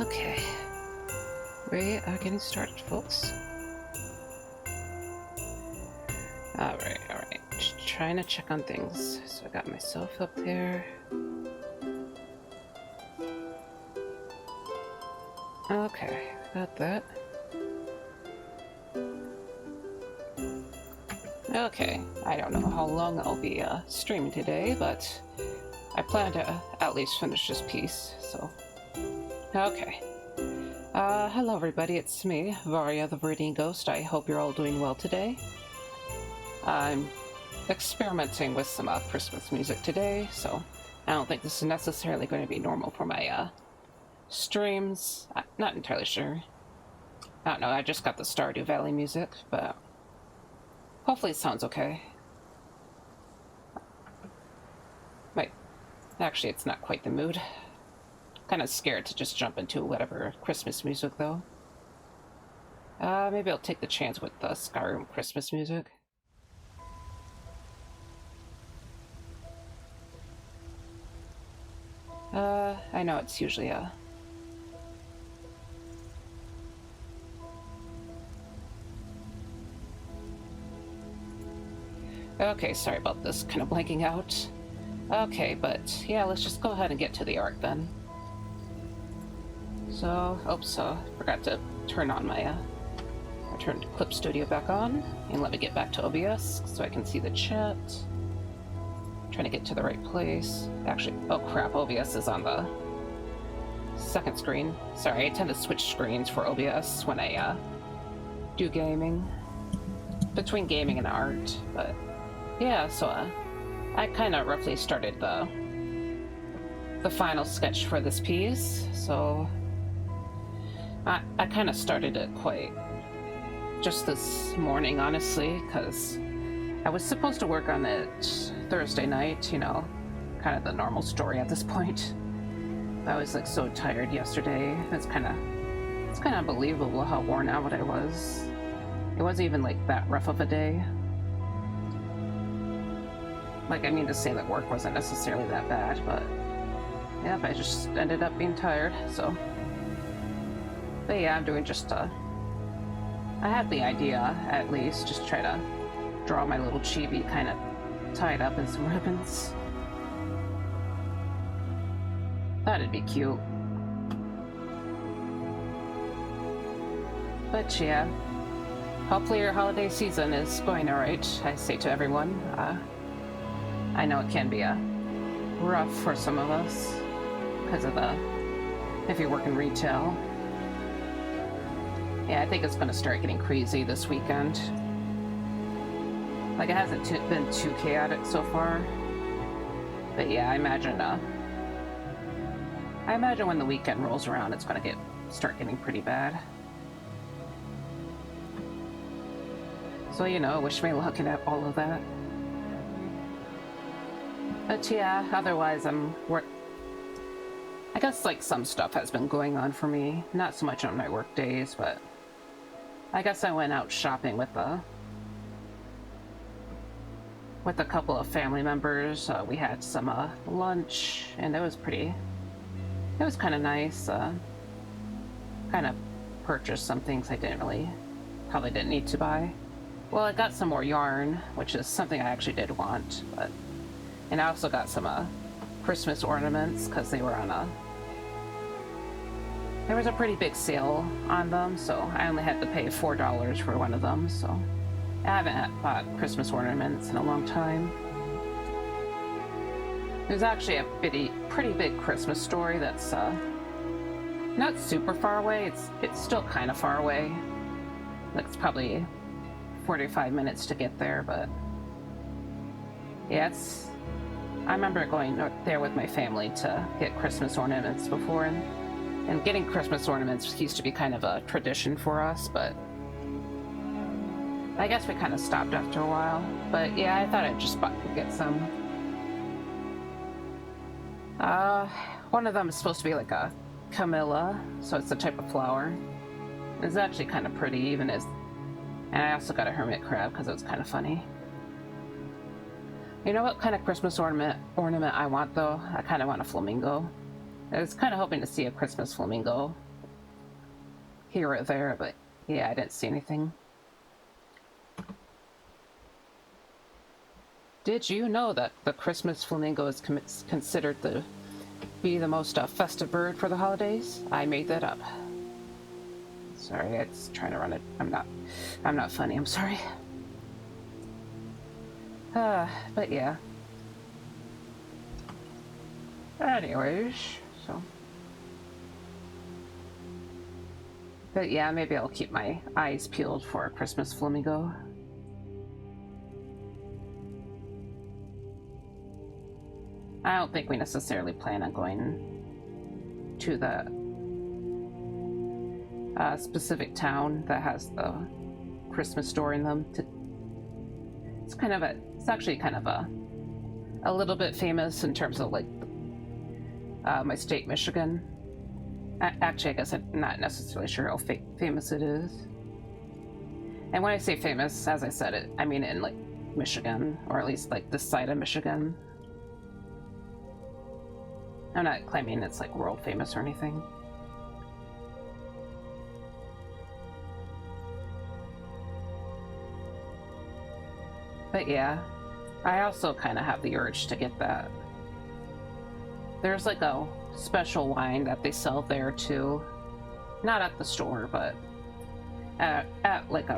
Okay. We are getting started, folks. Alright. Just trying to check on things. So I got myself up there. Okay, got that. Okay, I don't know how long I'll be streaming today, but I plan to at least finish this piece, so... Okay. Hello everybody, it's me, Varia the ViridianGhost. I hope you're all doing well today. I'm experimenting with some Christmas music today, so I don't think this is necessarily going to be normal for my streams. I'm not entirely sure. I don't know, I just got the Stardew Valley music, but hopefully it sounds okay. Wait, actually it's not quite the mood. Kind of scared to just jump into whatever Christmas music though. Maybe I'll take the chance with the Skyrim Christmas music. I know it's usually Okay, sorry about this, kind of blanking out. Okay, but yeah, let's just go ahead and get to the art then. So, oops, forgot to turn on my, I turned Clip Studio back on, and let me get back to OBS so I can see the chat. Trying to get to the right place. Actually, oh crap, OBS is on the second screen. Sorry, I tend to switch screens for OBS when I, do gaming. Between gaming and art, but yeah, so, I kind of roughly started the final sketch for this piece, so I kind of started it quite just this morning, honestly, because I was supposed to work on it Thursday night, you know, kind of the normal story at this point. I was like so tired yesterday. It's kind of unbelievable how worn out I was. It wasn't even like that rough of a day. Like, I mean to say that work wasn't necessarily that bad, but yep, I just ended up being tired, so. But yeah, I'm doing just, I had the idea, at least, just try to draw my little chibi kind of tied up in some ribbons. That'd be cute. But yeah, hopefully your holiday season is going alright, I say to everyone. I know it can be rough for some of us, because of if you work in retail. Yeah, I think it's going to start getting crazy this weekend. Like, it hasn't been too chaotic so far. But yeah, I imagine when the weekend rolls around, it's going to start getting pretty bad. So, you know, wish me luck at all of that. But yeah, otherwise I guess like some stuff has been going on for me. Not so much on my work days, but I guess I went out shopping with a couple of family members. We had some lunch, and it was kind of nice. Kind of purchased some things I probably didn't need to buy. Well, I got some more yarn, which is something I actually did want, and I also got some Christmas ornaments because they were on there was a pretty big sale on them, so I only had to pay $4 for one of them, so I haven't bought Christmas ornaments in a long time. There's actually a pretty big Christmas story that's not super far away. It's still kind of far away. Like, it's probably 45 minutes to get there, but yeah, I remember going there with my family to get Christmas ornaments before, and getting Christmas ornaments used to be kind of a tradition for us, but I guess we kind of stopped after a while. But yeah, I thought I'd just get some. One of them is supposed to be like a Camilla, so it's a type of flower. It's actually kind of pretty, and I also got a hermit crab because it was kind of funny. You know what kind of Christmas ornament I want, though? I kind of want a flamingo. I was kind of hoping to see a Christmas flamingo here or there, but yeah, I didn't see anything. Did you know that the Christmas flamingo is considered to be the most festive bird for the holidays? I made that up. Sorry, it's trying to run it. I'm not funny, I'm sorry. But yeah. Anyways, so. But yeah, maybe I'll keep my eyes peeled for a Christmas flamingo. I don't think we necessarily plan on going to the specific town that has the Christmas store in them. It's actually kind of a little bit famous in terms of like my state, Michigan. Actually, I guess I'm not necessarily sure how famous it is. And when I say famous, as I said it, I mean in like Michigan, or at least like this side of Michigan. I'm not claiming it's like world famous or anything. But yeah, I also kind of have the urge to get that. There's like a special wine that they sell there too. Not at the store, but at like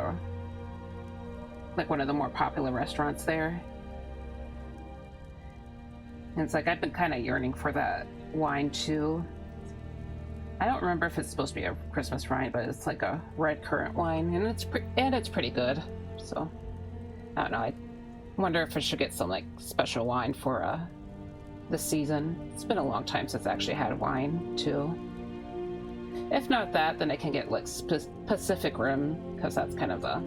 one of the more popular restaurants there. And it's like I've been kind of yearning for that wine too. I don't remember if it's supposed to be a Christmas wine, but it's like a red currant wine, and it's pretty good. So I don't know. I wonder if I should get some like special wine for the season. It's been a long time since I actually had wine too. If not that, then I can get like Pacific Rim, because that's kind of I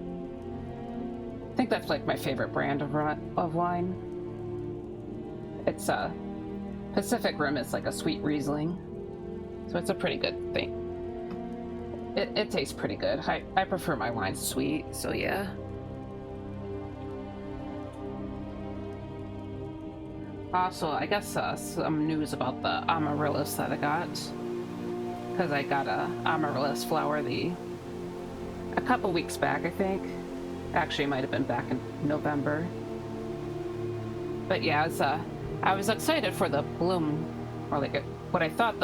think that's like my favorite brand of wine. It's Pacific Rim is like a sweet Riesling, so it's a pretty good thing. It tastes pretty good. I prefer my wine sweet, so yeah. Also, I guess some news about the amaryllis that I got, because I got a amaryllis flower a couple weeks back, I think. Actually, it might have been back in November. But yeah, I was excited for the bloom, or like what I thought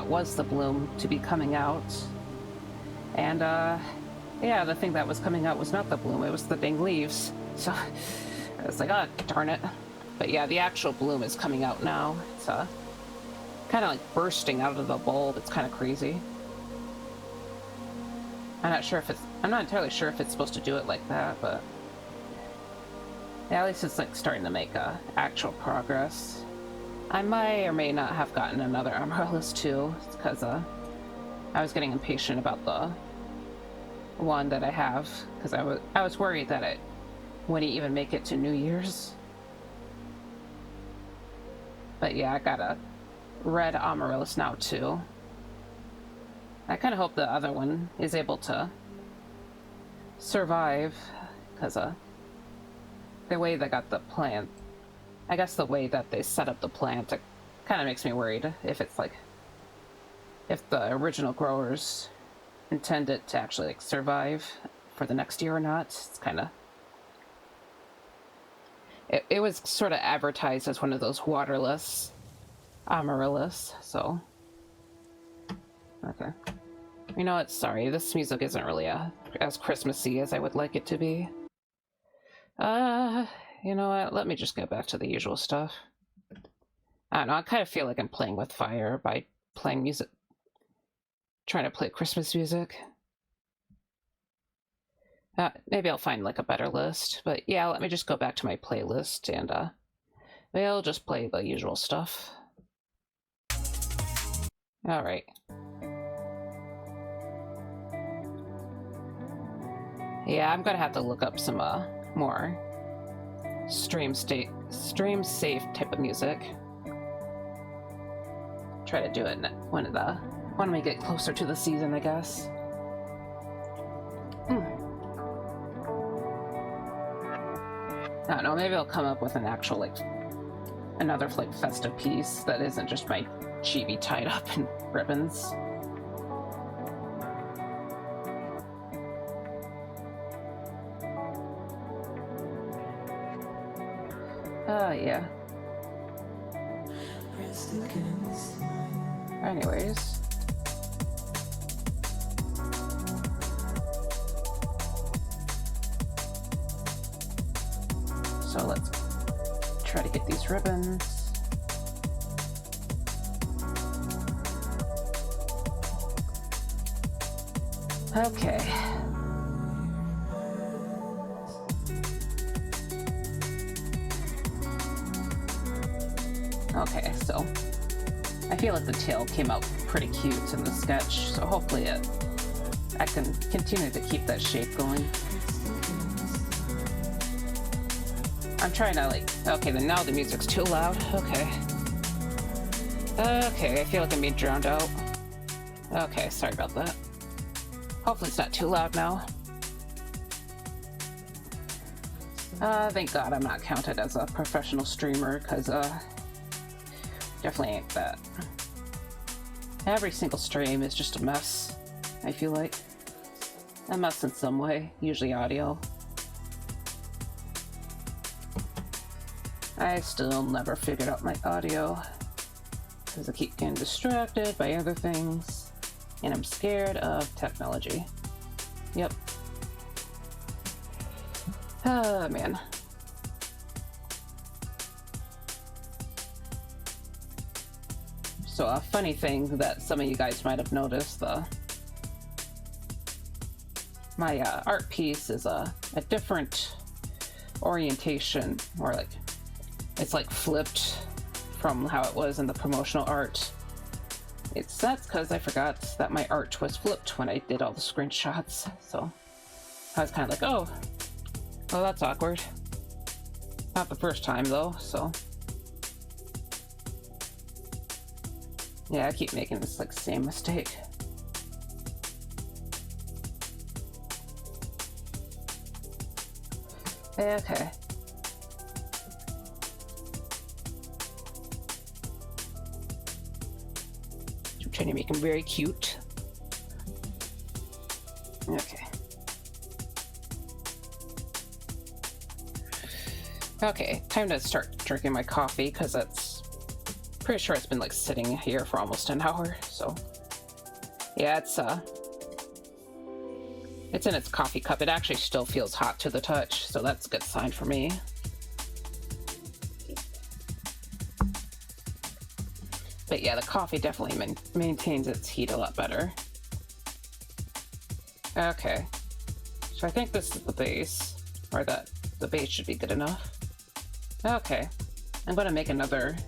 was the bloom to be coming out. And yeah, the thing that was coming out was not the bloom; it was the dang leaves. So I was like, oh, darn it. But yeah, the actual bloom is coming out now. It's kind of like bursting out of the bulb. It's kind of crazy. I'm not entirely sure if it's supposed to do it like that, but yeah, at least it's like starting to make actual progress. I may or may not have gotten another amaryllis too, because I was getting impatient about the one that I have, because I was worried that it wouldn't even make it to New Year's. But yeah, I got a red amaryllis now too. I kind of hope the other one is able to survive, because the way they got the plant, I guess the way that they set up the plant, it kind of makes me worried if it's like, if the original growers intend it to actually like survive for the next year or not. It's kind of, it was sort of advertised as one of those waterless amaryllis, so okay. You know what, sorry, this music isn't really as Christmassy as I would like it to be. You know what, let me just go back to the usual stuff. I don't know, I kind of feel like I'm playing with fire by playing music, trying to play Christmas music. Maybe I'll find like a better list, but yeah, let me just go back to my playlist and maybe I'll just play the usual stuff. Alright. Yeah, I'm gonna have to look up some more stream safe type of music. Try to do it when we get closer to the season, I guess. I don't know, maybe I'll come up with an actual, like, another, like, festive piece that isn't just my chibi tied up in ribbons. Yeah. Anyways. So let's try to get these ribbons. Okay. Okay, so I feel like the tail came out pretty cute in the sketch, so hopefully I can continue to keep that shape going. I'm trying to okay, then now the music's too loud. Okay. Okay, I feel like I'm being drowned out. Okay, sorry about that. Hopefully it's not too loud now. Thank God I'm not counted as a professional streamer, because definitely ain't that. Every single stream is just a mess, I feel like. A mess in some way, usually audio. I still never figured out my audio, because I keep getting distracted by other things. And I'm scared of technology. Yep. Oh, man. So a funny thing that some of you guys might have noticed, my art piece is a different orientation, or it's flipped from how it was in the promotional art. That's because I forgot that my art was flipped when I did all the screenshots, so I was kind of like, oh, well, that's awkward. Not the first time, though, so. Yeah, I keep making this, same mistake. Okay. Trying to make him very cute. Okay. Okay, time to start drinking my coffee, because that's pretty sure it's been sitting here for almost an hour, so yeah, it's in its coffee cup. It actually still feels hot to the touch, so that's a good sign for me. But yeah, the coffee definitely maintains its heat a lot better. Okay. So I think this is the base, or that the base should be good enough. Okay. I'm gonna make another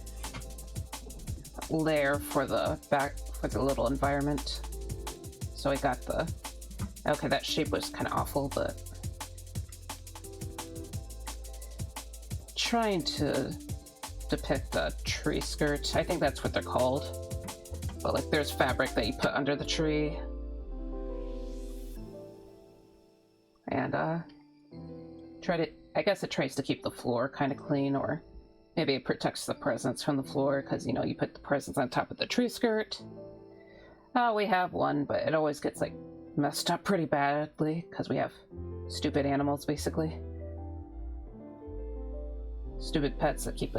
layer for the back, for the little environment. So I got the... Okay, that shape was kind of awful, but... Trying to depict a tree skirt. I think that's what they're called. But there's fabric that you put under the tree. And I guess it tries to keep the floor kind of clean, or maybe it protects the presents from the floor, because you put the presents on top of the tree skirt. We have one, but it always gets messed up pretty badly, because we have stupid animals, basically. Stupid pets that keep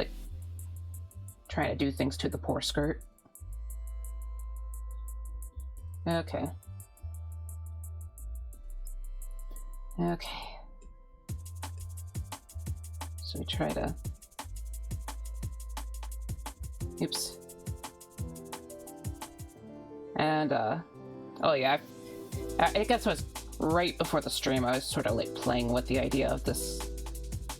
trying to do things to the poor skirt. Okay. Okay. So we try to... Oops. And, oh yeah, I guess it was right before the stream, I was sort of playing with the idea of this,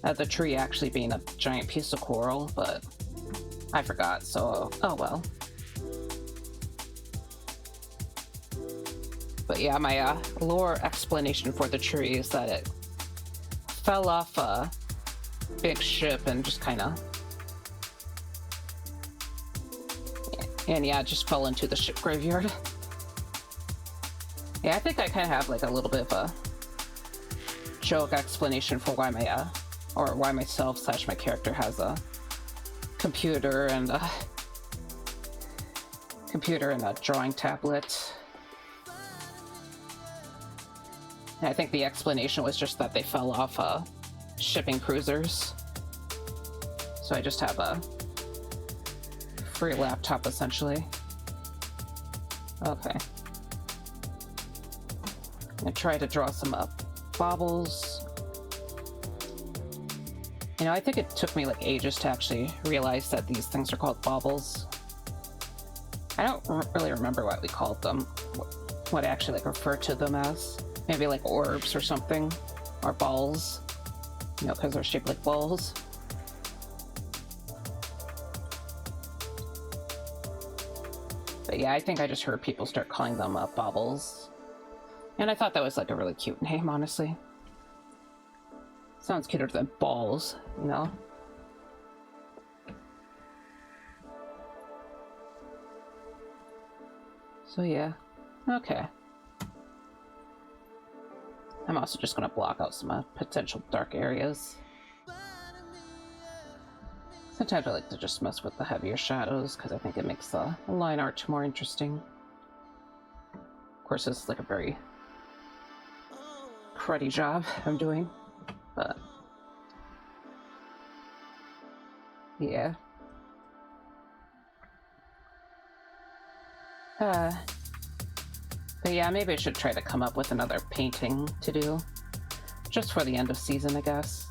the tree actually being a giant piece of coral, but I forgot, so oh well. But yeah, my lore explanation for the tree is that it fell off a big ship and just kind of... And yeah, it just fell into the ship graveyard. Yeah, I think I kind of have a little bit of a joke explanation for why my, or why myself / my character has a computer and a drawing tablet. And I think the explanation was just that they fell off shipping cruisers. so I just have a free laptop essentially. Okay. I'm gonna try to draw some baubles. You know, I think it took me like ages to actually realize that these things are called baubles. I don't really remember what we called them, what I actually like refer to them as. Maybe like orbs or something, or balls. You know, because they're shaped like balls. But yeah, I think I just heard people start calling them baubles. And I thought that was like a really cute name, honestly. Sounds cuter than balls, you know? So yeah, okay. I'm also just gonna block out some potential dark areas. Sometimes I like to just mess with the heavier shadows because I think it makes the line art more interesting. Of course, this is like a very cruddy job I'm doing, but yeah. But yeah, maybe I should try to come up with another painting to do, just for the end of season, I guess.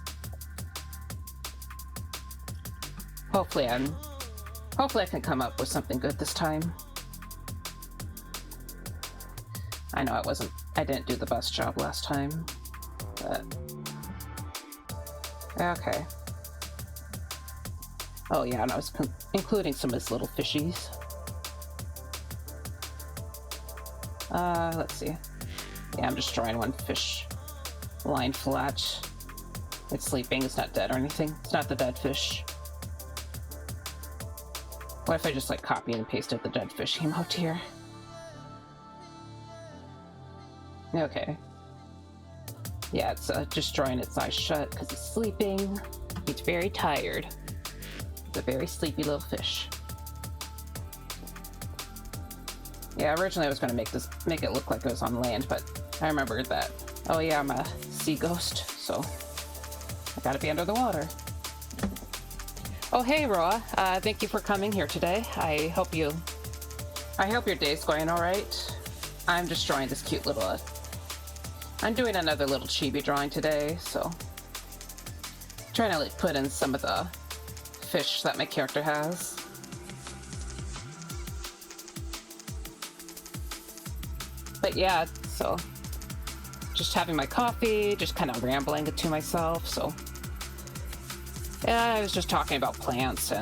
Hopefully I can come up with something good this time. I know I didn't do the best job last time, but okay. Oh yeah, and I was including some of his little fishies. Let's see. Yeah, I'm just drawing one fish lying flat. It's sleeping, it's not dead or anything. It's not the dead fish. What if I just like copy and pasted the dead fish emote here? Okay. Yeah, it's just drawing its eyes shut because it's sleeping. He's very tired. It's a very sleepy little fish. Yeah, originally I was going to make it look like it was on land, but I remembered that, oh yeah, I'm a sea ghost, so I gotta be under the water. Oh hey, Roa, thank you for coming here today. I hope your day's going alright. I'm just drawing this cute little, I'm doing another little chibi drawing today, so trying to like put in some of the fish that my character has. But yeah, so just having my coffee, just kind of rambling to myself, so yeah, I was just talking about plants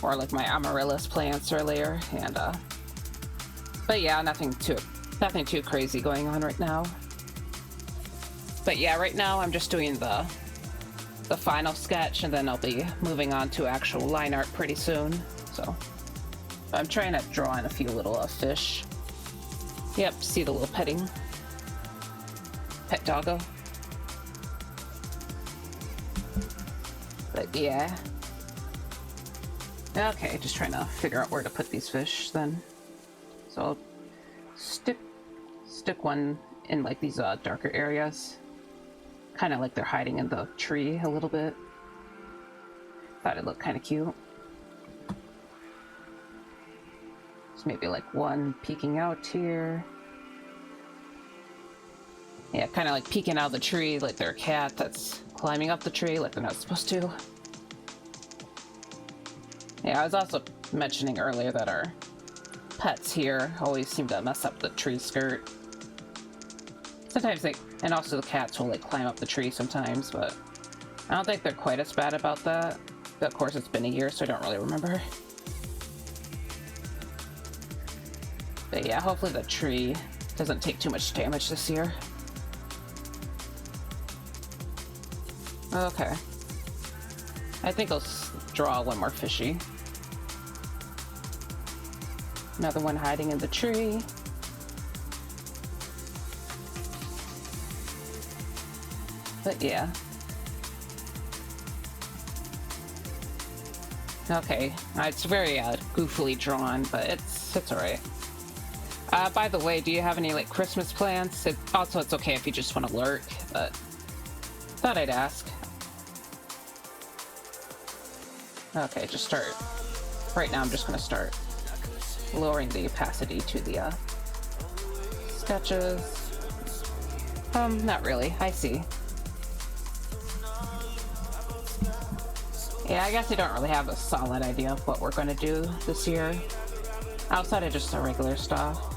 or like my amaryllis plants earlier, and but yeah, nothing too crazy going on right now. But yeah, right now I'm just doing the final sketch, and then I'll be moving on to actual line art pretty soon. So I'm trying to draw in a few little fish. Yep, see the little pet doggo. But yeah. Okay, just trying to figure out where to put these fish then. So I'll stick one in like these darker areas. Kind of like they're hiding in the tree a little bit. Thought it looked kind of cute. So maybe like one peeking out here. Yeah, kind of like peeking out of the tree like they're a cat that's climbing up the tree like they're not supposed to. Yeah, I was also mentioning earlier that our pets here always seem to mess up the tree skirt. Sometimes and also the cats will like climb up the tree sometimes, but I don't think they're quite as bad about that. But of course, it's been a year, so I don't really remember. But yeah, hopefully the tree doesn't take too much damage this year. Okay. I think I'll draw one more fishy. Another one hiding in the tree. But yeah. Okay, it's very goofily drawn, but it's alright. By the way, do you have any like Christmas plans? Also, it's okay if you just want to lurk, but thought I'd ask. Okay, just start. Right now I'm just gonna start lowering the opacity to the sketches. Not really. I see. Yeah, I guess I don't really have a solid idea of what we're gonna do this year. Outside of just the regular stuff.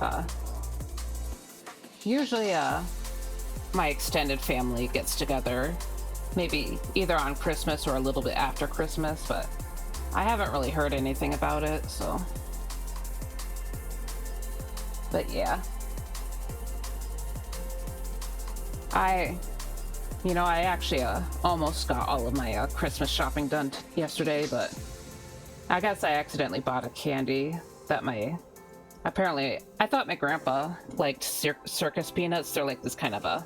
Usually, my extended family gets together, maybe either on Christmas or a little bit after Christmas, but I haven't really heard anything about it, so. But yeah. I actually almost got all of my Christmas shopping done yesterday, but I guess I accidentally bought a candy that apparently, I thought my grandpa liked circus peanuts. They're like this kind of a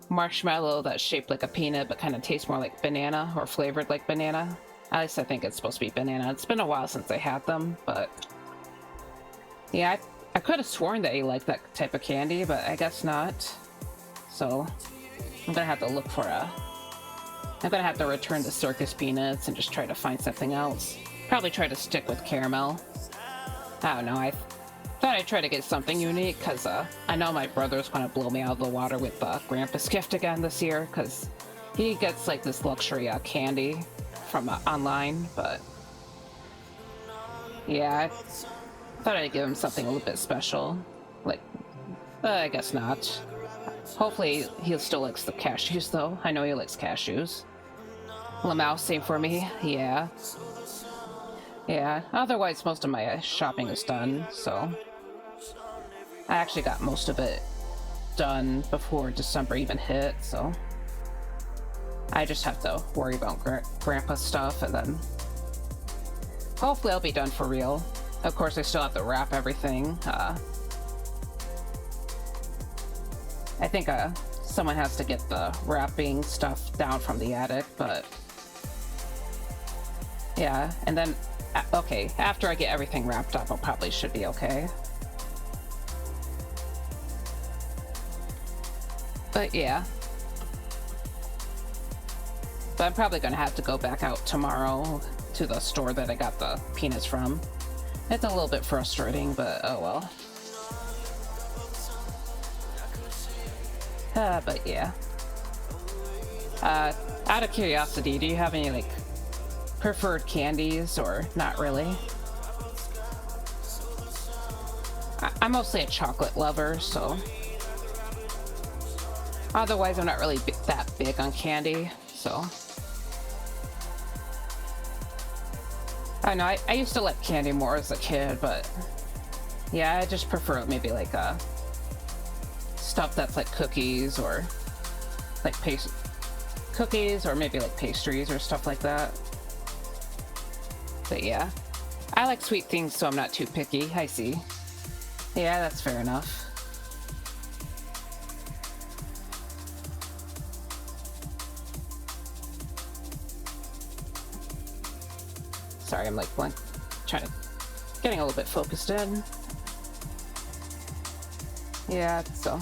marshmallow that's shaped like a peanut, but kind of tastes more like banana or flavored like banana. At least I think it's supposed to be banana. It's been a while since I had them, but yeah, I could have sworn that he liked that type of candy, but I guess not. So I'm gonna have to look for I'm gonna have to return the circus peanuts and just try to find something else. Probably try to stick with caramel. I don't know, I thought I'd try to get something unique, because I know my brother's gonna blow me out of the water with Grandpa's gift again this year, because he gets like this luxury candy from online, but yeah, I thought I'd give him something a little bit special. Like, I guess not. Hopefully he still likes the cashews, though. I know he likes cashews. Lamau, same for me. Yeah. Yeah, otherwise most of my shopping is done, so I actually got most of it done before December even hit, so I just have to worry about Grandpa's stuff, and then hopefully I'll be done for real. Of course, I still have to wrap everything. I think someone has to get the wrapping stuff down from the attic, but yeah, and then okay, after I get everything wrapped up, I probably should be okay. But yeah. But I'm probably gonna have to go back out tomorrow to the store that I got the peanuts from. It's a little bit frustrating, but oh well. But yeah. Out of curiosity, do you have any like preferred candies, or not really? I'm mostly a chocolate lover, so otherwise I'm not really that big on candy, so I know I used to like candy more as a kid, but yeah, I just prefer maybe like stuff that's like cookies, or like cookies, or maybe like pastries or stuff like that. But yeah, I like sweet things, so I'm not too picky. I see. Yeah, that's fair enough. Sorry, I'm like getting a little bit focused in. Yeah, so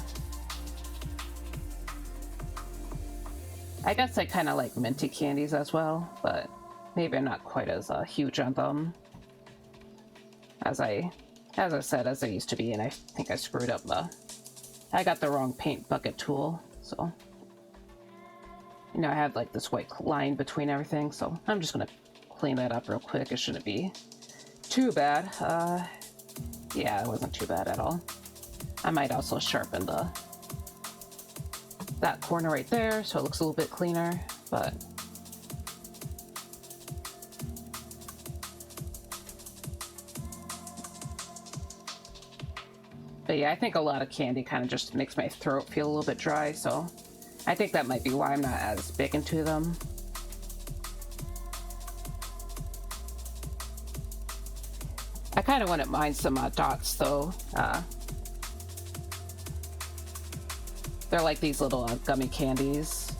I guess I kind of like minty candies as well, but maybe I'm not quite as huge on them as I said, as I used to be, and I think I screwed up I got the wrong paint bucket tool, so I had like this white line between everything, so I'm just gonna clean that up real quick. It shouldn't be too bad. Yeah, it wasn't too bad at all. I might also sharpen that corner right there so it looks a little bit cleaner, but yeah, I think a lot of candy kind of just makes my throat feel a little bit dry, so I think that might be why I'm not as big into them. I kind of wouldn't mind some dots, though. They're like these little gummy candies,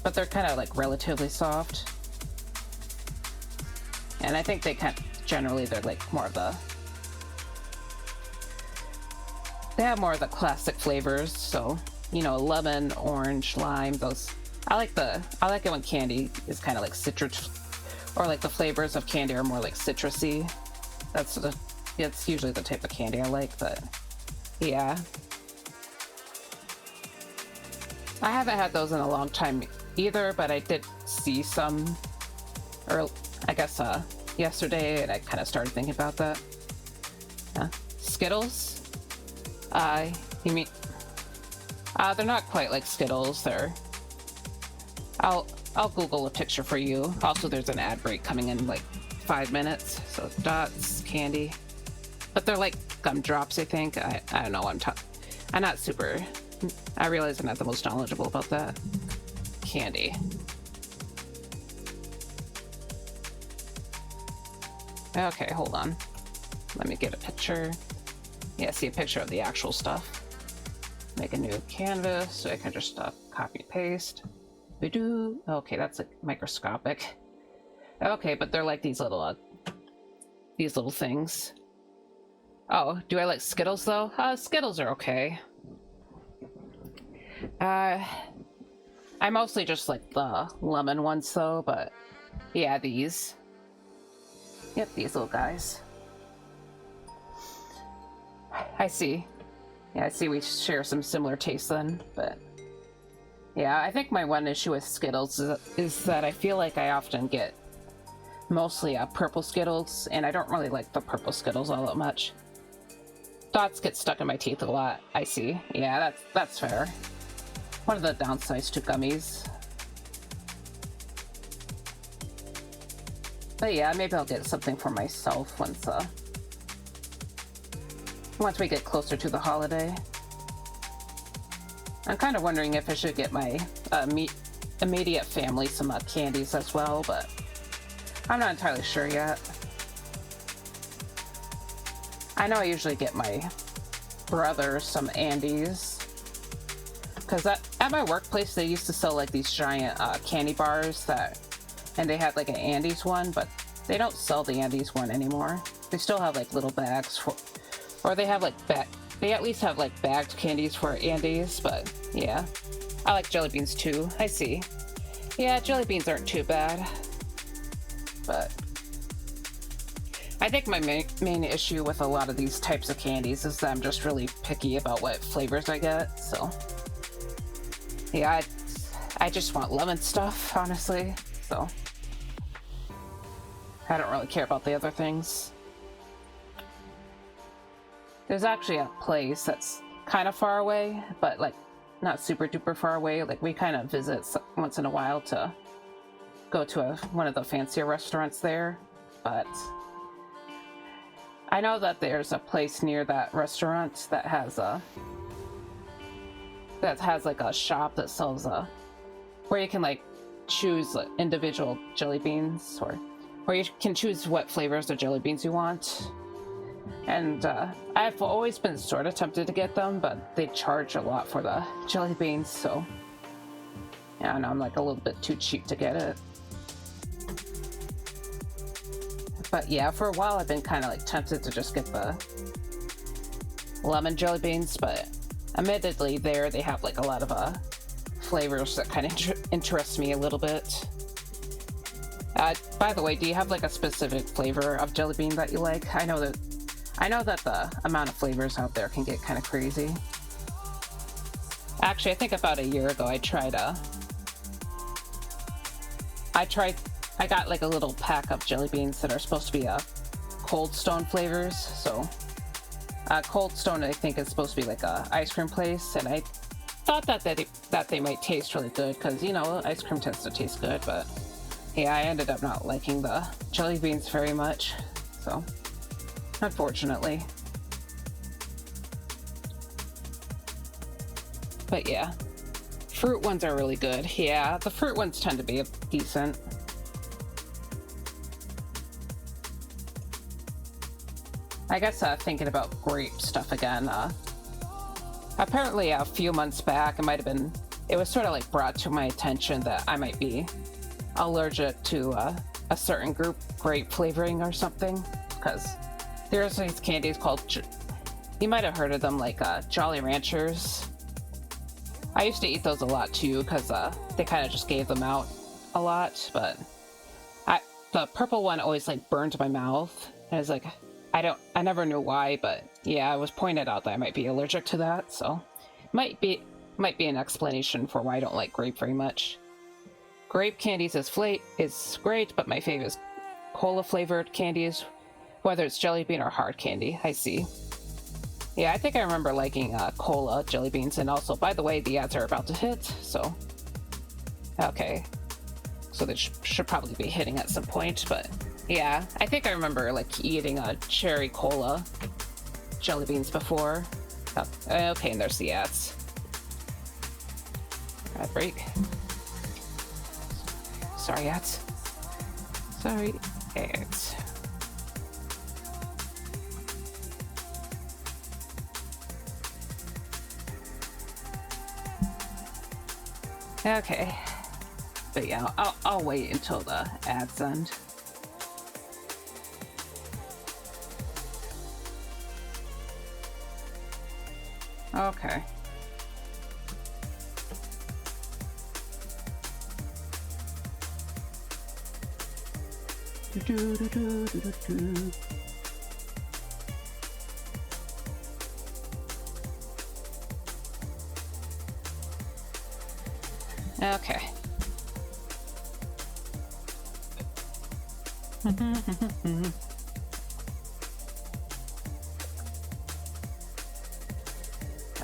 but they're kind of like relatively soft. And I think they generally, they're like more of they have more of the classic flavors, so, lemon, orange, lime, those. I like it when candy is kind of like citrus or like the flavors of candy are more like citrusy. It's usually the type of candy I like, but yeah. I haven't had those in a long time either, but I did see some, or I guess yesterday, and I kind of started thinking about that. Skittles? You mean... they're not quite like Skittles. I'll Google a picture for you. Also, there's an ad break coming in like 5 minutes. So dots, candy, but they're like gumdrops, I think. I don't know what I'm talking. I'm not super. I realize I'm not the most knowledgeable about that. Candy. Okay, hold on. Let me get a picture. Yeah, see a picture of the actual stuff. Make a new canvas, so I can just copy and paste. We do. Okay, that's like microscopic. Okay, but they're like these little things. Oh, do I like Skittles though? Skittles are okay. I mostly just like the lemon ones though, but yeah, these. Yep, these little guys. I see. Yeah, I see we share some similar tastes then, but yeah, I think my one issue with Skittles is that I feel like I often get mostly purple Skittles, and I don't really like the purple Skittles all that much. Dots get stuck in my teeth a lot, I see. Yeah, that's fair. One of the downsides to gummies. But yeah, maybe I'll get something for myself once we get closer to the holiday. I'm kind of wondering if I should get my immediate family some candies as well, but I'm not entirely sure yet. I know I usually get my brother some Andes, because at my workplace they used to sell like these giant candy bars and they had like an Andes one, but they don't sell the Andes one anymore. They still have like little bags or they have like they at least have like bagged candies for Andes, but yeah. I like jelly beans too, I see. Yeah, jelly beans aren't too bad, but I think my main issue with a lot of these types of candies is that I'm just really picky about what flavors I get, so yeah, I just want lemon stuff, honestly, so I don't really care about the other things. There's actually a place that's kind of far away, but like not super duper far away. Like we kind of visit once in a while to go to one of the fancier restaurants there, but I know that there's a place near that restaurant that has like a shop that sells where you can like choose like, individual jelly beans, or you can choose what flavors of jelly beans you want. And I've always been sort of tempted to get them, but they charge a lot for the jelly beans, so yeah, I know I'm like a little bit too cheap to get it. But yeah, for a while I've been kind of like tempted to just get the lemon jelly beans, but admittedly they have like a lot of flavors that kind of interest me a little bit. By the way, do you have like a specific flavor of jelly bean that you like? I know that the amount of flavors out there can get kind of crazy. Actually, I think about a year ago I got like a little pack of jelly beans that are supposed to be Cold Stone flavors. So Cold Stone, I think, is supposed to be like a ice cream place, and I thought that they might taste really good because, you know, ice cream tends to taste good, but yeah, I ended up not liking the jelly beans very much, so unfortunately. But yeah, fruit ones are really good. Yeah, the fruit ones tend to be decent. I guess thinking about grape stuff again, apparently a few months back it was sort of like brought to my attention that I might be allergic to a certain grape flavoring or something, because there's these candies called, you might have heard of them, like Jolly Ranchers. I used to eat those a lot too because they kind of just gave them out a lot, but the purple one always like burned my mouth. And I was like, I never knew why, but yeah, I was pointed out that I might be allergic to that, so might be an explanation for why I don't like grape very much. Grape candies is great, but my favorite is cola flavored candies, whether it's jelly bean or hard candy. I see. Yeah, I think I remember liking cola jelly beans, and also, by the way, the ads are about to hit, so okay. So they should probably be hitting at some point, but yeah, I think I remember like eating a cherry cola jelly beans before. Oh, okay, and there's the ads. Ad break. Sorry, ads. Sorry, ads. Okay. But yeah, I'll wait until the ads end. Okay. Okay.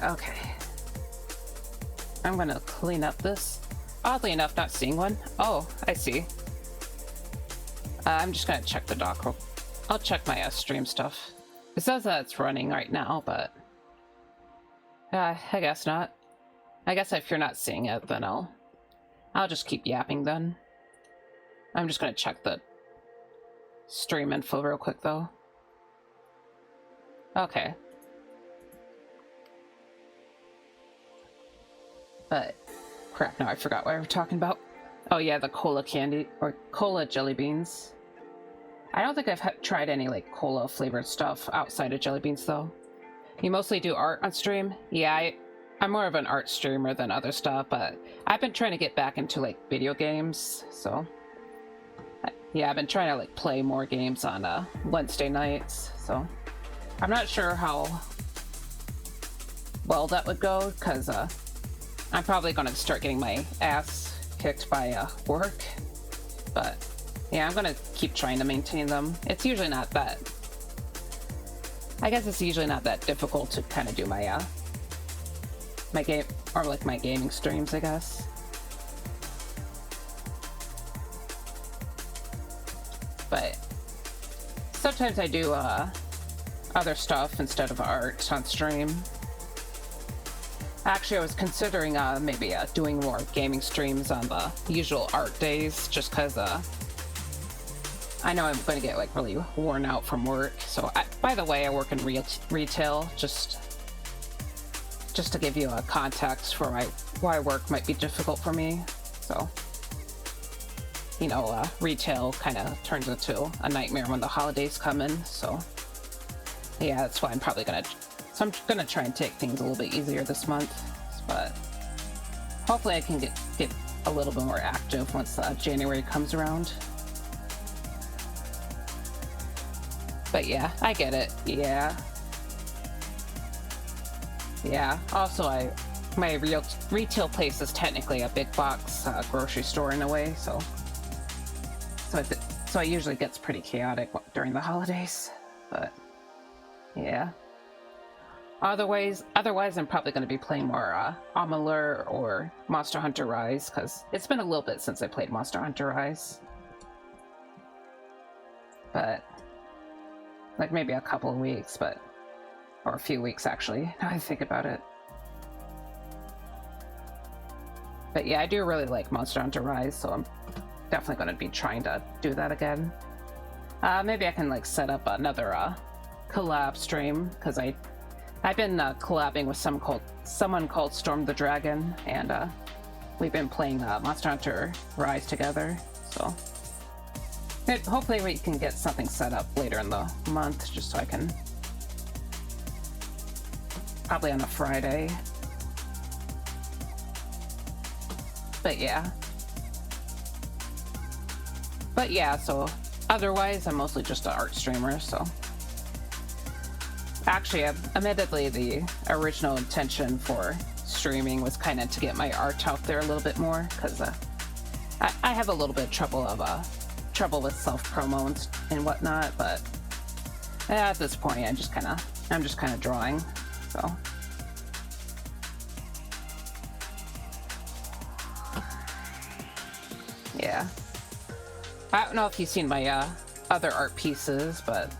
Okay. I'm gonna clean up this. Oddly enough, not seeing one. Oh, I see. I'm just gonna check the dock. I'll check my stream stuff. It says that it's running right now, but I guess not. I guess if you're not seeing it, then I'll just keep yapping then. I'm just gonna check the stream info real quick though. Okay. But crap, now I forgot what we were talking about. Oh yeah, the cola candy or cola jelly beans. I don't think I've tried any like cola flavored stuff outside of jelly beans though. You mostly do art on stream? Yeah, I'm more of an art streamer than other stuff, but I've been trying to get back into like video games, so yeah, I've been trying to like play more games on Wednesday nights, so I'm not sure how well that would go, because I'm probably going to start getting my ass kicked by work, but yeah, I'm going to keep trying to maintain them. It's usually not that, I guess it's usually not that difficult to kind of do my my game, or like my gaming streams, I guess. But sometimes I do other stuff instead of art on stream. Actually, I was considering maybe doing more gaming streams on the usual art days, just because I know I'm going to get like really worn out from work. So, by the way, I work in retail, just to give you a context for why work might be difficult for me. So, you know, retail kind of turns into a nightmare when the holidays come in. So, yeah, that's why I'm probably going to... So I'm gonna try and take things a little bit easier this month, but hopefully I can get a little bit more active once January comes around. But yeah, I get it. Yeah. Also, my retail place is technically a big box grocery store in a way, so it usually gets pretty chaotic during the holidays. But yeah. Otherwise, I'm probably going to be playing more Amalur or Monster Hunter Rise, because it's been a little bit since I played Monster Hunter Rise. But, like maybe a couple of weeks, or a few weeks actually, now I think about it. But yeah, I do really like Monster Hunter Rise, so I'm definitely going to be trying to do that again. Maybe I can like set up another collab stream, because I've been collabing with someone called Storm the Dragon, and we've been playing Monster Hunter Rise together, so hopefully we can get something set up later in the month, just so I can, probably on a Friday. But yeah, so otherwise, I'm mostly just an art streamer, so. Actually, admittedly, the original intention for streaming was kind of to get my art out there a little bit more, because I have a little bit of trouble with self-promo and whatnot, but at this point, I'm just kind of drawing, so. Yeah. I don't know if you've seen my other art pieces, but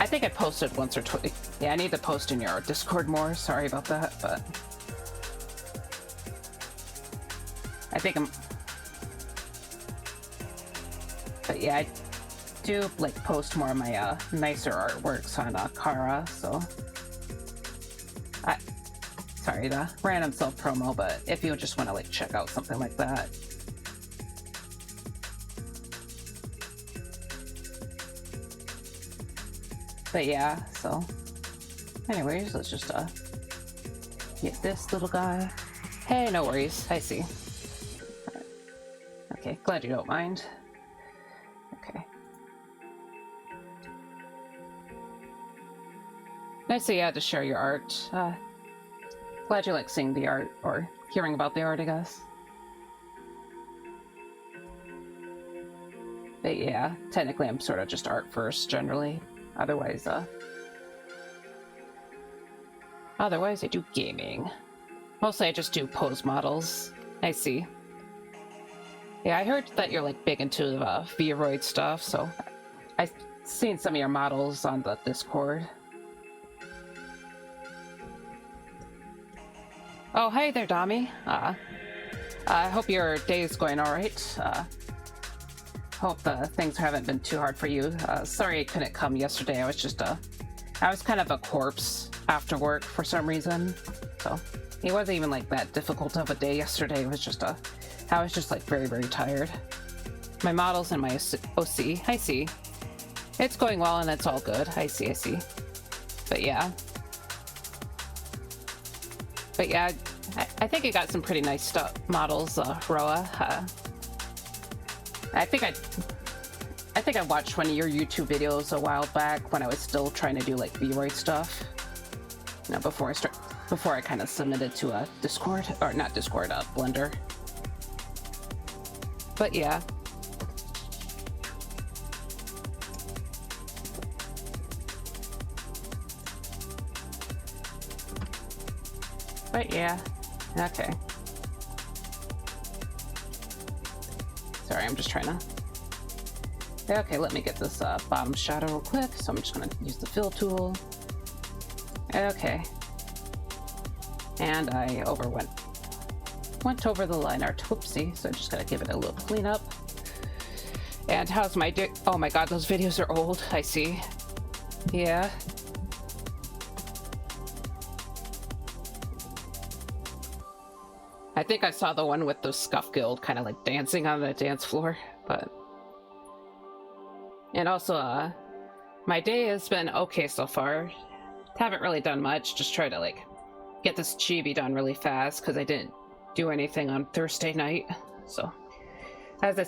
I think I posted once or twice. Yeah, I need to post in your Discord more. Sorry about that, but I think But yeah, I do like post more of my nicer artworks on Kara, so. Sorry, the random self-promo, but if you just want to like check out something like that. But yeah, so anyways, let's just get this little guy. Hey, no worries, I see. Okay, glad you don't mind. Okay. Nice that you had to share your art. Glad you like seeing the art, or hearing about the art, I guess. But yeah, technically I'm sort of just art first, generally. Otherwise I do gaming. Mostly I just do pose models. I see. Yeah, I heard that you're like big into Vroid stuff, so I've seen some of your models on the Discord. Oh, hey there, Dami. I hope your day is going all right. Hope things haven't been too hard for you. Sorry I couldn't come yesterday. I was kind of a corpse after work for some reason. So it wasn't even like that difficult of a day yesterday. It was just I was just like very, very tired. My models and my OC, I see. It's going well and it's all good. I see. But yeah, I think I got some pretty nice stuff models, Roa. I think I watched one of your YouTube videos a while back when I was still trying to do like Vroid stuff. You know, before I kind of submitted to a Discord, or not Discord, Blender. But yeah. Okay. Sorry, I'm just trying to... Okay, let me get this bottom shadow real quick. So I'm just gonna use the fill tool. Okay. And I went over the line art. Whoopsie. So I just gotta give it a little cleanup. And how's my day? Oh my god, those videos are old. I see. Yeah. I think I saw the one with the Scuff Guild kind of like dancing on the dance floor, but... And also, my day has been okay so far. Haven't really done much, just try to like get this chibi done really fast because I didn't do anything on Thursday night. So, as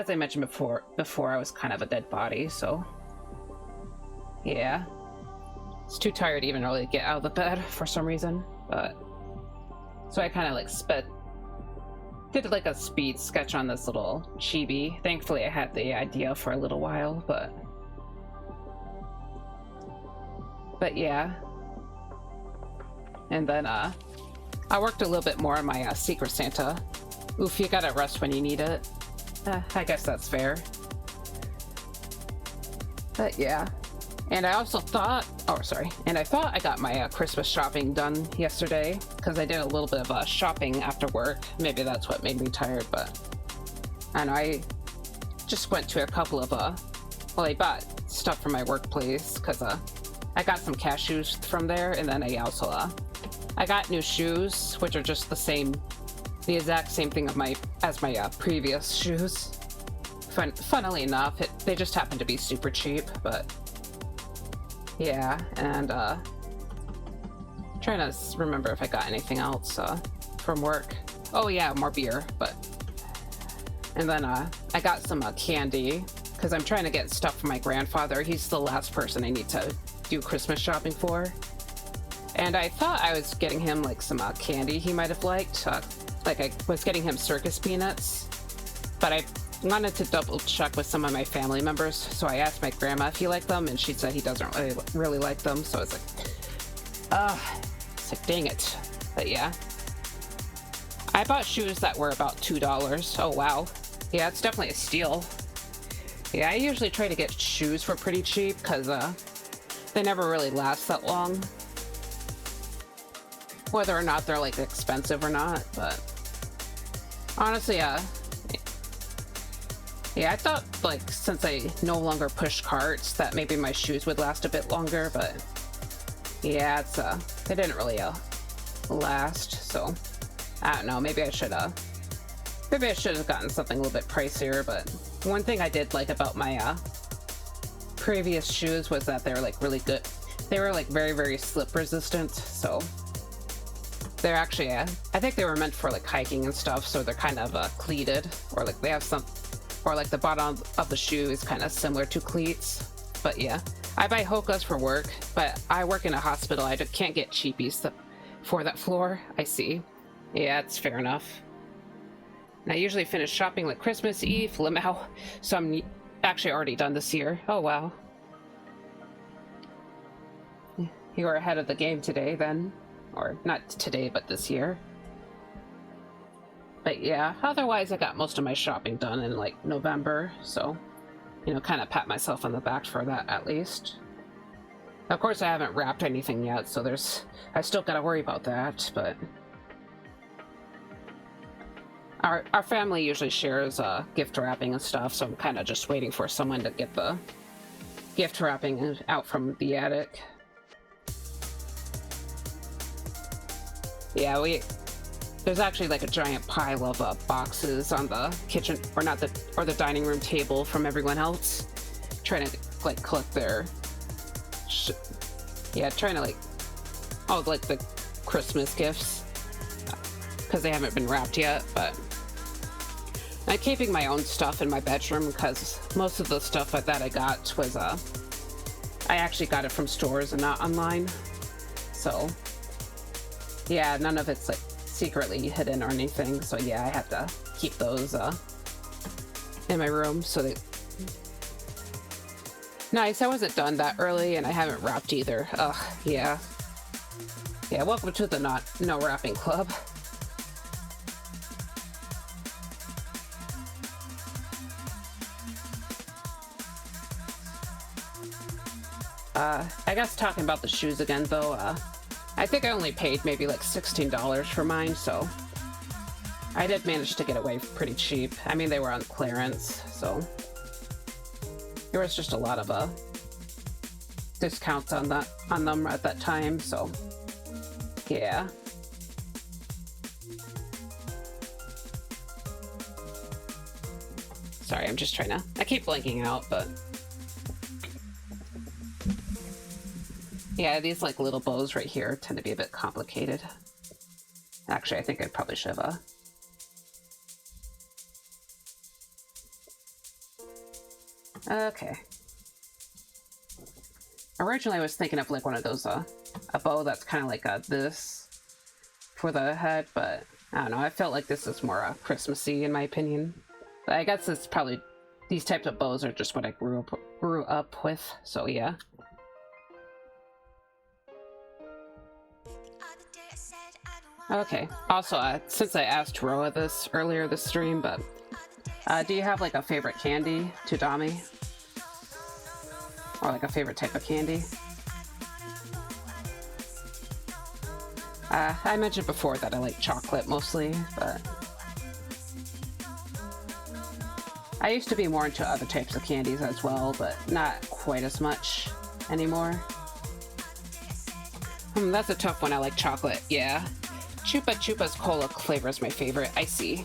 I mentioned before I was kind of a dead body, so... Yeah. It's too tired to even really get out of the bed for some reason, but... So I kind of like did like a speed sketch on this little chibi. Thankfully I had the idea for a little while, but yeah. And then I worked a little bit more on my Secret Santa. Oof, you gotta rest when you need it. I guess that's fair. But yeah. And I also thought, I thought I got my Christmas shopping done yesterday, because I did a little bit of shopping after work. Maybe that's what made me tired, but I know I just went to a couple of, well, I bought stuff from my workplace, because I got some cashews from there, and then I also, I got new shoes, which are just the exact same thing as my previous shoes. Funnily enough, they just happen to be super cheap, but... Yeah, and trying to remember if I got anything else from work. Oh yeah, more beer, but And then I got some candy because I'm trying to get stuff for my grandfather. He's the last person I need to do Christmas shopping for. And I thought I was getting him like some candy he might have liked. Like I was getting him circus peanuts, but I wanted to double check with some of my family members. So I asked my grandma if he liked them, and she said he doesn't really like them. So it's like, dang it. But yeah, I bought shoes that were about $2. Oh wow, yeah, it's definitely a steal. Yeah, I usually try to get shoes for pretty cheap because they never really last that long, whether or not they're like expensive or not. But honestly, yeah, I thought like since I no longer push carts that maybe my shoes would last a bit longer, but yeah, it's they didn't really last. So I don't know, maybe I should have gotten something a little bit pricier. But one thing I did like about my previous shoes was that they were like really good. They were like very, very slip resistant. So they're actually, I think they were meant for like hiking and stuff. So they're kind of cleated, or like they have some, or like the bottom of the shoe is kind of similar to cleats. But yeah, I buy Hoka's for work, but I work in a hospital. I can't get cheapies for that floor. I see. Yeah, it's fair enough. And I usually finish shopping like Christmas Eve, Limau, so I'm actually already done this year. Oh wow. You were ahead of the game today then. Or not today, but this year. But yeah, otherwise I got most of my shopping done in like November, so, you know, kind of pat myself on the back for that at least. Of course I haven't wrapped anything yet, so I still gotta worry about that, but our family usually shares gift wrapping and stuff, so I'm kind of just waiting for someone to get the gift wrapping out from the attic. Yeah, there's actually like a giant pile of boxes on the kitchen, or not the dining room table from everyone else, trying to like collect their trying to like the Christmas gifts because they haven't been wrapped yet. But I'm keeping my own stuff in my bedroom because most of the stuff that I got was I actually got it from stores and not online. So yeah, none of it's like secretly hidden or anything. So yeah, I have to keep those in my room. So they nice. I wasn't done that early, and I haven't wrapped either. Ugh, yeah. Yeah, welcome to the no wrapping club. I guess talking about the shoes again though, I think I only paid maybe like $16 for mine, so I did manage to get away pretty cheap. I mean, they were on clearance, so there was just a lot of discounts on them at that time, so yeah. Sorry, I'm just trying to, I keep blanking out, but yeah, these like little bows right here tend to be a bit complicated. Actually, I think I probably should have okay. Originally I was thinking of like one of those a bow that's kind of like this for the head, but I don't know, I felt like this is more Christmassy in my opinion. But I guess it's probably, these types of bows are just what I grew up with, so yeah. Okay, also, since I asked Roa this earlier this stream, but do you have like a favorite candy, Tudami? Or like a favorite type of candy? I mentioned before that I like chocolate mostly, but I used to be more into other types of candies as well, but not quite as much anymore. That's a tough one. I like chocolate, yeah. Chupa Chupa's cola flavor is my favorite. I see.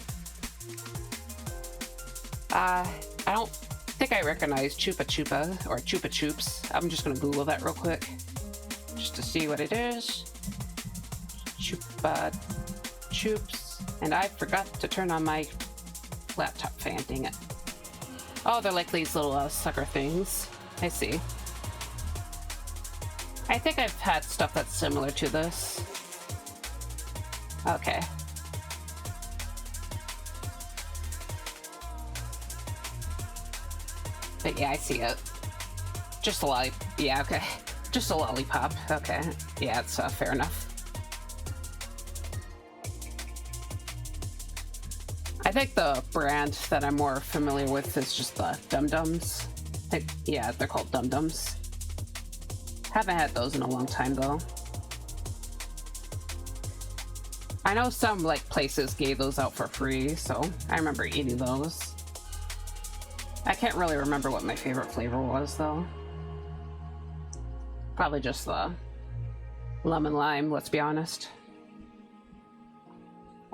I don't think I recognize Chupa Chupa or Chupa Chups. I'm just gonna Google that real quick just to see what it is. Chupa Chups. And I forgot to turn on my laptop fan, dang it. Oh, they're like these little sucker things. I see. I think I've had stuff that's similar to this. Okay. But yeah, I see it. Just a lollipop. Yeah, okay. Just a lollipop. Okay. Yeah, it's fair enough. I think the brand that I'm more familiar with is just the Dum Dums. Yeah, they're called Dum Dums. Haven't had those in a long time though. I know some like places gave those out for free, so I remember eating those. I can't really remember what my favorite flavor was though. Probably just the lemon lime, let's be honest.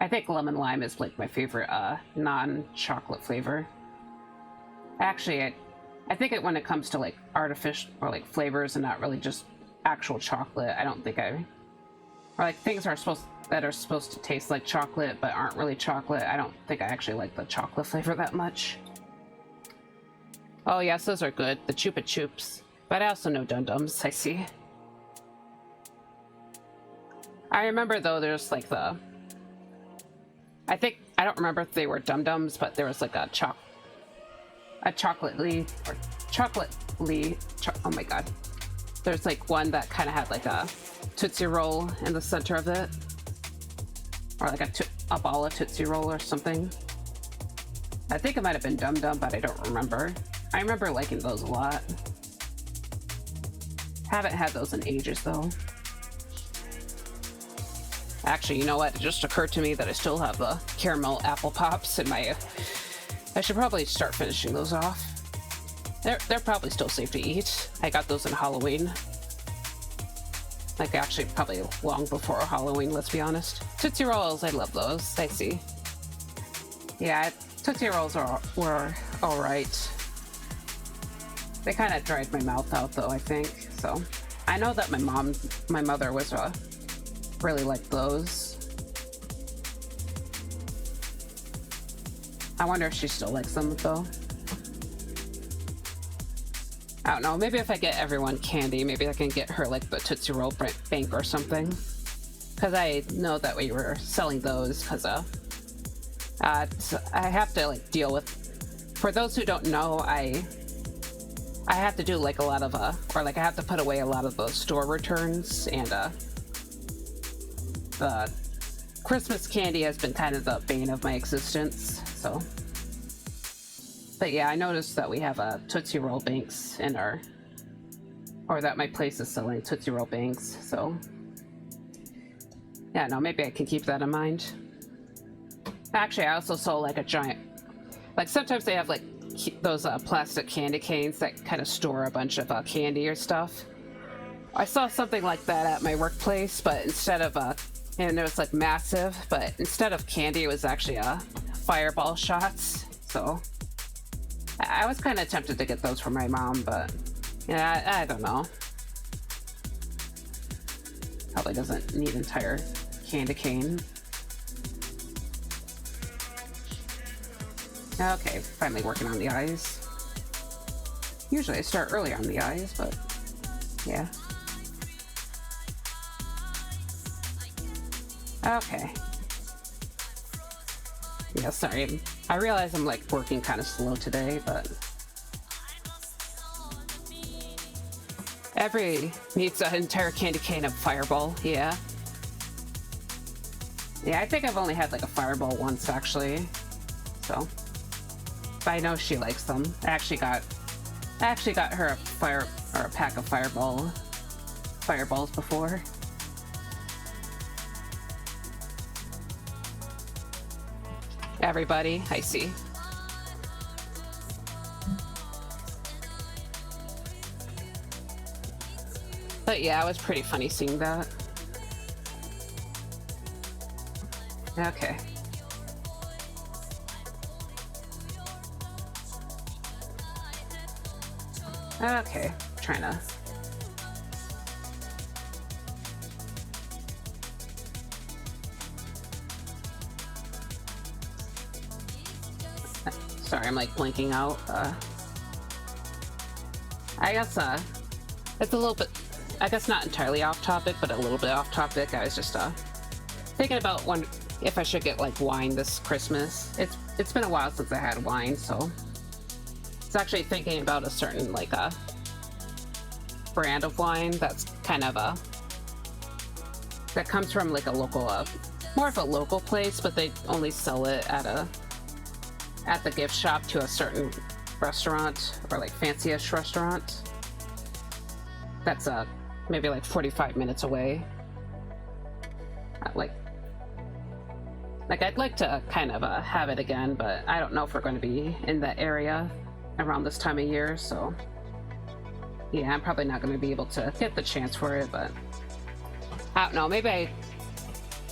I think lemon lime is like my favorite non-chocolate flavor. Actually, I think when it comes to like artificial or like flavors and not really just actual chocolate, I don't think or like things that are supposed to taste like chocolate but aren't really chocolate, I don't think I actually like the chocolate flavor that much. Oh yes, those are good, the Chupa Chups. But I also know Dum Dums, I see. I remember though there's like the... I don't remember if they were Dum Dums, but there was like a oh my god. There's like one that kind of had like a Tootsie Roll in the center of it. Or like a ball of Tootsie Roll or something. I think it might have been Dum Dum, but I don't remember. I remember liking those a lot. Haven't had those in ages though. Actually, you know what? It just occurred to me that I still have the caramel apple pops in my... I should probably start finishing those off. They're probably still safe to eat. I got those in Halloween. Like actually probably long before Halloween, let's be honest. Tootsie Rolls, I love those. I see. Yeah, Tootsie Rolls were alright. They kind of dried my mouth out though, I think. So I know that my mother was really liked those. I wonder if she still likes them though. I don't know, maybe if I get everyone candy, maybe I can get her like the Tootsie Roll bank or something. Because I know that we were selling those because I have to like deal with... For those who don't know, I have to do like a lot of or like I have to put away a lot of the store returns, and the Christmas candy has been kind of the bane of my existence, so. But yeah, I noticed that we have Tootsie Roll banks in or that my place is selling Tootsie Roll banks, so. Yeah, no, maybe I can keep that in mind. Actually, I also saw like a giant, like sometimes they have like those plastic candy canes that kind of store a bunch of candy or stuff. I saw something like that at my workplace, but instead of and it was like massive, but instead of candy, it was actually fireball shots. So I was kind of tempted to get those for my mom, but yeah, I don't know. Probably doesn't need entire candy cane. Okay, finally working on the eyes. Usually I start early on the eyes, but yeah. Okay. Yeah, sorry. I realize I'm like working kind of slow today, but every needs an entire candy cane of Fireball, yeah. Yeah, I think I've only had like a Fireball once actually, so. But I know she likes them. I actually got her a pack of Fireballs before. Everybody, I see. But yeah, it was pretty funny seeing that. Okay. Okay, trying to... I'm like blinking out. I guess it's a little bit, I guess not entirely off topic, but a little bit off topic. I was just thinking about if I should get like wine this Christmas. It's been a while since I had wine, so it's actually thinking about a certain like brand of wine that's kind of that comes from like a local more of a local place, but they only sell it at the gift shop to a certain restaurant, or like fancy-ish restaurant that's maybe like 45 minutes away. Like I'd like to kind of have it again, but I don't know if we're going to be in that area around this time of year, so yeah, I'm probably not going to be able to get the chance for it. But I don't know, maybe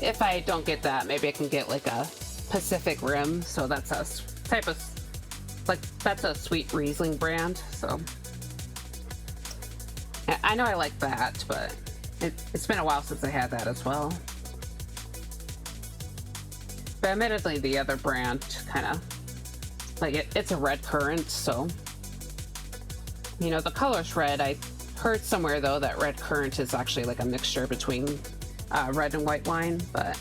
if I don't get that, maybe I can get like a Pacific Rim. So that's a type of, like, that's a sweet Riesling brand. So I know I like that, but it's been a while since I had that as well. But admittedly, the other brand kind of, like, it's a red currant, so, you know, the color's red. I heard somewhere, though, that red currant is actually like a mixture between red and white wine, but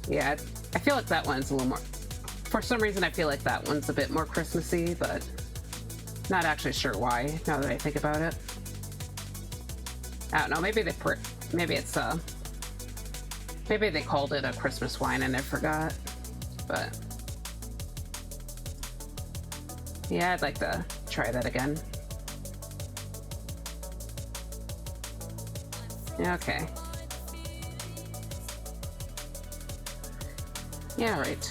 yeah, I feel like that one's a little more, for some reason I feel like that one's a bit more Christmassy, but not actually sure why, now that I think about it. I don't know, maybe they called it a Christmas wine and I forgot, but yeah, I'd like to try that again. Okay. Yeah, right.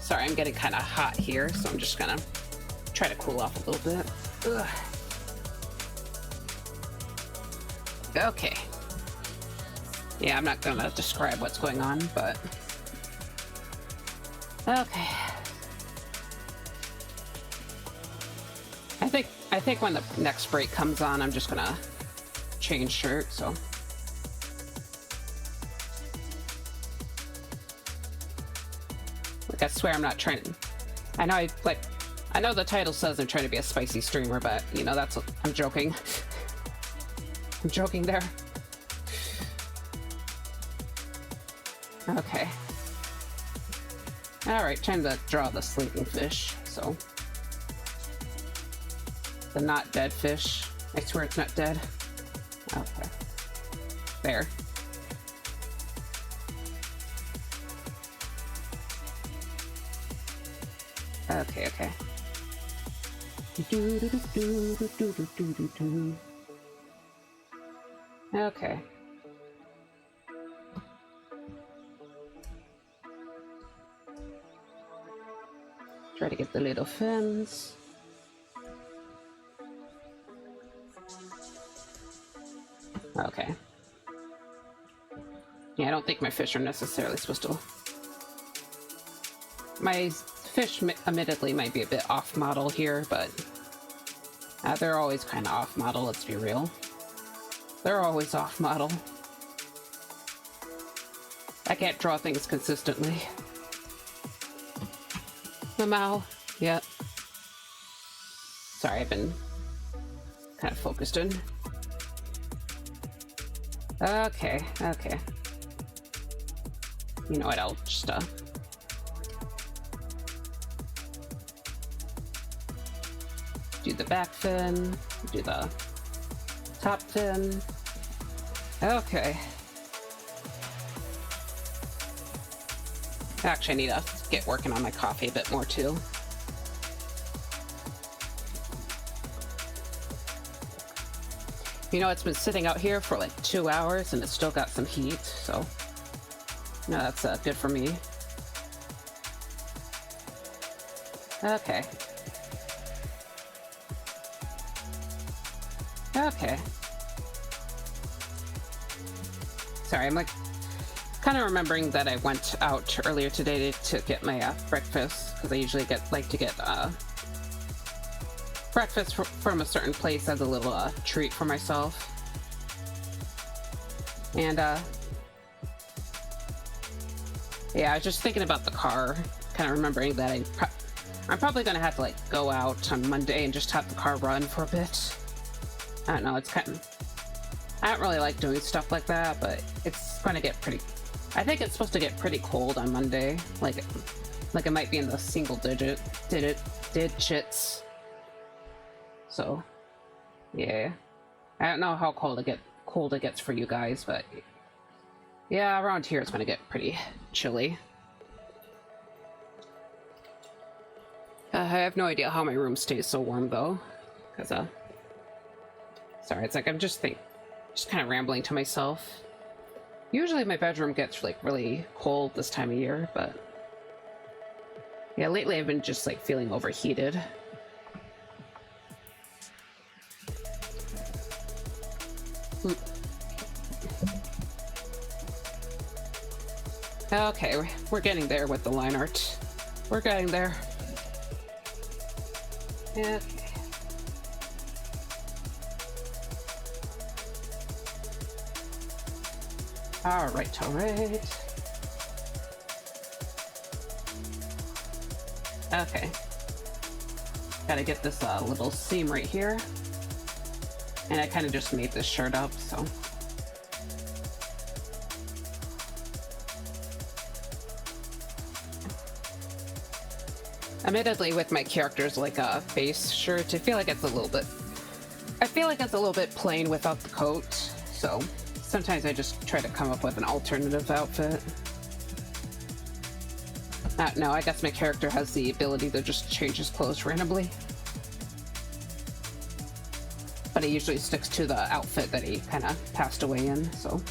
Sorry, I'm getting kind of hot here, so I'm just gonna try to cool off a little bit. Ugh. Okay. Yeah, I'm not gonna describe what's going on, but okay. I think when the next break comes on, I'm just gonna change shirt, so. Like, I swear I'm not trying to, I know the title says I'm trying to be a spicy streamer, but, you know, I'm joking. I'm joking there. Okay. Alright, time to draw the sleeping fish, so. The not dead fish. I swear it's not dead. Okay. There. Okay, okay. Okay. Try to get the little fins. Okay. Yeah, I don't think my fish are necessarily supposed to... My fish, admittedly, might be a bit off-model here, but... they're always kind of off-model, let's be real. They're always off-model. I can't draw things consistently. Mamau. Yep. Sorry, I've been kind of focused in. Okay, okay. You know what, I'll just, do the back fin, do the top fin. Okay. Actually, I need to get working on my coffee a bit more, too. You know, it's been sitting out here for like 2 hours and it's still got some heat, so no, that's good for me. Okay. Okay. Sorry, I'm like kind of remembering that I went out earlier today to get my breakfast, because I usually like to get breakfast from a certain place as a little treat for myself. And Yeah, I was just thinking about the car, kind of remembering that I'm probably gonna have to like go out on Monday and just have the car run for a bit. I don't know, it's kind of... I don't really like doing stuff like that, but it's gonna get pretty... I think it's supposed to get pretty cold on Monday. Like it might be in the single digits. So, yeah. I don't know how cold it gets for you guys, but yeah, around here it's gonna get pretty chilly. I have no idea how my room stays so warm though, because sorry, it's like I'm just kind of rambling to myself. Usually my bedroom gets like really cold this time of year, but yeah, lately I've been just like feeling overheated. Okay, we're getting there with the line art. We're getting there. Yeah. Alright, alright. Okay. Gotta get this little seam right here. And I kind of just made this shirt up, so... Admittedly, with my characters like a base shirt, I feel like it's a little bit plain without the coat, so sometimes I just try to come up with an alternative outfit. No, I guess my character has the ability to just change his clothes randomly. But he usually sticks to the outfit that he kind of passed away in, so...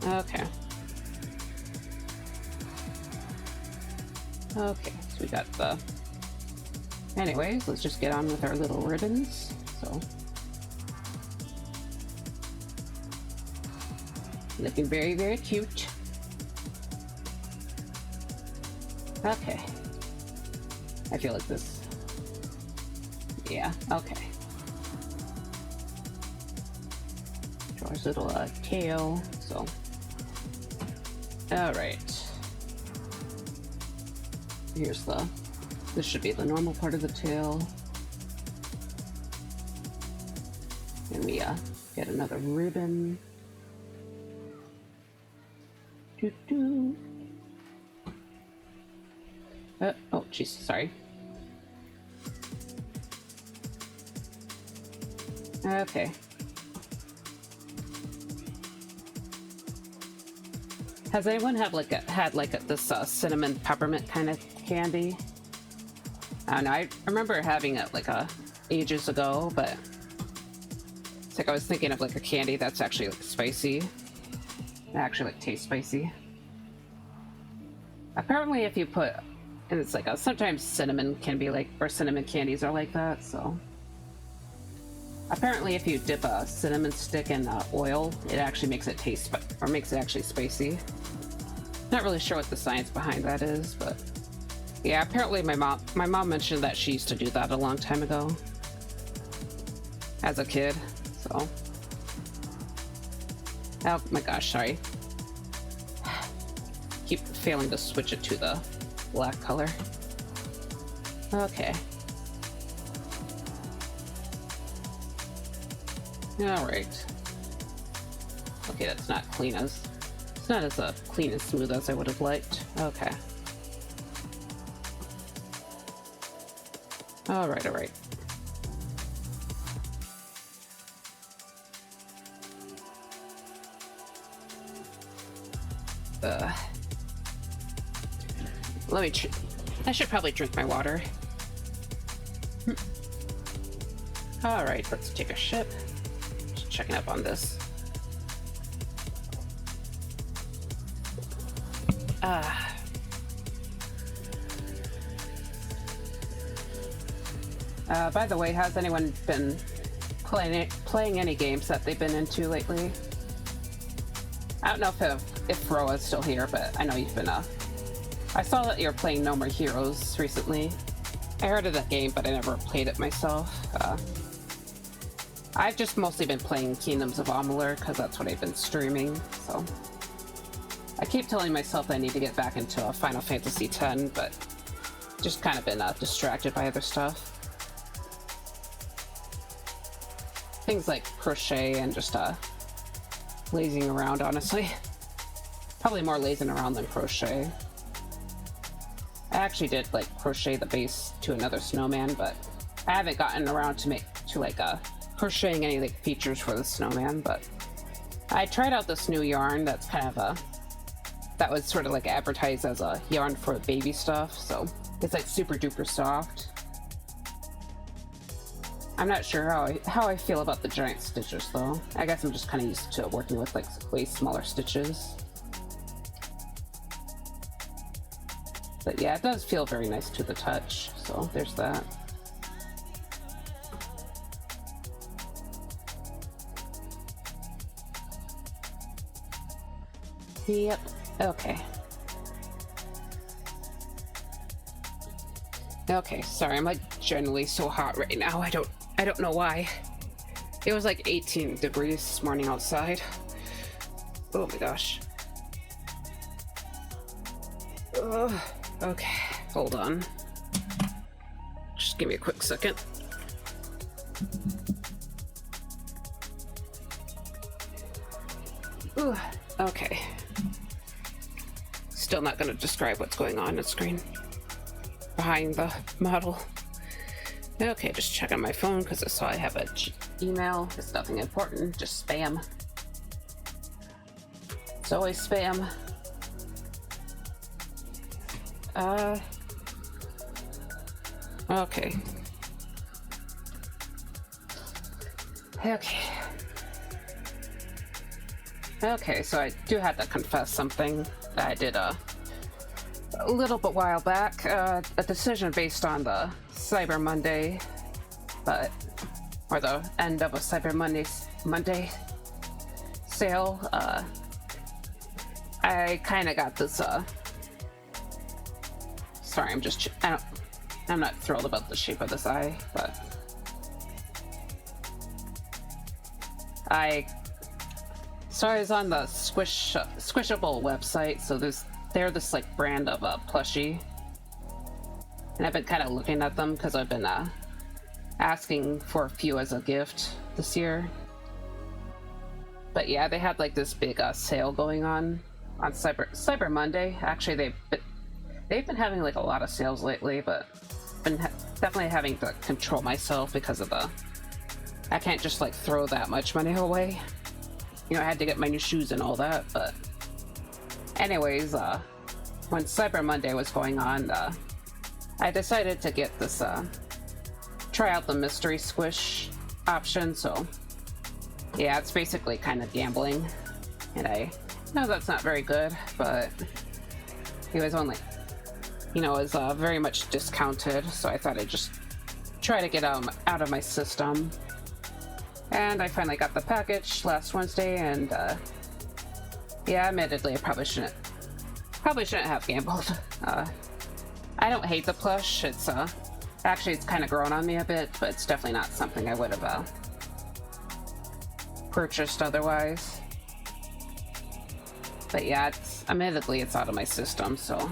Okay. Okay, so we got the... Anyways, let's just get on with our little ribbons, so... Looking very, very cute. Okay. I feel like this... Yeah, okay. Draw his little tail, so... Alright. Here's the... This should be the normal part of the tail. And we get another ribbon. Doo-doo. Oh, jeez, sorry. Okay. Has anyone had this cinnamon peppermint kind of candy? I don't know. I remember having it ages ago, but it's like I was thinking of like a candy that's actually like spicy. It actually like tastes spicy. Apparently, if you put, and it's like sometimes cinnamon can be like, or cinnamon candies are like that. So apparently, if you dip a cinnamon stick in oil, it actually makes it taste or makes it actually spicy. Not really sure what the science behind that is, but yeah, apparently my mom mentioned that she used to do that a long time ago as a kid. So, oh my gosh, sorry. Keep failing to switch it to the black color. Okay. All right. Okay, that's not clean as... It's not as clean and smooth as I would have liked. Okay. Alright, alright. I should probably drink my water. Alright, let's take a ship. Just checking up on this. By the way, has anyone been playing any games that they've been into lately? I don't know if Roa's still here, but I know you've been I saw that you're playing No More Heroes recently. I heard of that game, but I never played it myself. I've just mostly been playing Kingdoms of Amalur because that's what I've been streaming, so... I keep telling myself I need to get back into Final Fantasy X, but just kind of been distracted by other stuff. Things like crochet and just lazing around, honestly. Probably more lazing around than crochet. I actually did like crochet the base to another snowman, but I haven't gotten around to crocheting any like features for the snowman. But I tried out this new yarn that's kind of that was sort of like advertised as a yarn for baby stuff, so it's like super duper soft. I'm not sure how I feel about the giant stitches though. I guess I'm just kind of used to working with like way smaller stitches. But yeah, it does feel very nice to the touch, so there's that. Yep, okay. Okay, sorry, I'm like generally so hot right now. I don't know why. It was like 18 degrees this morning outside. Oh my gosh. Okay, hold on. Just give me a quick second. Ooh, okay. Still not gonna describe what's going on the screen behind the model. Okay, just checking my phone because I saw I have a email. It's nothing important, just spam. It's always spam. Okay. Okay, so I do have to confess something that I did a little bit while back. A decision based on the Cyber Monday, or the end of a Cyber Monday sale. I kind of got this. Sorry, I'm not thrilled about the shape of this eye, but I was on the Squishable website, so they're this like brand of a plushie, and I've been kind of looking at them because I've been asking for a few as a gift this year. But yeah, they had like this big sale going on Cyber Monday. Actually, they've been having like a lot of sales lately, but been definitely having to control myself because of I can't just like throw that much money away. You know, I had to get my new shoes and all that, but anyways, when Cyber Monday was going on, I decided to get this, try out the mystery squish option. So yeah, it's basically kind of gambling, and I know that's not very good, but it was only, it was very much discounted, so I thought I'd just try to get out of my system. And I finally got the package last Wednesday, and yeah, admittedly, I probably shouldn't have gambled. I don't hate the plush. It's actually it's kind of grown on me a bit, but it's definitely not something I would have purchased otherwise. But yeah, admittedly it's out of my system, so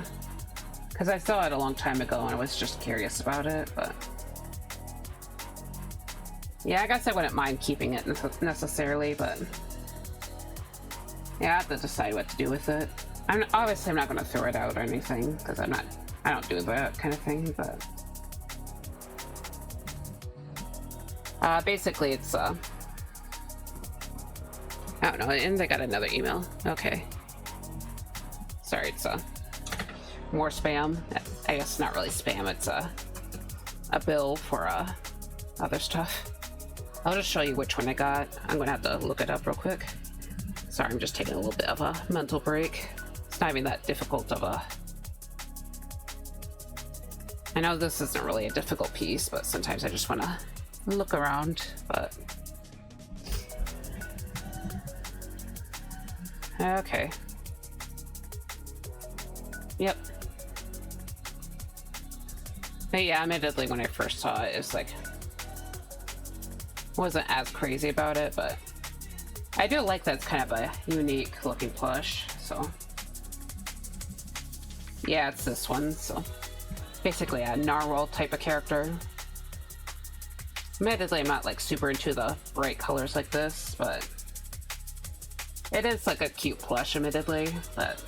because I saw it a long time ago and I was just curious about it, but. Yeah, I guess I wouldn't mind keeping it necessarily, but yeah, I have to decide what to do with it. Obviously I'm not going to throw it out or anything, because I don't do that kind of thing, but basically it's I don't know, and they got another email. Okay, sorry, it's more spam. I guess not really spam, it's a bill for other stuff. I'll just show you which one I got. I'm gonna have to look it up real quick. Sorry, I'm just taking a little bit of a mental break. It's not even that difficult of a... I know this isn't really a difficult piece, but sometimes I just want to look around, but... Okay. Yep. But yeah, admittedly, when I first saw it, it's like... wasn't as crazy about it, but I do like that it's kind of a unique looking plush, so yeah, it's this one. So basically a narwhal type of character. Admittedly, I'm not like super into the bright colors like this, but it is like a cute plush, admittedly, but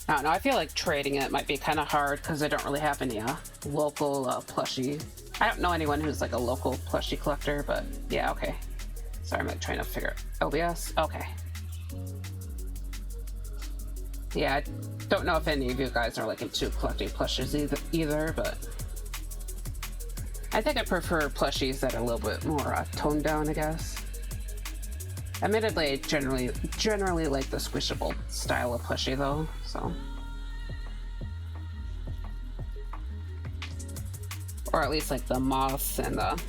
I don't know, I feel like trading it might be kind of hard because I don't really have any local plushie. I don't know anyone who's like a local plushie collector, but yeah, okay. Sorry, I'm like trying to figure out OBS. Okay. Yeah, I don't know if any of you guys are like into collecting plushies either, but I think I prefer plushies that are a little bit more toned down, I guess. Admittedly, I generally like the squishable style of plushie though, so. Or at least like the moths and the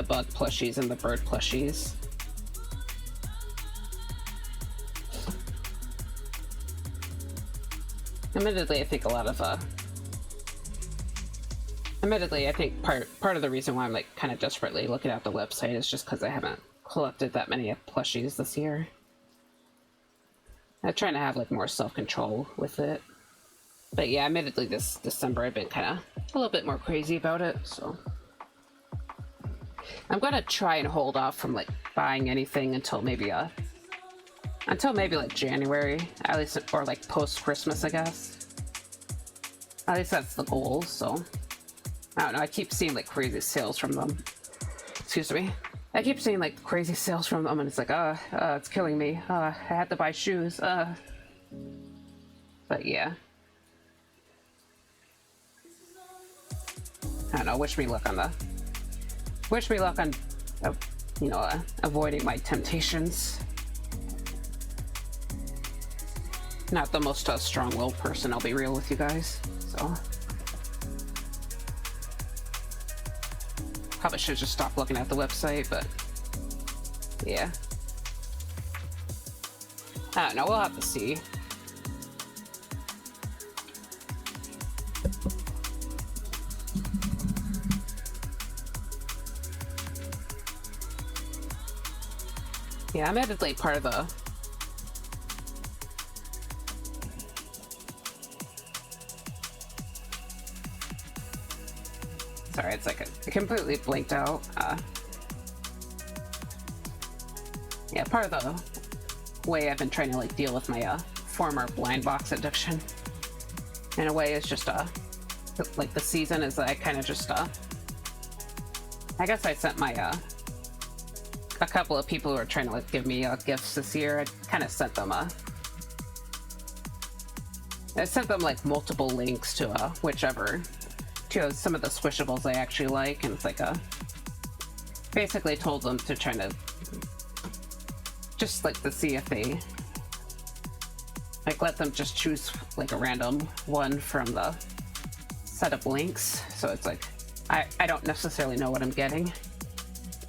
bug plushies and the bird plushies. Admittedly, I think a lot of admittedly, I think part of the reason why I'm like kind of desperately looking at the website is just because I haven't collected that many plushies this year. I'm trying to have like more self-control with it. But yeah, admittedly this December I've been kind of a little bit more crazy about it, so I'm gonna try and hold off from like buying anything until maybe like January, at least, or like post-Christmas, I guess. At least that's the goal, so I don't know, I keep seeing like crazy sales from them. Excuse me. I keep seeing like crazy sales from them and it's like, it's killing me. I had to buy shoes, But yeah. I don't know, wish me luck on, you know, avoiding my temptations. Not the most strong-willed person, I'll be real with you guys, so. Probably should just stop looking at the website, but yeah. I don't know, we'll have to see. Yeah, I'm admittedly part of the... Sorry, it's like it completely blinked out. Yeah, part of the way I've been trying to like deal with my former blind box addiction, in a way, is just like the season is I kind of just I guess I sent my a couple of people who are trying to like give me gifts this year. I kind of sent them like multiple links to whichever, to some of the squishables I actually like, and it's like basically told them to try to just like to see if they like let them just choose like a random one from the set of links. So it's like I don't necessarily know what I'm getting,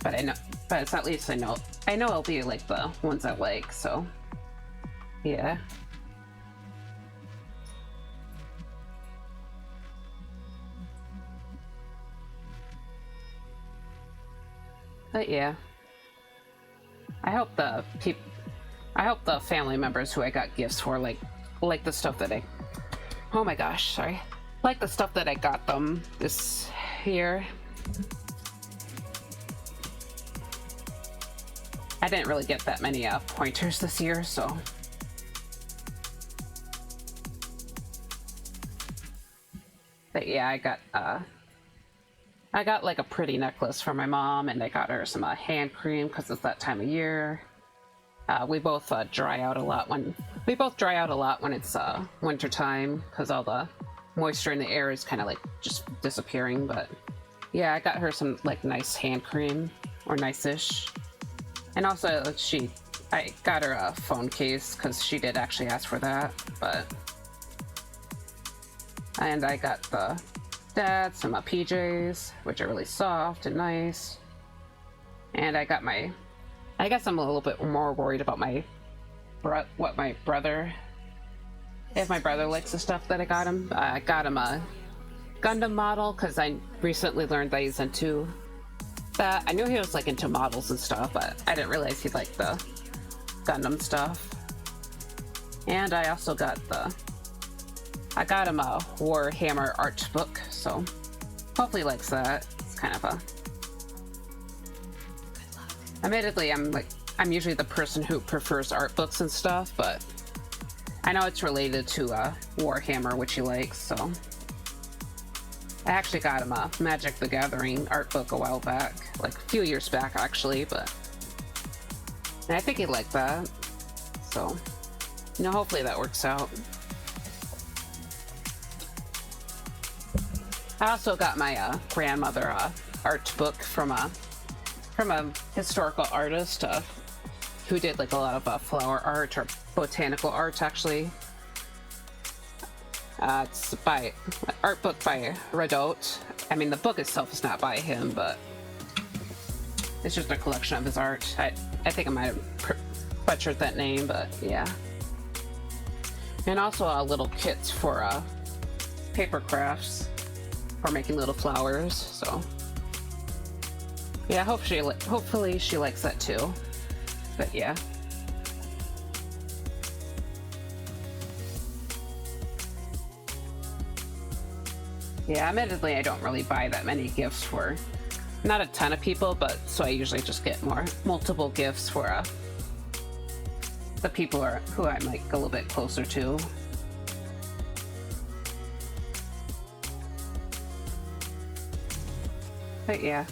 but I know, but it's at least I know it'll be like the ones I like, so yeah. But yeah, I hope the family members who I got gifts for like the stuff that oh my gosh, sorry, like the stuff that I got them this year. I didn't really get that many pointers this year, so but yeah, I got like a pretty necklace for my mom, and I got her some hand cream because it's that time of year. We both dry out a lot when it's winter time, because all the moisture in the air is kind of like just disappearing. But yeah, I got her some like nice hand cream, or nice-ish, and also I got her a phone case because she did actually ask for that. And I got the dad some PJs, which are really soft and nice. And I guess I'm a little bit more worried about if my brother likes the stuff that I got him. I got him Gundam model, because I recently learned that he's into that. I knew he was like into models and stuff, but I didn't realize he liked the Gundam stuff. And I also got I got him a Warhammer art book, so hopefully he likes that. It's kind of a... Admittedly, I'm usually the person who prefers art books and stuff, but I know it's related to Warhammer, which he likes, so... I actually got him a Magic the Gathering art book a while back, like a few years back actually, but and I think he liked that, so you know, hopefully that works out. I also got my grandmother art book from a historical artist who did like a lot of flower art or botanical art actually. It's by art book by Radote. I mean, the book itself is not by him, but it's just a collection of his art. I think I might have butchered that name, but yeah. And also little kits for paper crafts for making little flowers. So yeah, hopefully she likes that too. But yeah. Yeah, admittedly, I don't really buy that many gifts for not a ton of people, but so I usually just get multiple gifts for the people who I'm like a little bit closer to. But yeah.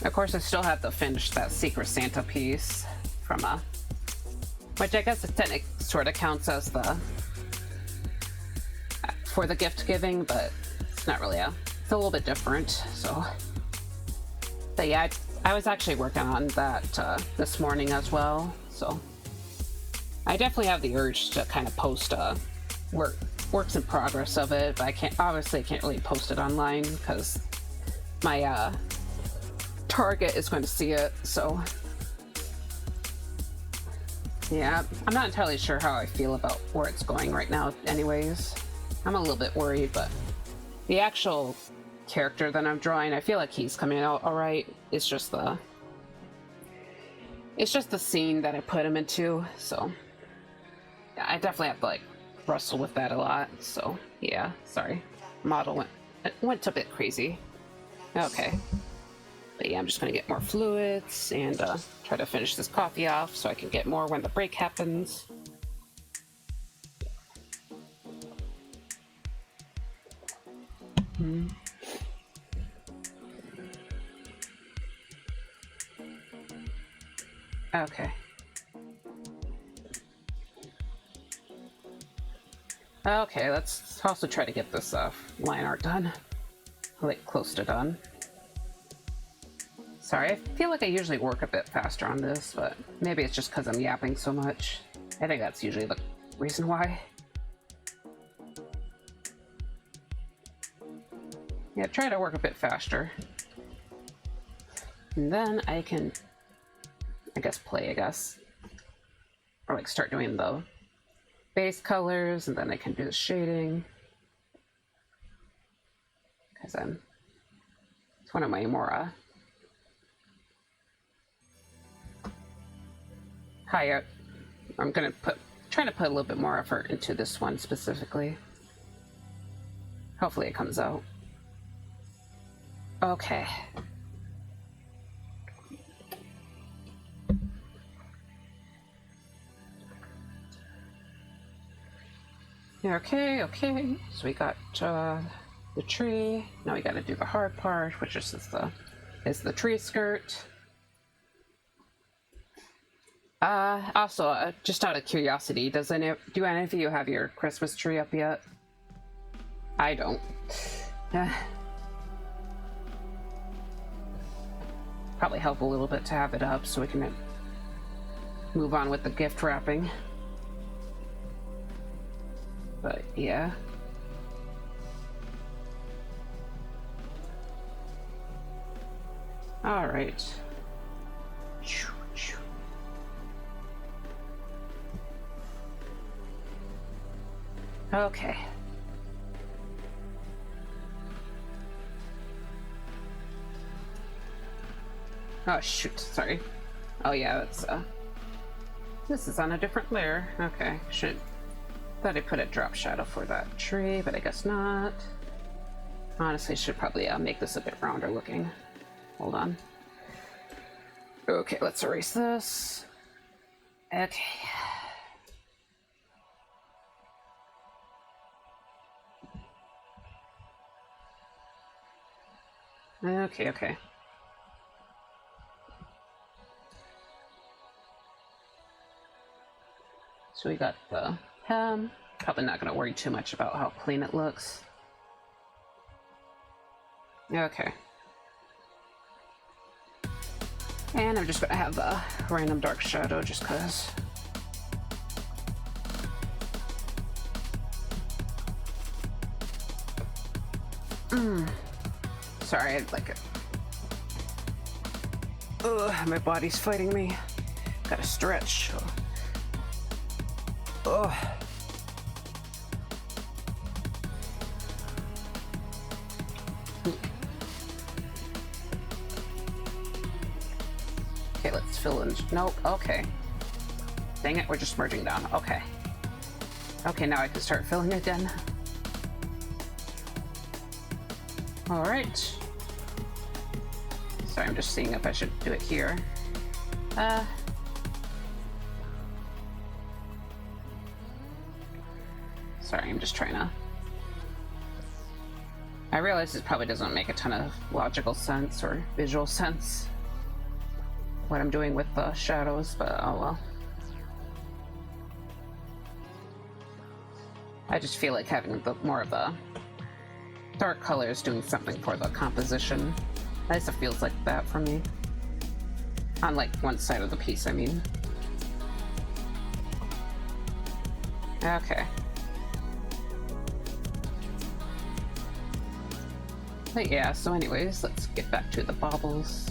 Of course, I still have to finish that Secret Santa piece from which I guess it technically sort of counts as for the gift giving, but it's not really it's a little bit different, so. But yeah, I was actually working on that this morning as well, so. I definitely have the urge to kind of post works in progress of it, but I can't really post it online because my target is going to see it, so. Yeah, I'm not entirely sure how I feel about where it's going right now anyways. I'm a little bit worried, but the actual character that I'm drawing, I feel like he's coming out all right. It's just the scene that I put him into, so yeah, I definitely have to like wrestle with that a lot. So yeah, sorry, model went a bit crazy. Okay, but yeah, I'm just gonna get more fluids and try to finish this coffee off so I can get more when the break happens. Okay. Okay, let's also try to get this line art done. Like, close to done. Sorry, I feel like I usually work a bit faster on this, but maybe it's just because I'm yapping so much. I think that's usually the reason why. Yeah, try to work a bit faster. And then I can, I guess, or like start doing the base colors, and then I can do the shading. Because it's one of my more higher. I'm gonna trying to put a little bit more effort into this one specifically. Hopefully it comes out. Okay. Okay. So we got the tree. Now we got to do the hard part, which is the tree skirt. Also, just out of curiosity, do any of you have your Christmas tree up yet? I don't. Probably help a little bit to have it up so we can move on with the gift wrapping. But yeah. All right. Okay. Oh shoot, sorry. Oh yeah, it's this is on a different layer. Okay, thought I put a drop shadow for that tree, but I guess not. Honestly, should probably make this a bit rounder looking. Hold on. Okay, let's erase this. Okay. Okay. So we got the hem. Probably not going to worry too much about how clean it looks. Okay. And I'm just going to have a random dark shadow just because. Sorry, I'd like it. Ugh, my body's fighting me. Gotta stretch. Ugh. Okay, let's fill in. Nope, okay. Dang it, we're just merging down. Okay. Okay, now I can start filling again. Alright. Sorry, I'm just seeing if I should do it here. Sorry, I'm just trying to... I realize it probably doesn't make a ton of logical sense or visual sense what I'm doing with the shadows, but oh well. I just feel like having more of the dark colors doing something for the composition. At least it feels like that for me. On like one side of the piece, I mean. Okay. But yeah, so anyways, let's get back to the baubles.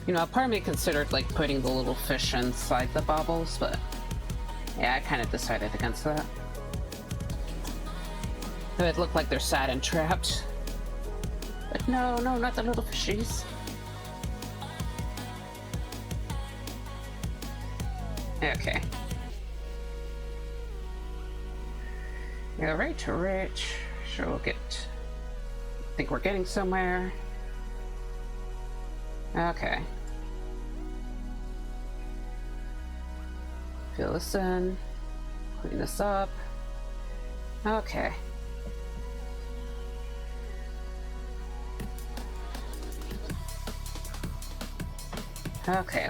You know, part of me considered like putting the little fish inside the baubles, but yeah, I kind of decided against that. It would look like they're sad and trapped. But no, not the little fishies. Okay. Yeah, right. Sure, we'll get... I think we're getting somewhere. Okay. Fill this in. Clean this up. Okay. Okay.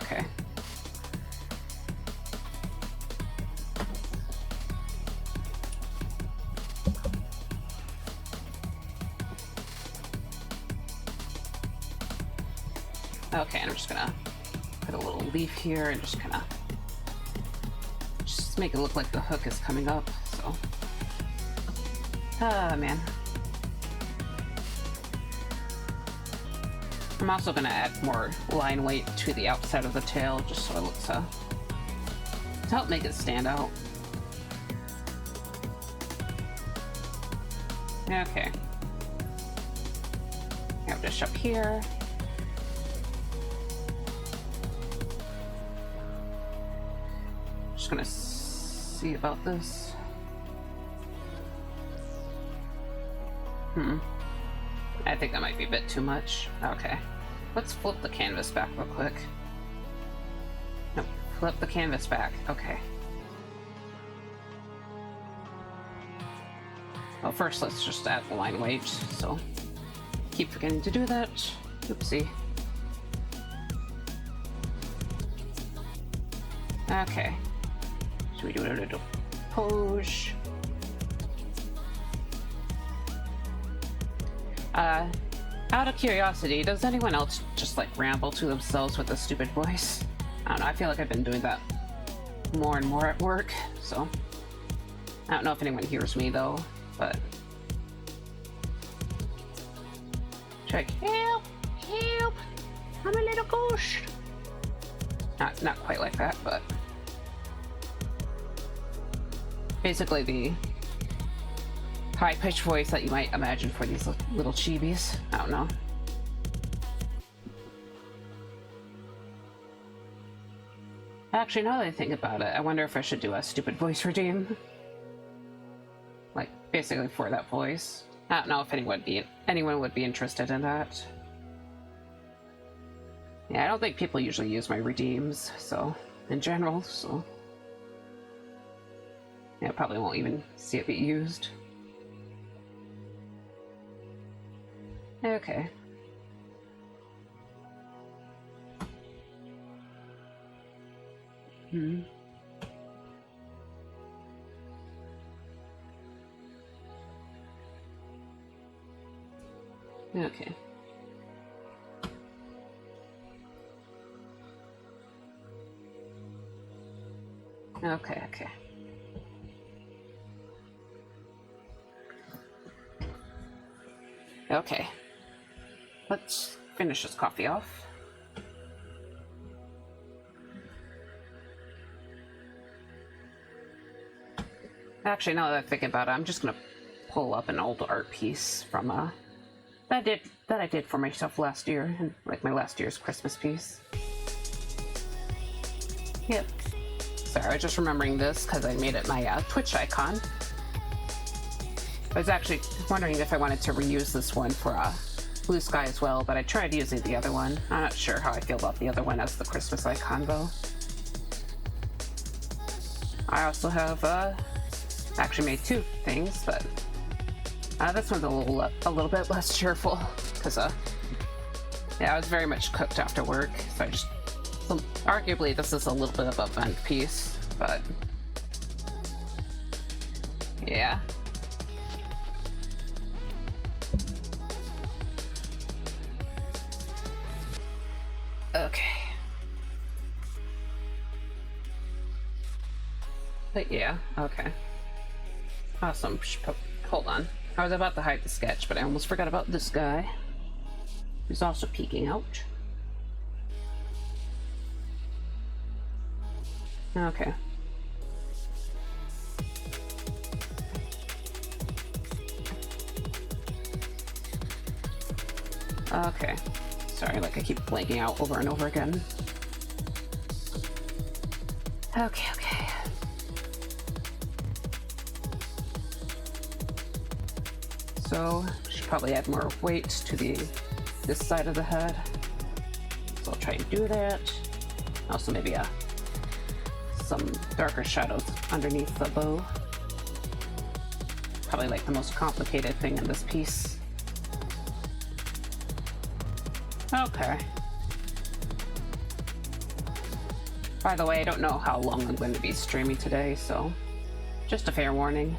Okay, and I'm just gonna put a little leaf here and just kinda make it look like the hook is coming up, so. Ah, man. I'm also gonna add more line weight to the outside of the tail, just so it looks, to help make it stand out. Okay. Now just up here. Just gonna see about this. I think that might be a bit too much. Okay. Let's flip the canvas back real quick. No, flip the canvas back. Okay. Well, first let's just add the line weight, so keep forgetting to do that. Oopsie. Okay. Should we do a little pose? Out of curiosity, does anyone else just like ramble to themselves with a stupid voice? I don't know, I feel like I've been doing that more and more at work, so I don't know if anyone hears me though, but check. Help! I'm a little ghost. Not quite like that, but basically the high-pitched voice that you might imagine for these little chibis. I don't know. Actually, now that I think about it, I wonder if I should do a stupid voice redeem. Like, basically for that voice. I don't know if anyone would be interested in that. Yeah, I don't think people usually use my redeems, so, in general, so. Yeah, I probably won't even see it be used. Okay. Okay. Okay. Okay. Let's finish this coffee off. Actually, now that I think about it, I'm just gonna pull up an old art piece from that I did for myself last year, and like my last year's Christmas piece. Yep. Sorry, I was just remembering this because I made it my Twitch icon. I was actually wondering if I wanted to reuse this one for Blue Sky as well, but I tried using the other one. I'm not sure how I feel about the other one as the Christmas icon, though. I also have actually made two things, but this one's a little bit less cheerful because yeah, I was very much cooked after work, so arguably this is a little bit of a vent piece, but yeah. Okay. But yeah, okay. Awesome. Hold on. I was about to hide the sketch, but I almost forgot about this guy. He's also peeking out. Okay. Okay. Sorry, like I keep blanking out over and over again. Okay. So, should probably add more weight to this side of the head. So I'll try and do that. Also maybe some darker shadows underneath the bow. Probably like the most complicated thing in this piece. Okay. By the way, I don't know how long I'm going to be streaming today, so just a fair warning.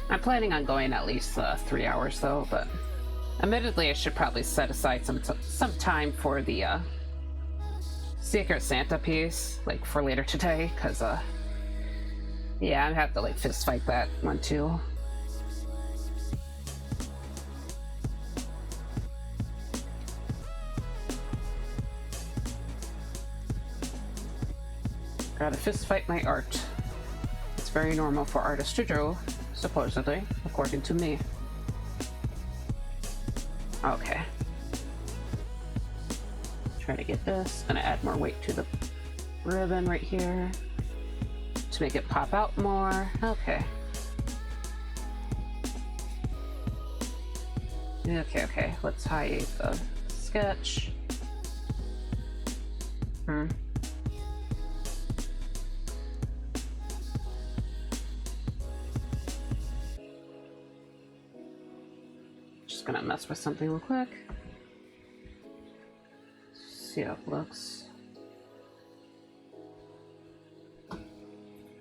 I'm planning on going at least 3 hours though, but admittedly I should probably set aside some time for the Secret Santa piece, like for later today, because yeah, I have to like fist fight that one too. Gotta fist fight my art. It's very normal for artists to draw, supposedly, according to me. Okay. Try to get this. Gonna add more weight to the ribbon right here to make it pop out more. Okay. Okay. Let's hide the sketch. Just gonna mess with something real quick. See how it looks.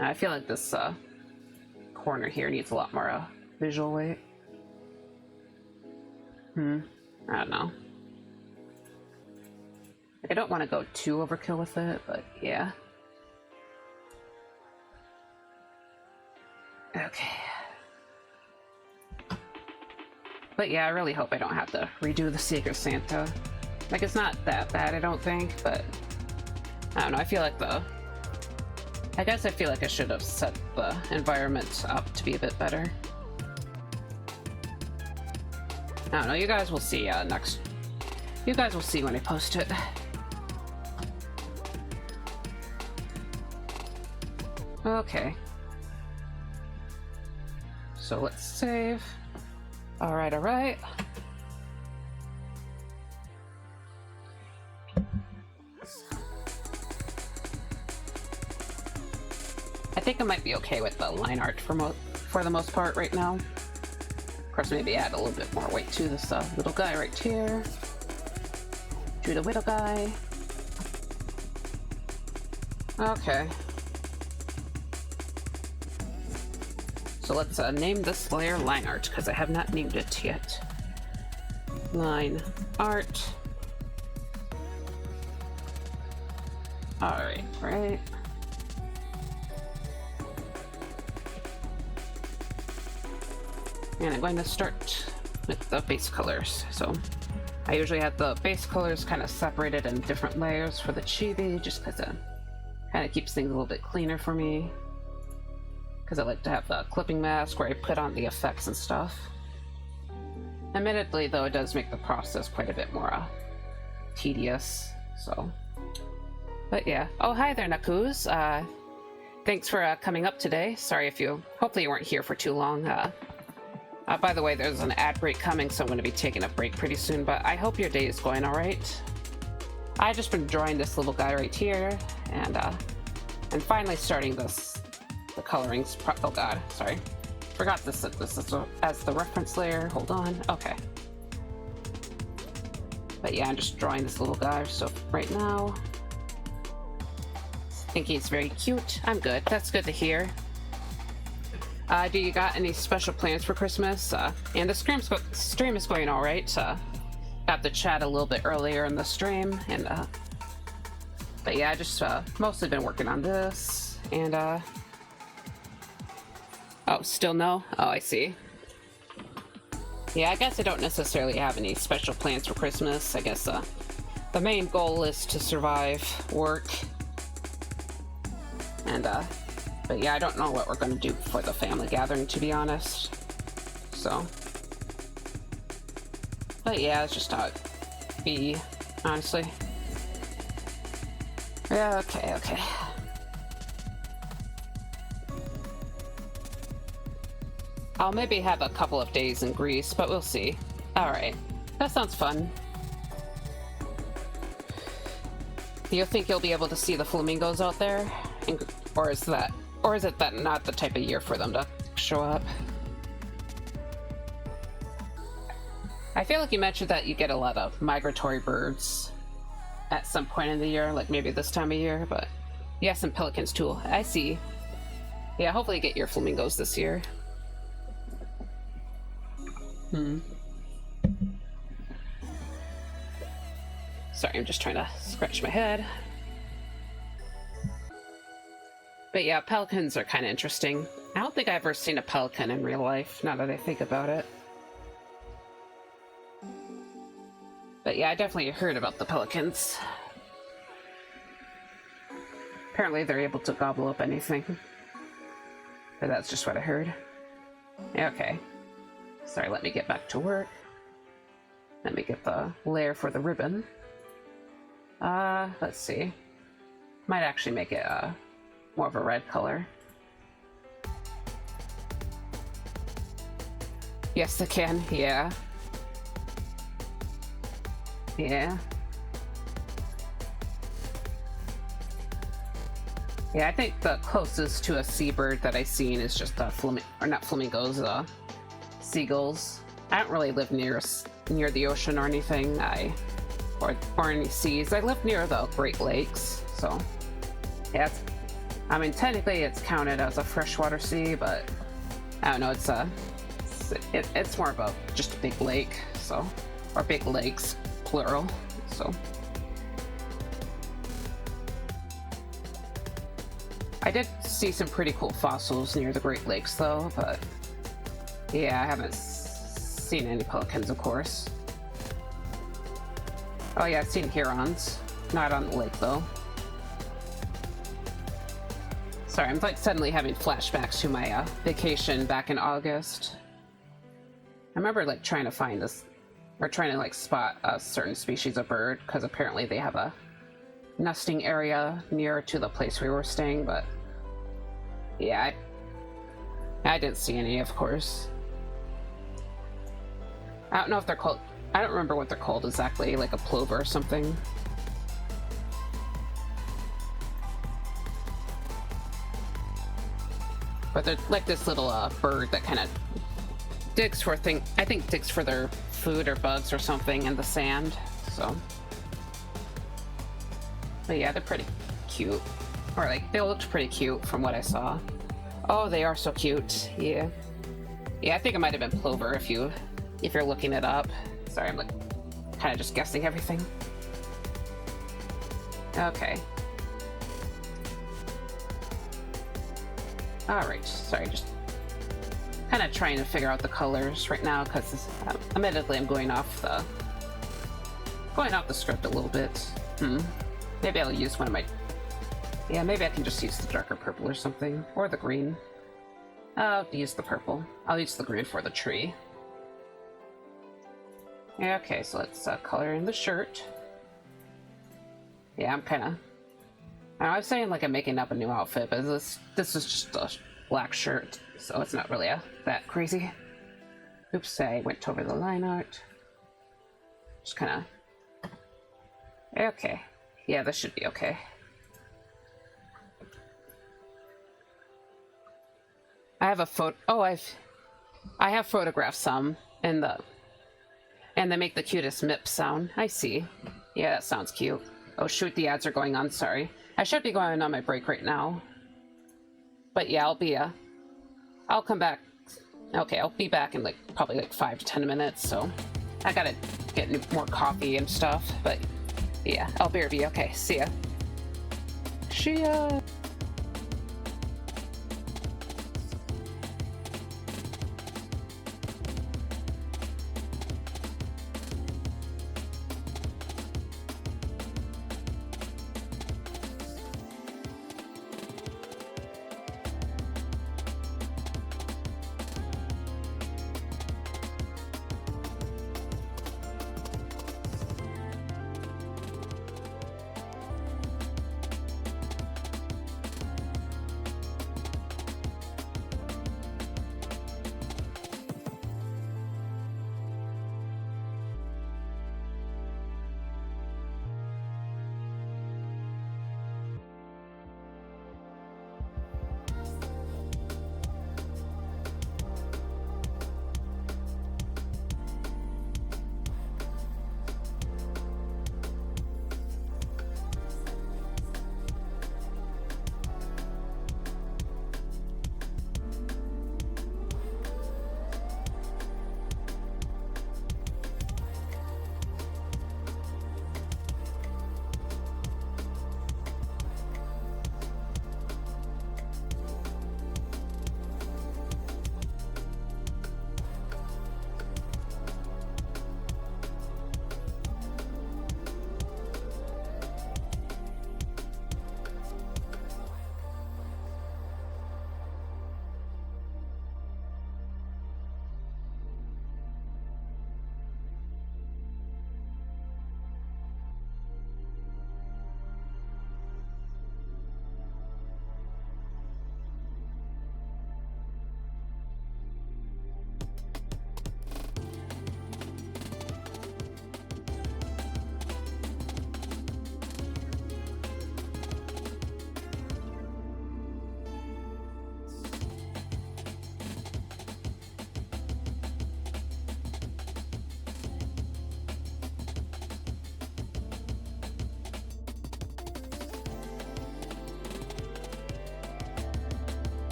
I feel like this corner here needs a lot more visual weight. I don't know. I don't want to go too overkill with it, but yeah. Okay. But yeah, I really hope I don't have to redo the Secret Santa. Like, it's not that bad, I don't think, but I don't know, I feel like the I guess I feel like I should have set the environment up to be a bit better. I don't know, you guys will see next. You guys will see when I post it. Okay. So let's save. Alright, alright. I think I might be okay with the line art for the most part right now. Of course, maybe add a little bit more weight to this little guy right here. Do the little guy. Okay. So let's name this layer line art, because I have not named it yet. Line art. Alright, right. And I'm going to start with the base colors. So I usually have the base colors kind of separated in different layers for the chibi, just because it kind of keeps things a little bit cleaner for me. Because I like to have the clipping mask where I put on the effects and stuff. Admittedly, though, it does make the process quite a bit more tedious, so. But yeah. Oh, hi there, Nakuz. Thanks for coming up today. Sorry if hopefully you weren't here for too long. By the way, there's an ad break coming, so I'm going to be taking a break pretty soon, but I hope your day is going alright. I've just been drawing this little guy right here, and finally starting the colorings. Oh god, sorry. Forgot to set this as the reference layer. Hold on. Okay. But yeah, I'm just drawing this little guy, so right now. I think he's very cute. I'm good. That's good to hear. Do you got any special plans for Christmas? And the stream is going alright. Got to chat a little bit earlier in the stream, and but yeah, I just mostly been working on this, and oh, still no? Oh, I see. Yeah, I guess I don't necessarily have any special plans for Christmas. I guess the main goal is to survive work, and but yeah, I don't know what we're going to do for the family gathering, to be honest. So, but yeah, it's just how it be, honestly. Yeah, okay, okay. I'll maybe have a couple of days in Greece, but we'll see. Alright, that sounds fun. Do you think you'll be able to see the flamingos out there? Or is it that not the type of year for them to show up? I feel like you mentioned that you get a lot of migratory birds at some point in the year, like maybe this time of year, but yeah, some pelicans too. I see. Yeah, hopefully you get your flamingos this year. Sorry, I'm just trying to scratch my head. But yeah, pelicans are kind of interesting. I don't think I've ever seen a pelican in real life, now that I think about it. But yeah, I definitely heard about the pelicans. Apparently they're able to gobble up anything. But that's just what I heard. Okay. Sorry, let me get back to work. Let me get the layer for the ribbon. Let's see. Might actually make it more of a red color. Yes, I can. Yeah. Yeah. Yeah, I think the closest to a seabird that I've seen is just not flamingos, seagulls. I don't really live near the ocean or anything, or any seas. I live near the Great Lakes, so yeah. I mean, technically it's counted as a freshwater sea, but I don't know. It's more of just a big lake, so, or big lakes, plural. So I did see some pretty cool fossils near the Great Lakes, though, but yeah, I haven't seen any pelicans, of course. Oh yeah, I've seen herons. Not on the lake, though. Sorry, I'm like suddenly having flashbacks to my vacation back in August. I remember like trying to find this, or trying to like spot a certain species of bird, because apparently they have a nesting area near to the place we were staying, but yeah, I didn't see any, of course. I don't know if they're called, I don't remember what they're called exactly, like a plover or something. But they're like this little bird that kind of digs for I think digs for their food or bugs or something in the sand, so. But yeah, they're pretty cute. Or like, they looked pretty cute from what I saw. Oh, they are so cute, yeah. Yeah, I think it might have been plover if you're looking it up. Sorry, I'm like kind of just guessing everything. Okay. Alright, sorry, just kind of trying to figure out the colors right now, because admittedly I'm going off the script a little bit. Maybe I'll use one of my... Yeah, maybe I can just use the darker purple or something, or the green. I'll use the purple. I'll use the green for the tree. Yeah, okay, so let's color in the shirt. Yeah, I'm kind of... I was saying like I'm making up a new outfit, but this is just a black shirt, so it's not really that crazy. Oops, I went over the line art. Just kind of... Okay. Yeah, this should be okay. I have a photo... Oh, I have photographed some in the... And they make the cutest mip sound. I see. Yeah, that sounds cute. Oh shoot, the ads are going on, sorry. I should be going on my break right now. But yeah, I'll come back. Okay, I'll be back in like probably like 5 to 10 minutes, so I gotta get more coffee and stuff. But yeah, I'll be okay. See ya. See ya.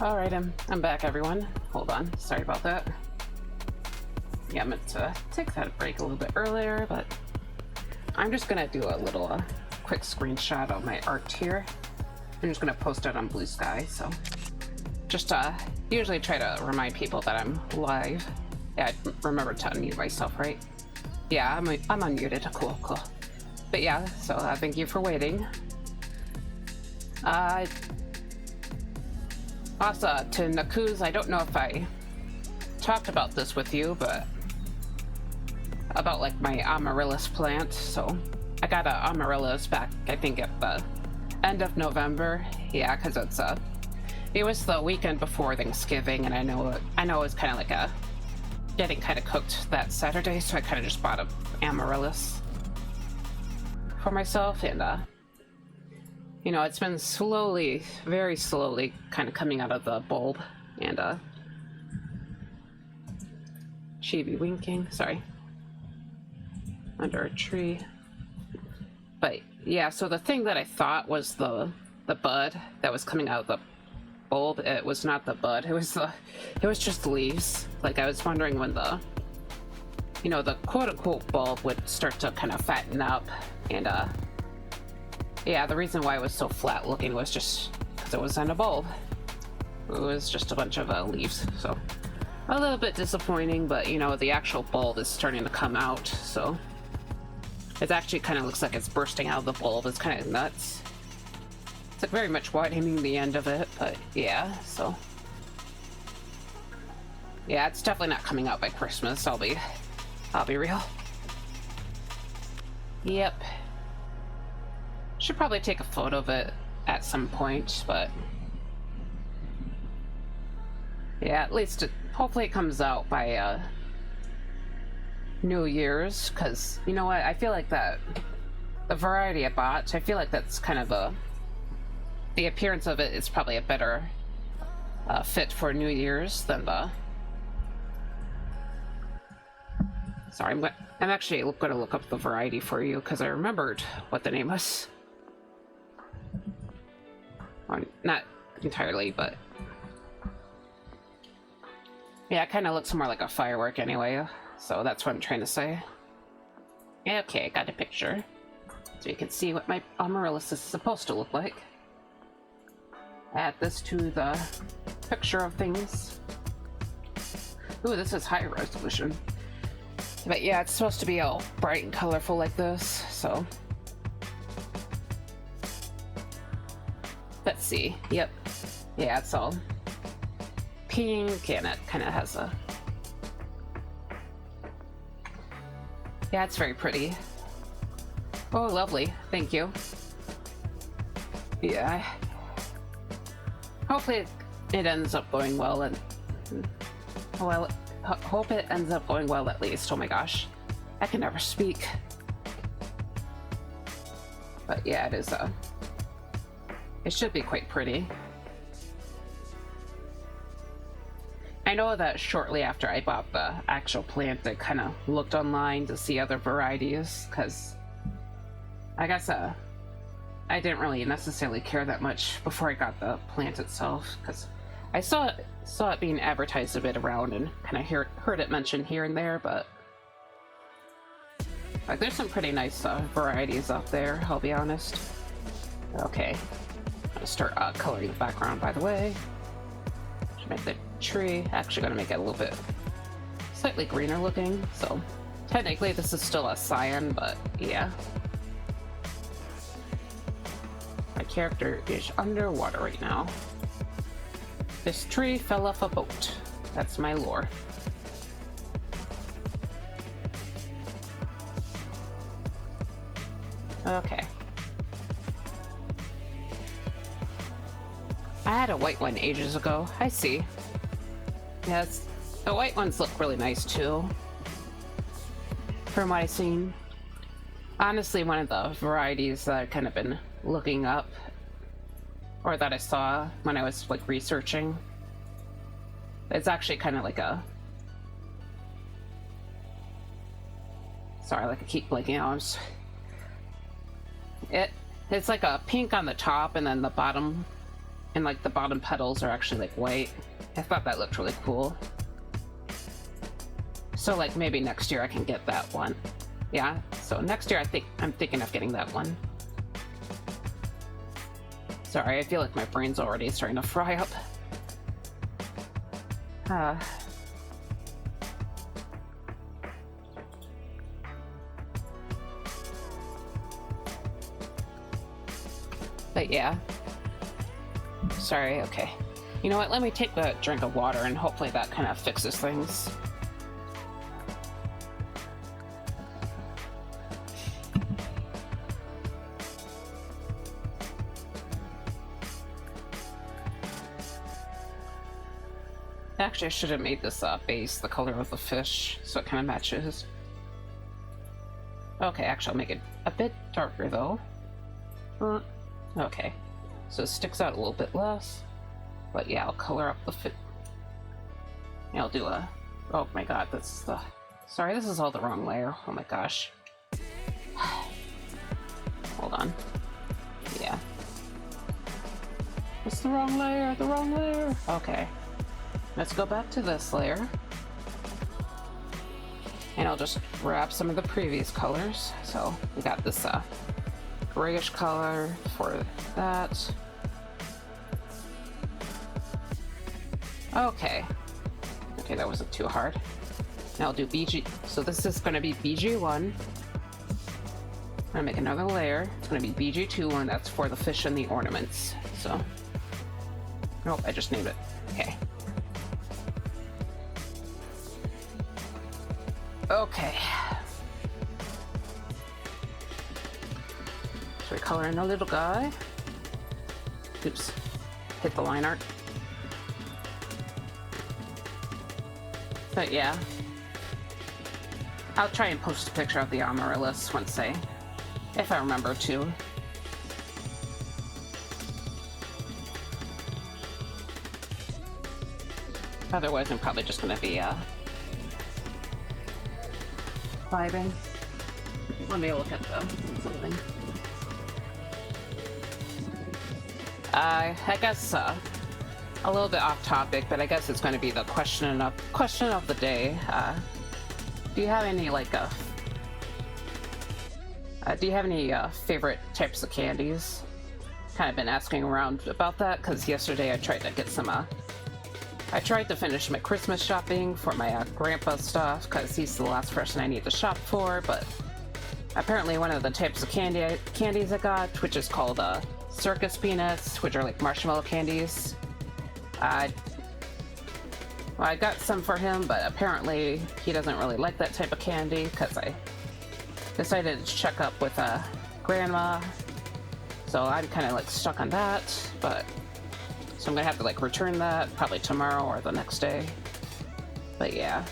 Alright, I'm back, everyone. Hold on, sorry about that. Yeah, I meant to take that break a little bit earlier, but I'm just gonna do a little quick screenshot of my art here. I'm just gonna post it on Blue Sky, so just usually try to remind people that I'm live. Yeah, I remember to unmute myself, right? Yeah, I'm unmuted. Cool. But yeah, so thank you for waiting. Also, to Nakuz, I don't know if I talked about this with you, but about like my amaryllis plant. So I got amaryllis back, I think at the end of November. Yeah, because it was the weekend before Thanksgiving, and I know it was kind of like getting kind of cooked that Saturday, so I kind of just bought a amaryllis for myself, and you know, it's been slowly, very slowly kind of coming out of the bulb, and Chibi winking, sorry, under a tree. But yeah, so the thing that I thought was the bud that was coming out of the bulb, it was not the bud, it was just leaves. Like, I was wondering when the, you know, the quote-unquote bulb would start to kind of fatten up, and yeah, the reason why it was so flat looking was just because it wasn't a bulb. It was just a bunch of leaves, so a little bit disappointing, but you know, the actual bulb is starting to come out, so it actually kind of looks like it's bursting out of the bulb. It's kind of nuts. It's like very much widening the end of it, but yeah, so yeah, it's definitely not coming out by Christmas. I'll be real. Yep. Should probably take a photo of it at some point, but yeah, at least hopefully it comes out by New Year's, because you know what, I feel like that the variety I bought, I feel like that's kind of the appearance of it is probably a better fit for New Year's than the, sorry, I'm actually going to look up the variety for you because I remembered what the name was. Or not entirely, but yeah, it kind of looks more like a firework anyway, so that's what I'm trying to say. Okay, I got a picture, so you can see what my amaryllis is supposed to look like. Add this to the picture of things. Ooh, this is high resolution. But yeah, it's supposed to be all bright and colorful like this, so let's see. Yep. Yeah, it's all pink, and it kind of has a... Yeah, it's very pretty. Oh, lovely. Thank you. Yeah. Hopefully it ends up going well, and... Well, hope it ends up going well at least. Oh my gosh. I can never speak. But yeah, it is, it should be quite pretty. I know that shortly after I bought the actual plant, I kind of looked online to see other varieties, because I guess I didn't really necessarily care that much before I got the plant itself, because I saw it being advertised a bit around and kind of heard it mentioned here and there, but like, there's some pretty nice varieties out there, I'll be honest. Okay, I'm gonna start coloring the background, by the way. Should make the tree, actually gonna make it a little bit slightly greener looking, so technically this is still a cyan, but yeah. My character is underwater right now. This tree fell off a boat. That's my lore. Okay. I had a white one ages ago. I see. Yes, the white ones look really nice too, from what I've seen. Honestly, one of the varieties that I've kind of been looking up, or that I saw when I was like researching, it's actually kind of like a... Sorry, like I keep blinking out. It's like a pink on the top, and then the bottom and like the bottom petals are actually like white. I thought that looked really cool. So like maybe next year I can get that one. Yeah, so next year I'm thinking of getting that one. Sorry, I feel like my brain's already starting to fry up. But yeah. Sorry, okay. You know what, let me take a drink of water and hopefully that kind of fixes things. Actually, I should have made this base the color of the fish, so it kind of matches. Okay, actually, I'll make it a bit darker, though. Okay, so it sticks out a little bit less. But yeah, I'll color up the fit. Yeah, I'll do a... Oh my god, that's the... Sorry, this is all the wrong layer. Oh my gosh. Hold on. Yeah. It's the wrong layer, the wrong layer! Okay. Let's go back to this layer. And I'll just grab some of the previous colors. So we got this grayish color for that. Okay. Okay, that wasn't too hard. Now I'll do BG. So this is going to be BG1. I'm going to make another layer. It's going to be BG2, and that's for the fish and the ornaments. So. Nope, I just named it. Okay. Okay. So we color in a little guy. Oops. Hit the line art. But yeah. I'll try and post a picture of the amaryllis once if I remember to. Otherwise, I'm probably just gonna be vibing. Let me look at something. I guess a little bit off topic, but I guess it's going to be the question of the day. Do you have any favorite types of candies? Kind of been asking around about that because yesterday I tried to get some. I tried to finish my Christmas shopping for my grandpa's stuff because he's the last person I need to shop for, but apparently one of the types of candies I got, which is called circus peanuts, which are like marshmallow candies. I got some for him, but apparently he doesn't really like that type of candy because I decided to check up with grandma, so I'm kind of like stuck on that, but so I'm gonna have to like return that probably tomorrow or the next day. But yeah.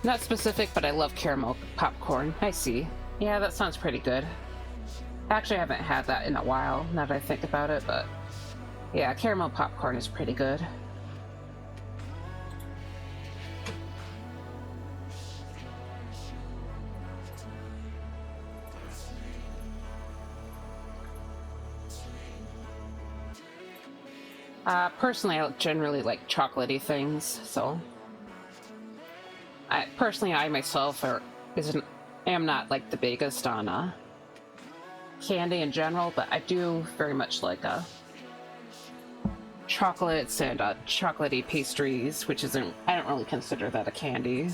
Not specific, but I love caramel popcorn. I see. Yeah, that sounds pretty good. Actually, I haven't had that in a while, now that I think about it, but yeah, caramel popcorn is pretty good. Personally, I generally like chocolatey things, so I myself am not like the biggest on candy in general, but I do very much like chocolates and chocolatey pastries, which isn't, I don't really consider that a candy.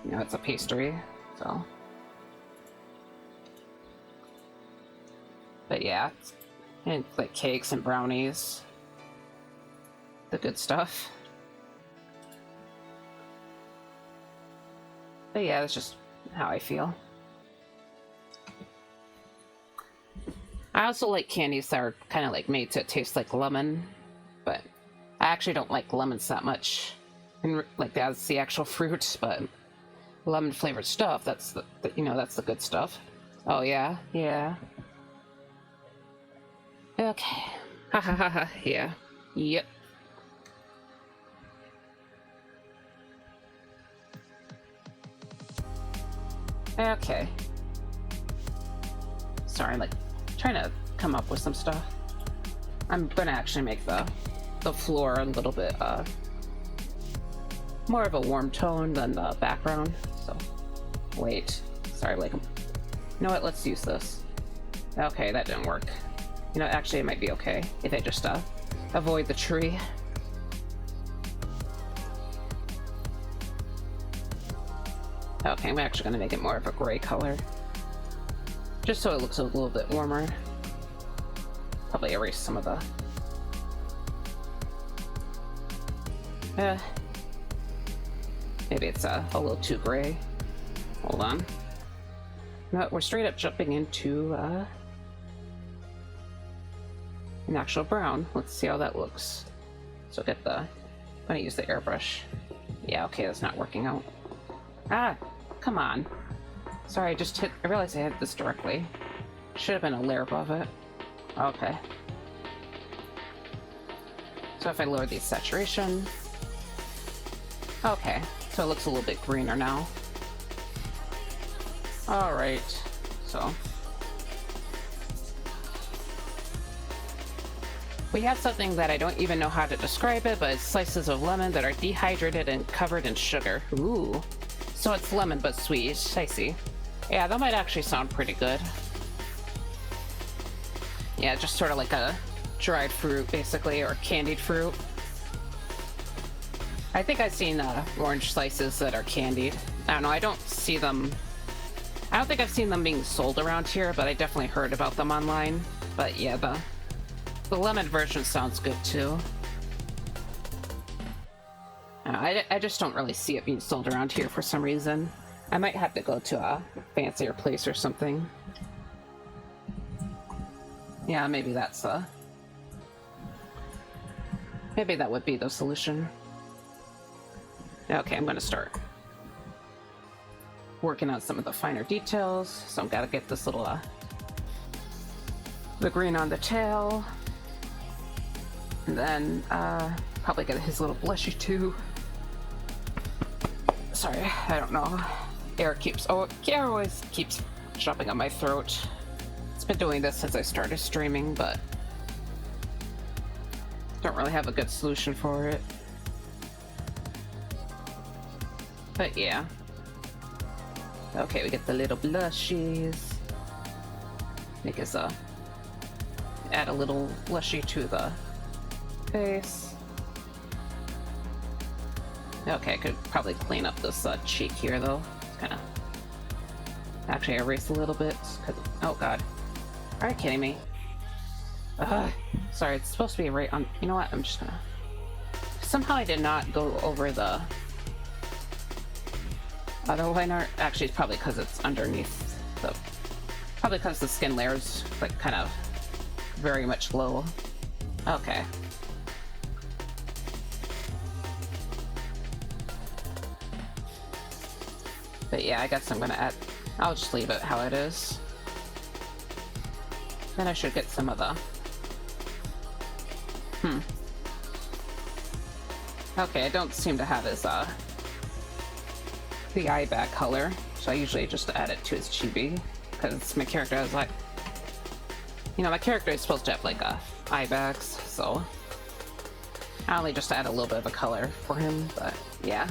You know, it's a pastry, so. But yeah, and like cakes and brownies. The good stuff. But yeah, that's just how I feel. I also like candies that are kind of like made to taste like lemon, but I actually don't like lemons that much. And like that's the actual fruit, but lemon flavored stuff, that's the that's the good stuff. Oh yeah, yeah. Okay. Ha ha ha ha. Yeah. Yep. Okay. Sorry, I'm like trying to come up with some stuff. I'm gonna actually make the floor a little bit more of a warm tone than the background. So wait, sorry, like, you know what, let's use this. Okay, that didn't work. You know, actually it might be okay if I just avoid the tree. Okay, I'm actually gonna make it more of a gray color, just so it looks a little bit warmer. Probably erase some of the maybe it's a little too gray. Hold on. No, we're straight up jumping into an actual brown. Let's see how that looks. So get the, I'm gonna use the airbrush. Yeah, okay, that's not working out. Ah, come on. Sorry, I realized I hit this directly. Should have been a layer above it. Okay. So if I lower the saturation. Okay, so it looks a little bit greener now. Alright, so we have something that I don't even know how to describe it, but it's slices of lemon that are dehydrated and covered in sugar. Ooh. So it's lemon but sweet. I see. Yeah, that might actually sound pretty good. Yeah, just sort of like a dried fruit, basically, or candied fruit. I think I've seen orange slices that are candied. I don't know, I don't see them. I don't think I've seen them being sold around here, but I definitely heard about them online. But yeah, the lemon version sounds good too. I just don't really see it being sold around here for some reason. I might have to go to a fancier place or something. Yeah, maybe that's maybe that would be the solution. Okay, I'm gonna start working on some of the finer details. So I've got to get this little the green on the tail, and then probably get his little blushy too. Sorry, I don't know. Air always keeps jumping on my throat. It's been doing this since I started streaming, but don't really have a good solution for it. But yeah. Okay, we get the little blushies. Make us add a little blushy to the face. Okay, I could probably clean up this cheek here though. It's kind of actually erase a little bit. Oh god, are you kidding me? Sorry, it's supposed to be right on. You know what? I'm just gonna. Somehow I did not go over the other line art. Actually, it's probably because it's underneath the. Probably because the skin layer is like kind of very much low. Okay. But yeah, I guess I'm gonna add. I'll just leave it how it is. Then I should get some of the. Okay, I don't seem to have his the eye bag color, so I usually just add it to his chibi because my character has like, you know, my character is supposed to have like eye bags, so I only just add a little bit of a color for him. But yeah,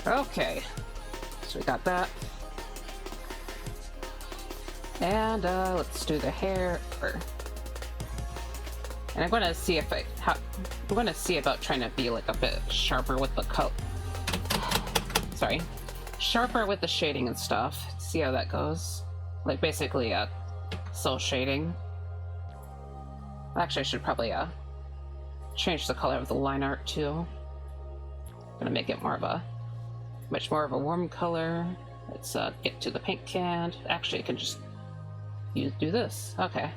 okay. So we got that, and let's do the hair. And I'm gonna see if I'm gonna see about trying to be like a bit sharper with the color. Sorry, sharper with the shading and stuff. See how that goes. Like basically, soul shading. Actually, I should probably change the color of the line art too. I'm gonna make it much more of a warm color. Let's get to the paint can. Actually, I can just do this. Okay.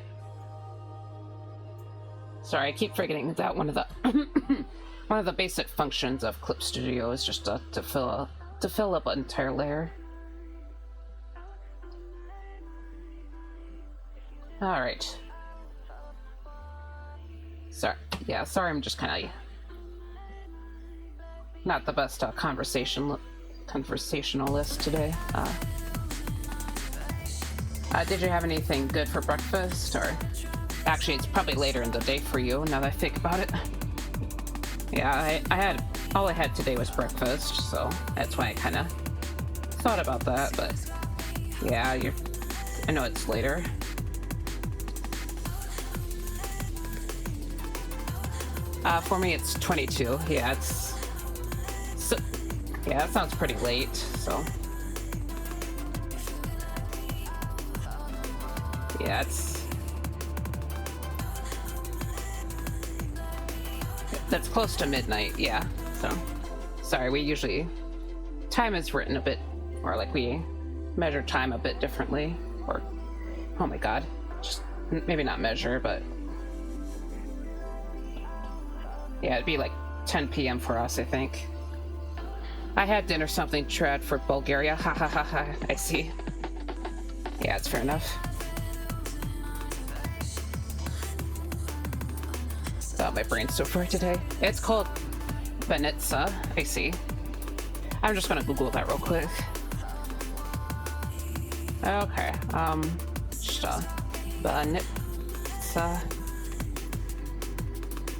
Sorry, I keep forgetting that one of the basic functions of Clip Studio is just to fill up an entire layer. All right. Sorry, I'm just kind of not the best conversationalist today. Did you have anything good for breakfast, or Actually, it's probably later in the day for you, now that I think about it. Yeah, I had... all I had today was breakfast, so that's why I kind of thought about that, but... yeah, I know it's later. For me, it's 22. Yeah, it's... so, yeah, that sounds pretty late, so... yeah, it's... that's close to midnight, yeah, so... sorry, we usually... time is written a bit... or like we measure time a bit differently, or... oh my god. Just... maybe not measure, but... yeah, it'd be like 10 p.m. for us, I think. I had dinner something trad for Bulgaria. Ha ha ha ha. I see. Yeah, it's fair enough. Oh, my brain's so fried today. It's called Banitsa. I see. I'm just gonna Google that real quick. Okay. Just Banitsa.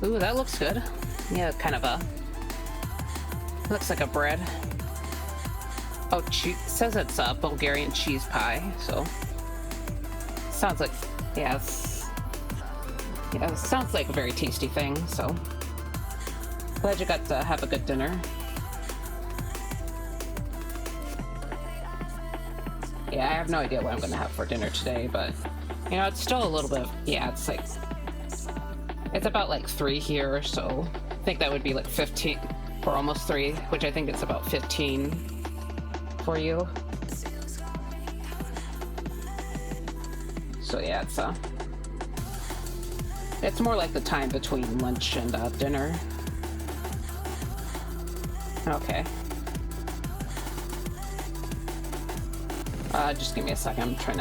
Ooh, that looks good. Yeah, kind of a... looks like a bread. Oh, it says it's a Bulgarian cheese pie, so... sounds like... yes. Yeah, it sounds like a very tasty thing, so... glad you got to have a good dinner. Yeah, I have no idea what I'm gonna have for dinner today, but... you know, it's still a little bit... yeah, it's like... it's about like 3 here, so I think that would be like 15, or almost 3, which I think it's about 15 for you. So yeah, it's more like the time between lunch and dinner. Okay. Just give me a second, I'm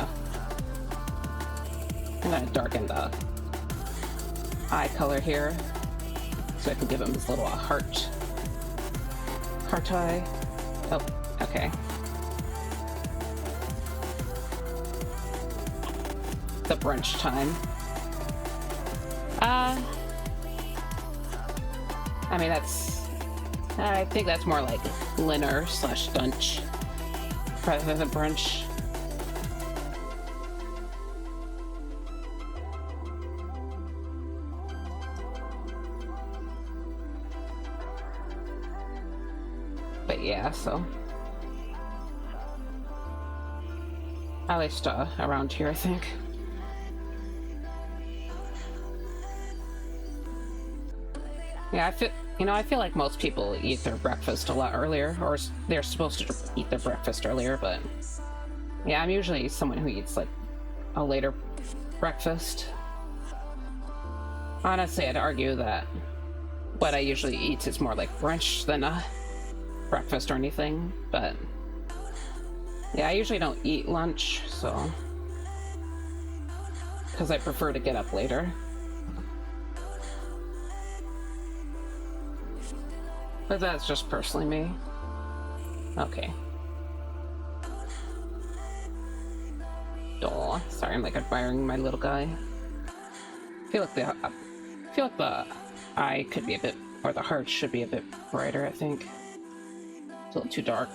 gonna darken the eye color here, so I can give him this little heart eye. Oh, okay. The brunch time. I mean, I think that's more like dinner slash lunch rather than brunch. But yeah, so at least around here, I think. Yeah, I feel like most people eat their breakfast a lot earlier, or they're supposed to eat their breakfast earlier, but yeah, I'm usually someone who eats like a later breakfast. Honestly, I'd argue that what I usually eat is more like brunch than a breakfast or anything, but yeah, I usually don't eat lunch, so because I prefer to get up later. But that's just personally me. Okay. Aw, sorry, I'm like admiring my little guy. I feel like the eye could be a bit, or the heart should be a bit brighter, I think. It's a little too dark.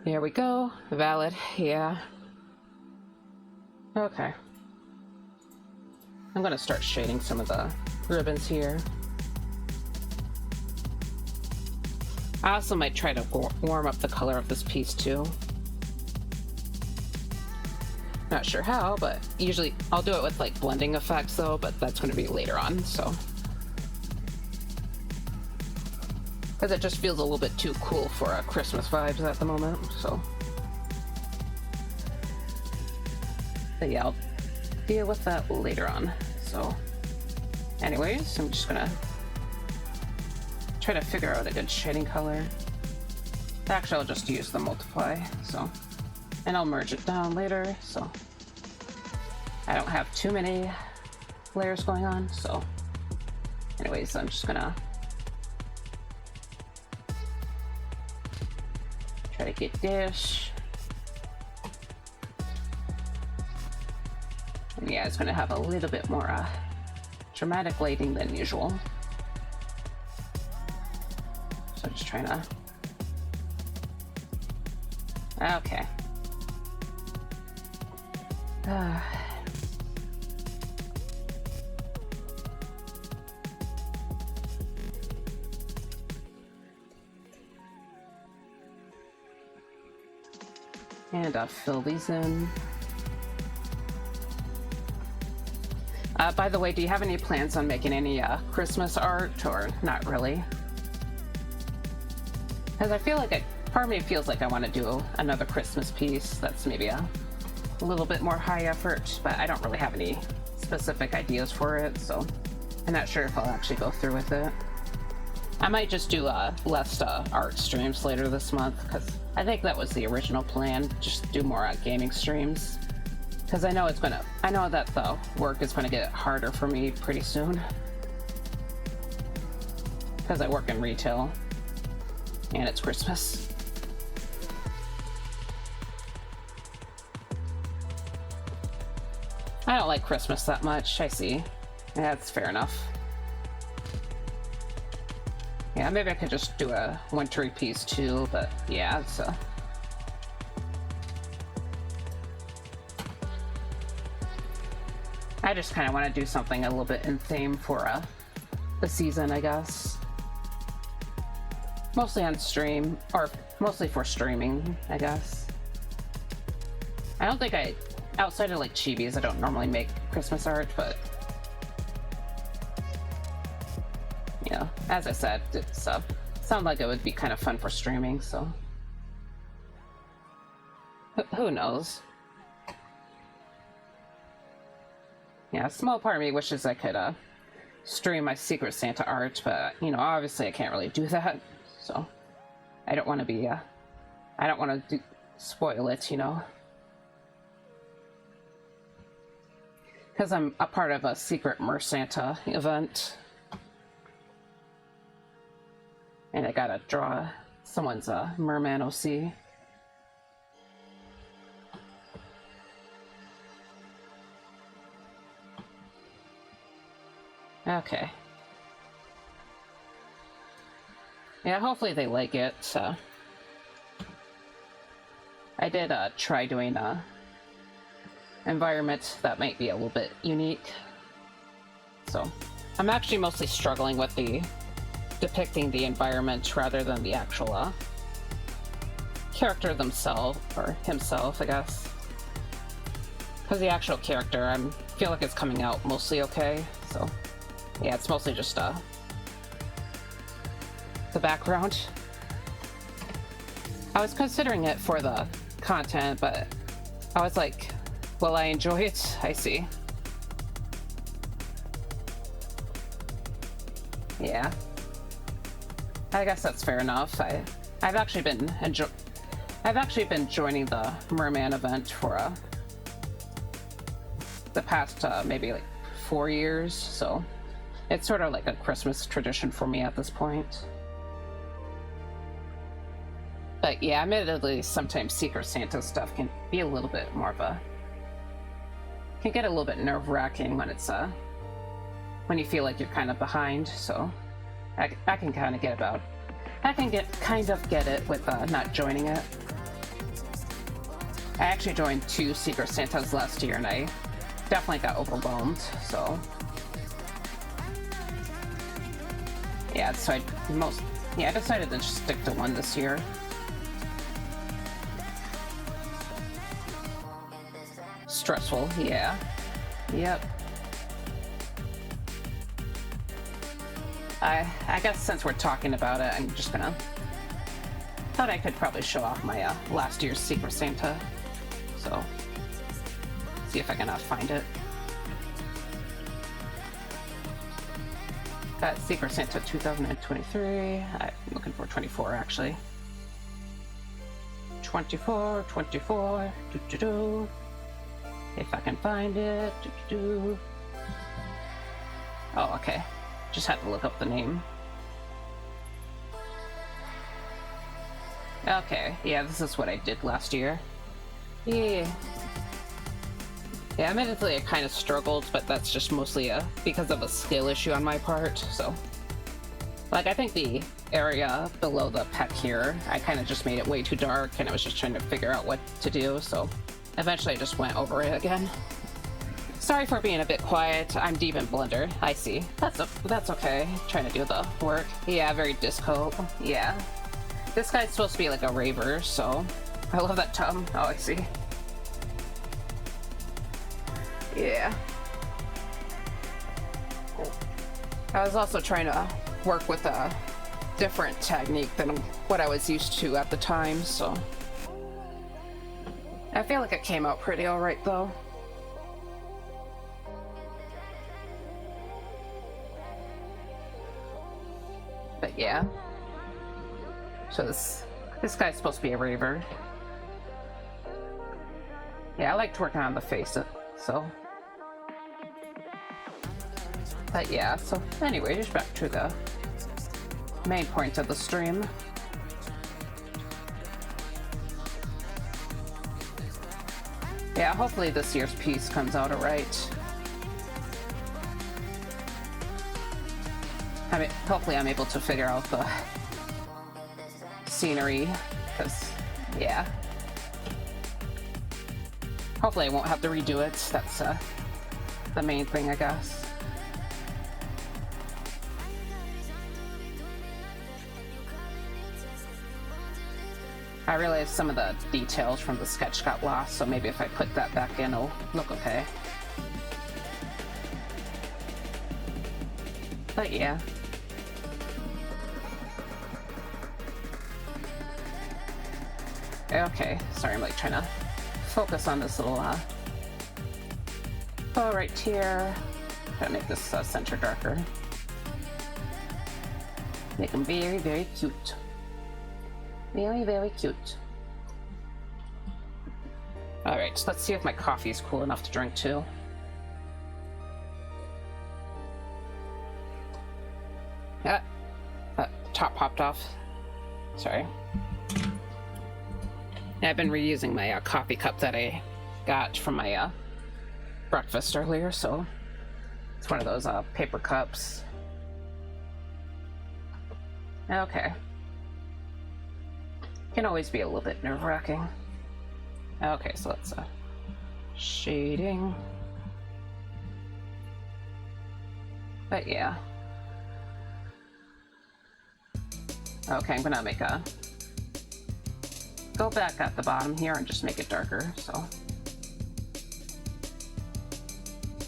There we go. Valid, yeah. Okay. I'm gonna start shading some of the ribbons here. I also might try to warm up the color of this piece too. Not sure how, but usually I'll do it with like blending effects though, but that's gonna be later on, so. Because it just feels a little bit too cool for Christmas vibes at the moment, so. But yeah, I'll deal with that later on. So anyways, I'm just gonna try to figure out a good shading color. Actually, I'll just use the multiply, so, and I'll merge it down later, so I don't have too many layers going on. So anyways, I'm just gonna try to get this. And yeah, it's going to have a little bit more dramatic lighting than usual. So just trying to... Okay. And I'll fill these in. By the way, do you have any plans on making any Christmas art, or not really? Because I feel like part of me feels like I want to do another Christmas piece that's maybe a little bit more high effort, but I don't really have any specific ideas for it, so I'm not sure if I'll actually go through with it. I might just do less art streams later this month, because I think that was the original plan, just do more gaming streams. Because I know that the work is going to get harder for me pretty soon. Because I work in retail, and it's Christmas. I don't like Christmas that much, I see. Yeah, that's fair enough. Yeah, maybe I could just do a wintry piece too, but yeah, it's I just kind of want to do something a little bit in theme for the season, I guess. Mostly on stream, or mostly for streaming, I guess. I don't think outside of like Chibis, I don't normally make Christmas art, but you know, as I said, it's sounded like it would be kind of fun for streaming, so who knows? Yeah, a small part of me wishes I could stream my Secret Santa art, but you know, obviously I can't really do that, so I don't want to be I don't want to spoil it, you know, because I'm a part of a secret Mer Santa event, and I gotta draw someone's merman OC. Okay. Yeah, hopefully they like it. I did try doing a environment that might be a little bit unique. So I'm actually mostly struggling with the depicting the environment rather than the actual character themselves, or himself, I guess. Because the actual character, I feel like it's coming out mostly okay, so yeah, it's mostly just the background. I was considering it for the content, but I was like, will I enjoy it? I see. Yeah. I guess that's fair enough. I've actually been joining the Merman event for the past maybe like 4 years, so it's sort of like a Christmas tradition for me at this point. But yeah, admittedly, sometimes Secret Santa stuff can be a little bit more of can get a little bit nerve-wracking when it's when you feel like you're kind of behind, so I can kind of get it with not joining it. I actually joined 2 Secret Santas last year, and I definitely got overwhelmed, so yeah, so I decided to just stick to 1 this year. Stressful, yeah. Yep. I guess since we're talking about it, I'm just gonna... thought I could probably show off my last year's Secret Santa. So, see if I can find it. Got Secret Santa 2023. I'm looking for 24 actually. 24, doo-doo-doo. If I can find it, doo-doo-doo. Oh, okay. Just had to look up the name. Okay, yeah, this is what I did last year. Yeah. Yeah, admittedly I kind of struggled, but that's just mostly because of a skill issue on my part, so... Like, I think the area below the pet here, I kind of just made it way too dark, and I was just trying to figure out what to do, so... Eventually I just went over it again. Sorry for being a bit quiet, I'm deep in Blender. I see. That's okay. Trying to do the work. Yeah, very disco. Yeah. This guy's supposed to be like a raver, so... I love that tub. Oh, I see. Yeah. I was also trying to work with a different technique than what I was used to at the time, so... I feel like it came out pretty alright, though. But yeah. So this guy's supposed to be a raver. Yeah, I liked working on the face, so... But yeah, so anyway, just back to the main point of the stream. Yeah, hopefully this year's piece comes out alright. I mean, hopefully I'm able to figure out the scenery, because, yeah. Hopefully I won't have to redo it, that's the main thing, I guess. I realized some of the details from the sketch got lost, so maybe if I put that back in, it'll look okay. But yeah. Okay, sorry, I'm like trying to focus on this little bow right here. Try to make this center darker. Make them very, very cute. Very, very cute. Alright, so let's see if my coffee is cool enough to drink too. Yeah, top popped off. Sorry. Yeah, I've been reusing my coffee cup that I got from my breakfast earlier, so it's one of those paper cups. Okay. Can always be a little bit nerve-wracking. Okay, so let's shading. But yeah. Okay, I'm gonna make a go back at the bottom here and just make it darker, so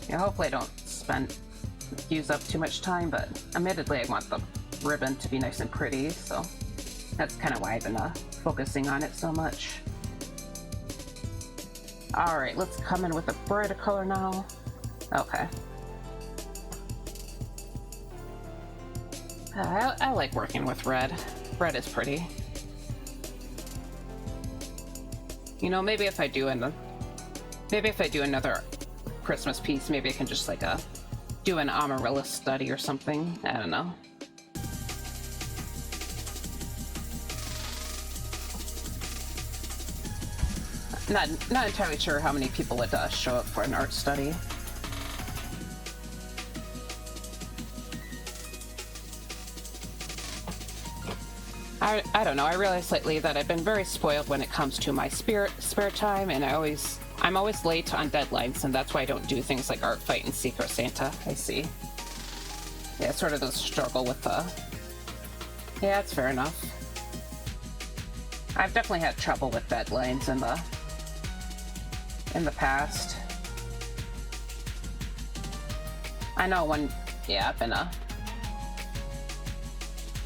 yeah, hopefully I don't use up too much time, but admittedly I want the ribbon to be nice and pretty, so that's kind of why I've been focusing on it so much. Alright, let's come in with a brighter color now. Okay. I like working with red. Red is pretty. You know, maybe if I do another Christmas piece, maybe I can just like do an Amaryllis study or something. I don't know. Not entirely sure how many people would show up for an art study. I don't know, I realized lately that I've been very spoiled when it comes to my spare time, and I'm always late on deadlines, and that's why I don't do things like Art Fight and Secret Santa. I see. Yeah, sort of the struggle with yeah, it's fair enough. I've definitely had trouble with deadlines in the past. I know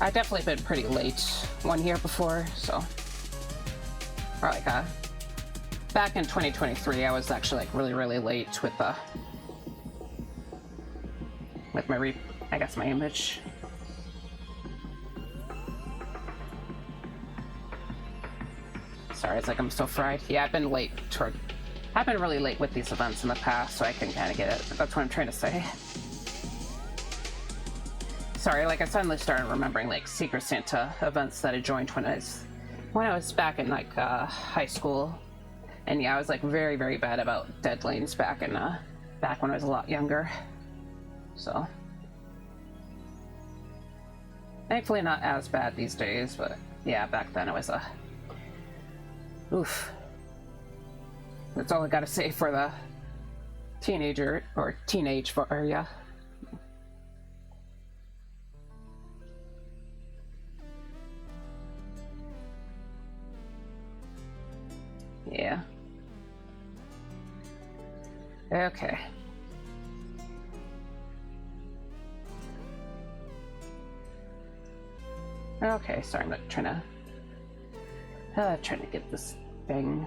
I've definitely been pretty late one year before, so. Or like, back in 2023, I was actually like really late with my my image. Sorry, it's like I'm so fried. Yeah, I've been really late with these events in the past, so I can kind of get it. That's what I'm trying to say. Sorry, like I suddenly started remembering like Secret Santa events that I joined when I was back in like high school. And yeah, I was like very, very bad about deadlines back when I was a lot younger. So thankfully not as bad these days, but yeah, back then it was oof. That's all I gotta say for the teenager or teenage Varia. Yeah. Okay. Okay, sorry, I'm trying to get this thing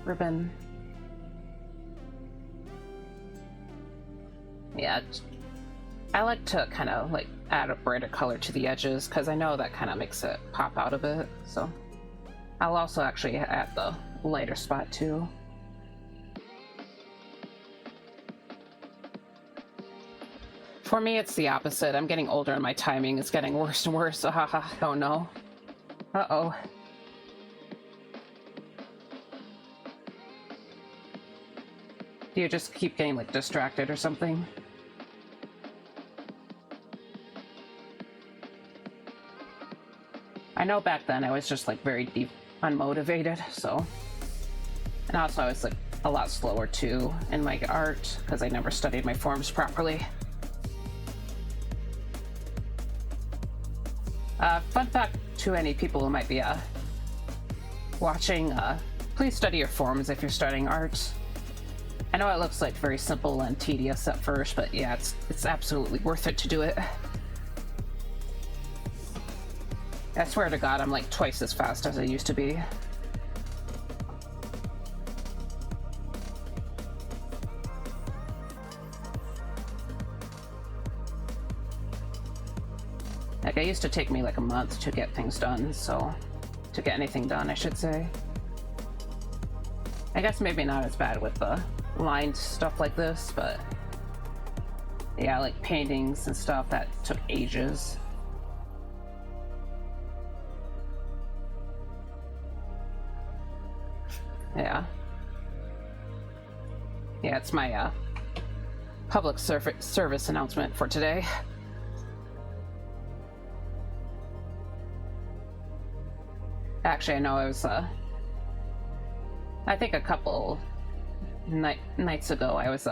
ribbon. Yeah, I like to kind of like add a brighter color to the edges because I know that kind of makes it pop out a bit. So I'll also actually add the lighter spot too. For me, it's the opposite. I'm getting older and my timing is getting worse and worse. So haha, oh no. Uh-oh. Do you just keep getting like distracted or something? I know back then I was just like very deep unmotivated, so. And also I was like a lot slower too in my art because I never studied my forms properly. Fun fact to any people who might be watching, please study your forms if you're studying art. I know it looks like very simple and tedious at first, but yeah, it's absolutely worth it to do it. I swear to God, I'm like twice as fast as I used to be. Like, it used to take me like a month to get things done, so... to get anything done, I should say. I guess maybe not as bad with the lined stuff like this, but... yeah, like paintings and stuff, that took ages. Yeah. Yeah, it's my public service announcement for today. Actually, I know I was, I think a couple nights ago, I was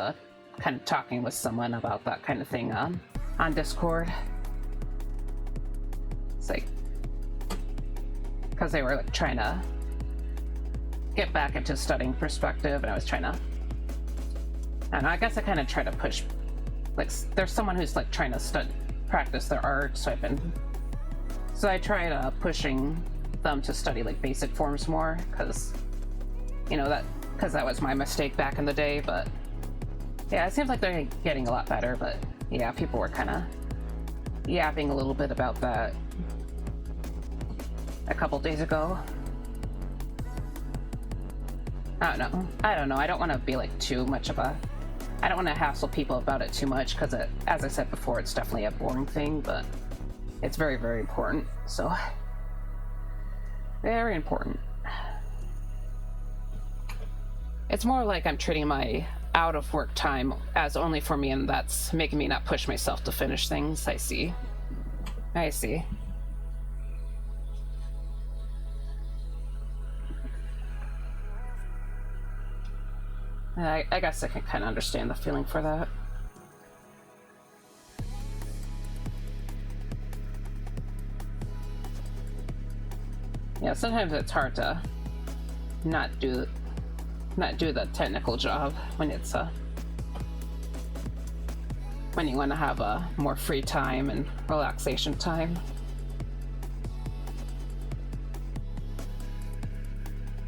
kind of talking with someone about that kind of thing on Discord. It's like, because they were like trying to get back into studying perspective, and I was trying to, I don't know, I guess I kind of try to push, like, there's someone who's like trying to practice their art, so I tried pushing them to study like basic forms more, because you know because that was my mistake back in the day. But yeah, it seems like they're getting a lot better. But yeah, people were kind of yapping a little bit about that a couple days ago. I don't know. I don't want to be like too much of a... I don't want to hassle people about it too much, because as I said before, it's definitely a boring thing, but it's very, very important. So, very important. It's more like I'm treating my out of work time as only for me, and that's making me not push myself to finish things. I see. I guess I can kind of understand the feeling for that. Yeah, sometimes it's hard to not do the technical job when it's when you want to have a more free time and relaxation time.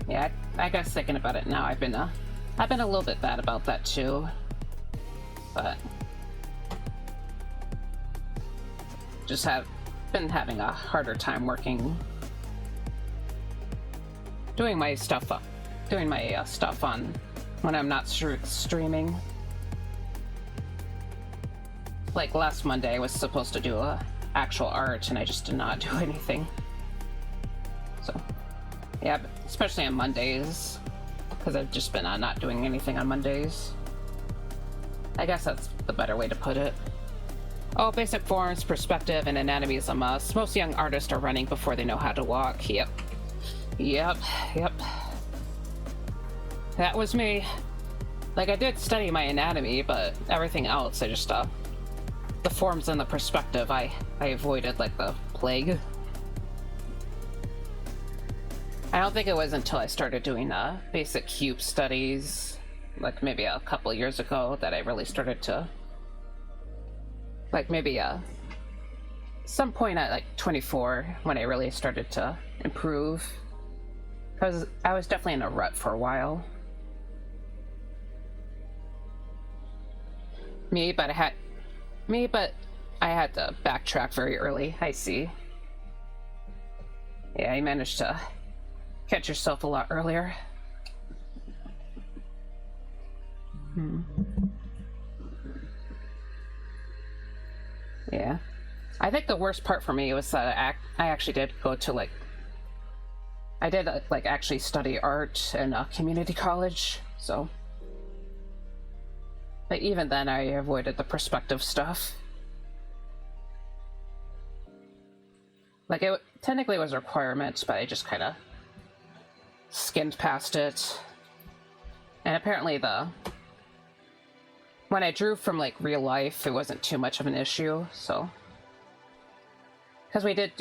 Yeah, I guess thinking about it now, I've been a little bit bad about that too, but just been having a harder time doing my stuff on when I'm not streaming. Like last Monday, I was supposed to do actual art, and I just did not do anything. So yeah, especially on Mondays, because I've just been not doing anything on Mondays. I guess that's the better way to put it. Oh, basic forms, perspective, and anatomy is a must. Most young artists are running before they know how to walk. Yep. That was me. Like, I did study my anatomy, but everything else, I just, the forms and the perspective, I avoided like the plague. I don't think it was until I started doing, basic cube studies, like maybe a couple years ago, that I really started to, like maybe, some point at like 24 when I really started to improve. Because I was definitely in a rut for a while. But I had to backtrack very early. I see. Yeah, you managed to catch yourself a lot earlier. Yeah. I think the worst part for me was that I actually did go to like... I did like actually study art in a community college, so... But even then I avoided the perspective stuff. Like, it technically was a requirement, but I just kind of skimmed past it. And apparently when I drew from like real life, it wasn't too much of an issue, so... Because we did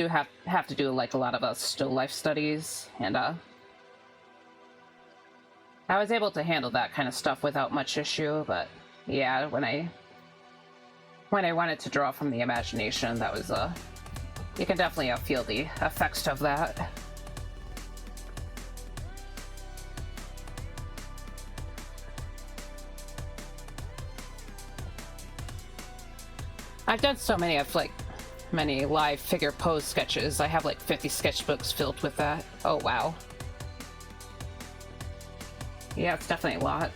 have to do like a lot of still life studies, and I was able to handle that kind of stuff without much issue, but yeah, when I wanted to draw from the imagination, that was you can definitely feel the effects of that. I've done so many many live figure pose sketches. I have like 50 sketchbooks filled with that. Oh wow. Yeah, it's definitely a lot.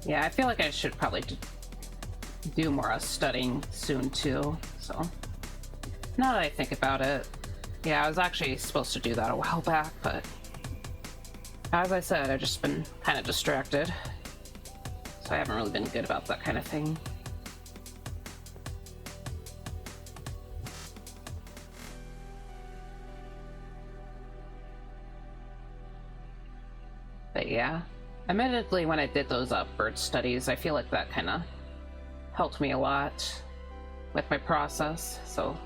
Yeah, I feel like I should probably do more studying soon too, so... Now that I think about it, yeah, I was actually supposed to do that a while back, but... As I said, I've just been kind of distracted. So I haven't really been good about that kind of thing. But yeah, admittedly, when I did those bird studies, I feel like that kind of helped me a lot with my process. So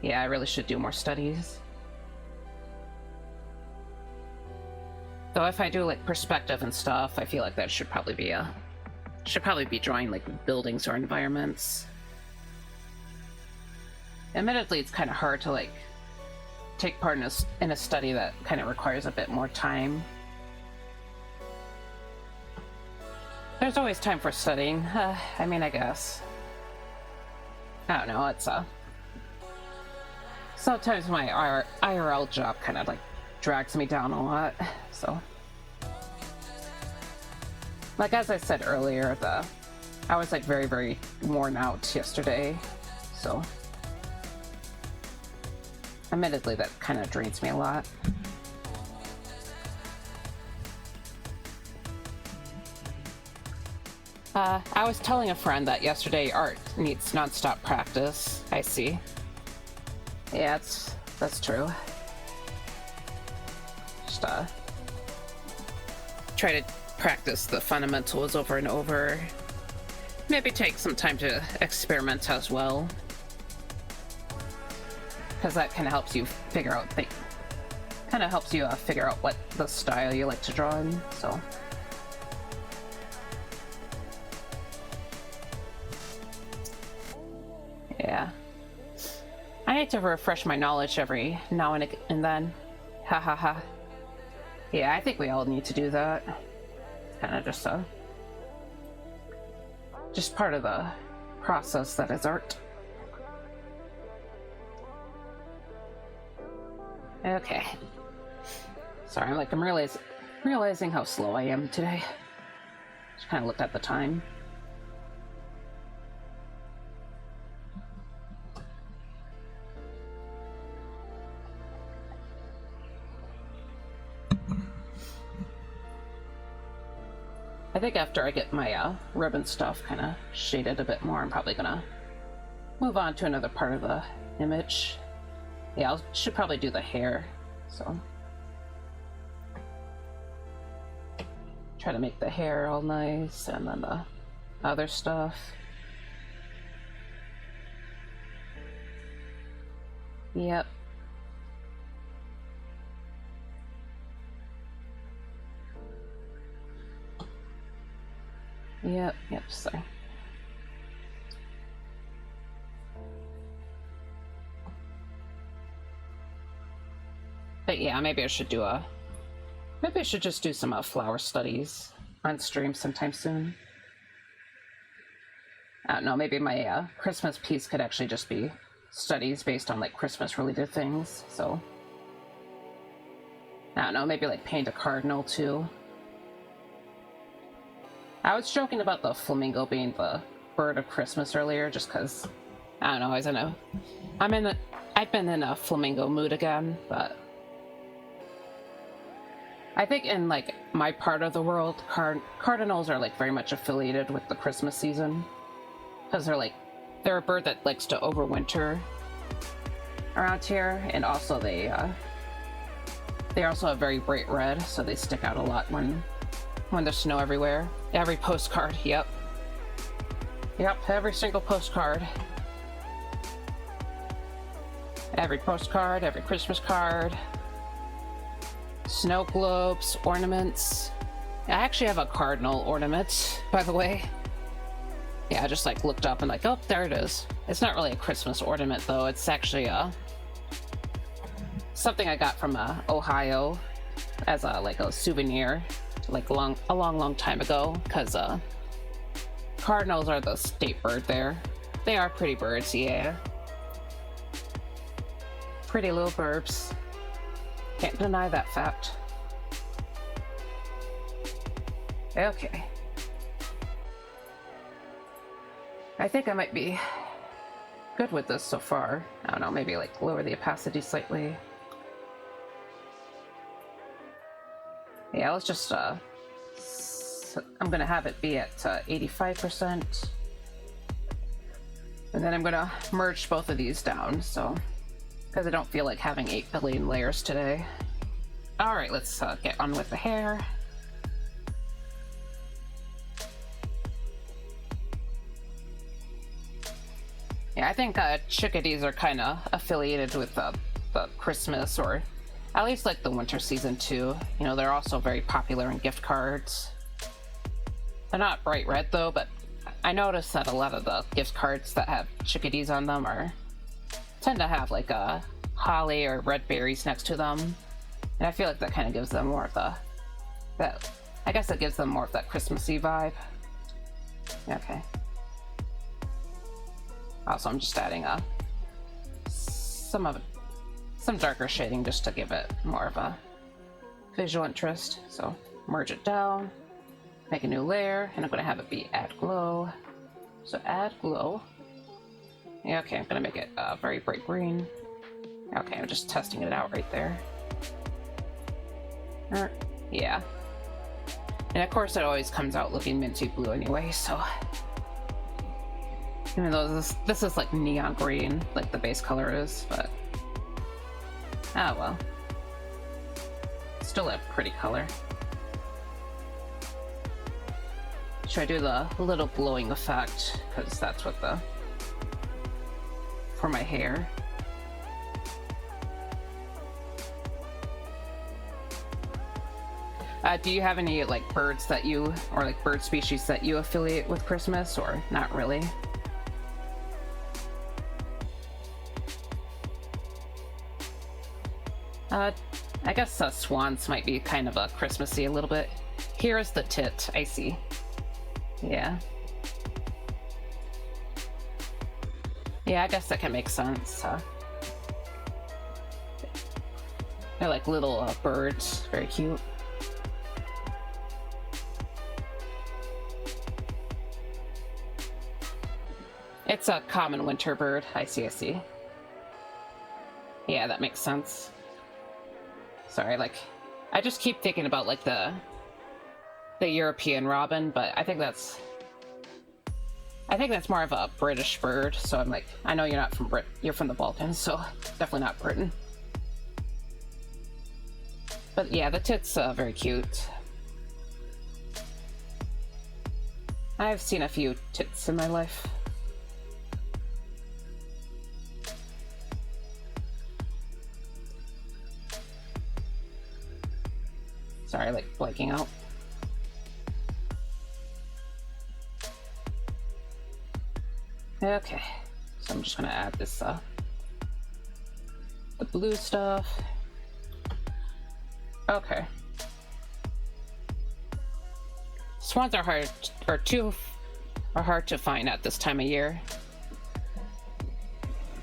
yeah, I really should do more studies. Though if I do like perspective and stuff, I feel like that should probably be drawing like buildings or environments. Admittedly, it's kind of hard to like take part in a study that kind of requires a bit more time. There's always time for studying. I mean, I guess. I don't know, it's sometimes my IRL job kind of like drags me down a lot, so... Like, as I said earlier, I was like very, very worn out yesterday, so... Admittedly, that kind of drains me a lot. I was telling a friend that yesterday art needs non-stop practice. I see. Yeah, that's true. Just, try to practice the fundamentals over and over. Maybe take some time to experiment as well. Because that kind of helps you figure out figure out what the style you like to draw in, so... Yeah. I need to refresh my knowledge every now and then. Ha ha ha. Yeah, I think we all need to do that. Kind of just part of the process that is art. Okay. Sorry, I'm realizing how slow I am today. Just kind of looked at the time. I think after I get my ribbon stuff kind of shaded a bit more, I'm probably gonna move on to another part of the image. Yeah, I should probably do the hair, so try to make the hair all nice, and then the other stuff. Yep. Yep, sorry. But yeah, maybe I should just do some flower studies on stream sometime soon. I don't know, maybe my Christmas piece could actually just be studies based on like Christmas related things, so I don't know, maybe like paint a cardinal too. I was joking about the flamingo being the bird of Christmas earlier, just because, I don't know, I've been in a flamingo mood again, but I think in like my part of the world, cardinals are like very much affiliated with the Christmas season, because they're a bird that likes to overwinter around here, and also they also have very bright red, so they stick out a lot when there's snow everywhere. Every postcard, yep, every single postcard. Every postcard, every Christmas card. Snow globes, ornaments. I actually have a cardinal ornament, by the way. Yeah, I just like looked up and like, oh, there it is. It's not really a Christmas ornament though. It's actually something I got from Ohio as a souvenir, like a long time ago, because cardinals are the state bird there. They are pretty birds, yeah. Pretty little burbs. Can't deny that fact. Okay. I think I might be good with this so far. I don't know, maybe like lower the opacity slightly. Yeah, let's just I'm gonna have it be at 85%. And then I'm gonna merge both of these down, so because I don't feel like having 8 billion layers today. Alright, let's get on with the hair. Yeah, I think chickadees are kind of affiliated with the Christmas, or at least like the winter season too. You know, they're also very popular in gift cards. They're not bright red though, but I noticed that a lot of the gift cards that have chickadees on them tend to have like holly or red berries next to them, and I feel like that kind of gives them more of I guess it gives them more of that Christmassy vibe. Okay. Also, I'm just adding some darker shading just to give it more of a visual interest. So merge it down, make a new layer, and I'm going to have it be add glow. So add glow. Yeah, okay, I'm gonna make it very bright green. Okay, I'm just testing it out right there. Yeah. And of course it always comes out looking minty blue anyway, so... Even though this is like neon green, like the base color is, but... Oh well. Still a pretty color. Should I do the little glowing effect? Because that's what for my hair. Do you have any like birds that you, or like bird species that you affiliate with Christmas, or not really? I guess swans might be kind of a Christmassy a little bit. Here is the tit, I see. Yeah. Yeah, I guess that can make sense. They're like little birds, very cute. It's a common winter bird. I see. Yeah, that makes sense. Sorry, like, I just keep thinking about like the the European robin, but I think that's more of a British bird. So I'm like, I know you're not from you're from the Balkans, so definitely not Britain. But yeah, the tit's very cute. I've seen a few tits in my life. Sorry, like blanking out. Okay, so I'm just gonna add this the blue stuff. Okay. Swans are hard to find at this time of year.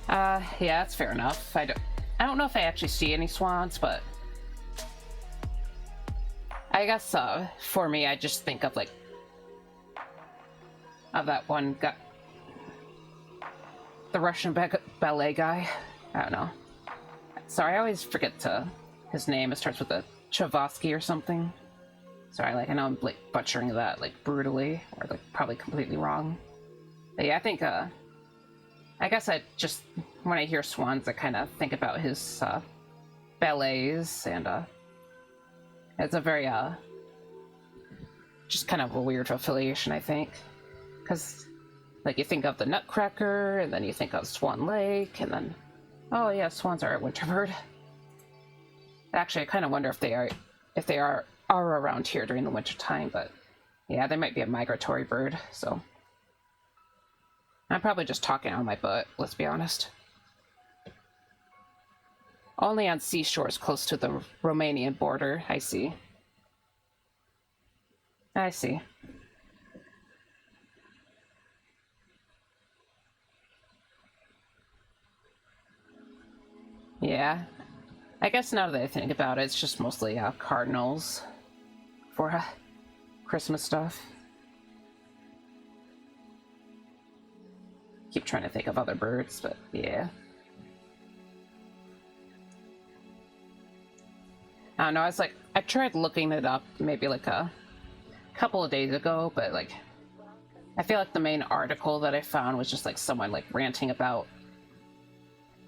Yeah, that's fair enough. I don't know if I actually see any swans, but I guess for me, I just think of like that one guy, the Russian ballet guy. I don't know. Sorry, I always forget his name. It starts with a Chavosky or something. Sorry, like I know I'm like butchering that like brutally or like probably completely wrong. But yeah, I think I guess I just when I hear swans, I kind of think about his ballets, and it's a very just kind of a weird affiliation, I think, because like you think of the Nutcracker, and then you think of Swan Lake, and then oh yeah, swans are a winter bird. Actually, I kind of wonder if they are around here during the winter time, but yeah, they might be a migratory bird. So I'm probably just talking on my butt. Let's be honest. Only on seashores close to the Romanian border. I see. I see. Yeah. I guess now that I think about it, it's just mostly cardinals for Christmas stuff. Keep trying to think of other birds, but yeah. I don't know, I tried looking it up maybe like a couple of days ago, but like I feel like the main article that I found was just like someone like ranting about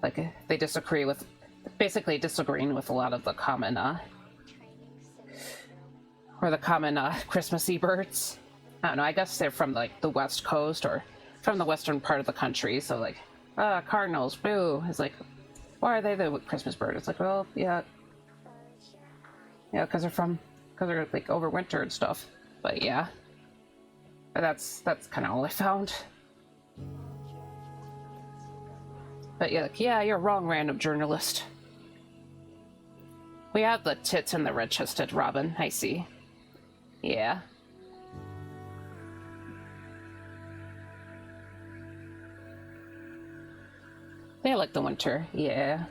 like they basically disagreeing with a lot of the common Christmassy birds. I don't know, I guess they're from like the West Coast or from the western part of the country, so like cardinals, boo. It's like, why are they the Christmas bird? It's like, well, yeah, because they're like overwinter and stuff. But yeah, but that's kind of all I found. But yeah, like, yeah, you're wrong, random journalist. We have the tits and the red-chested robin. I see. Yeah. They like the winter. Yeah.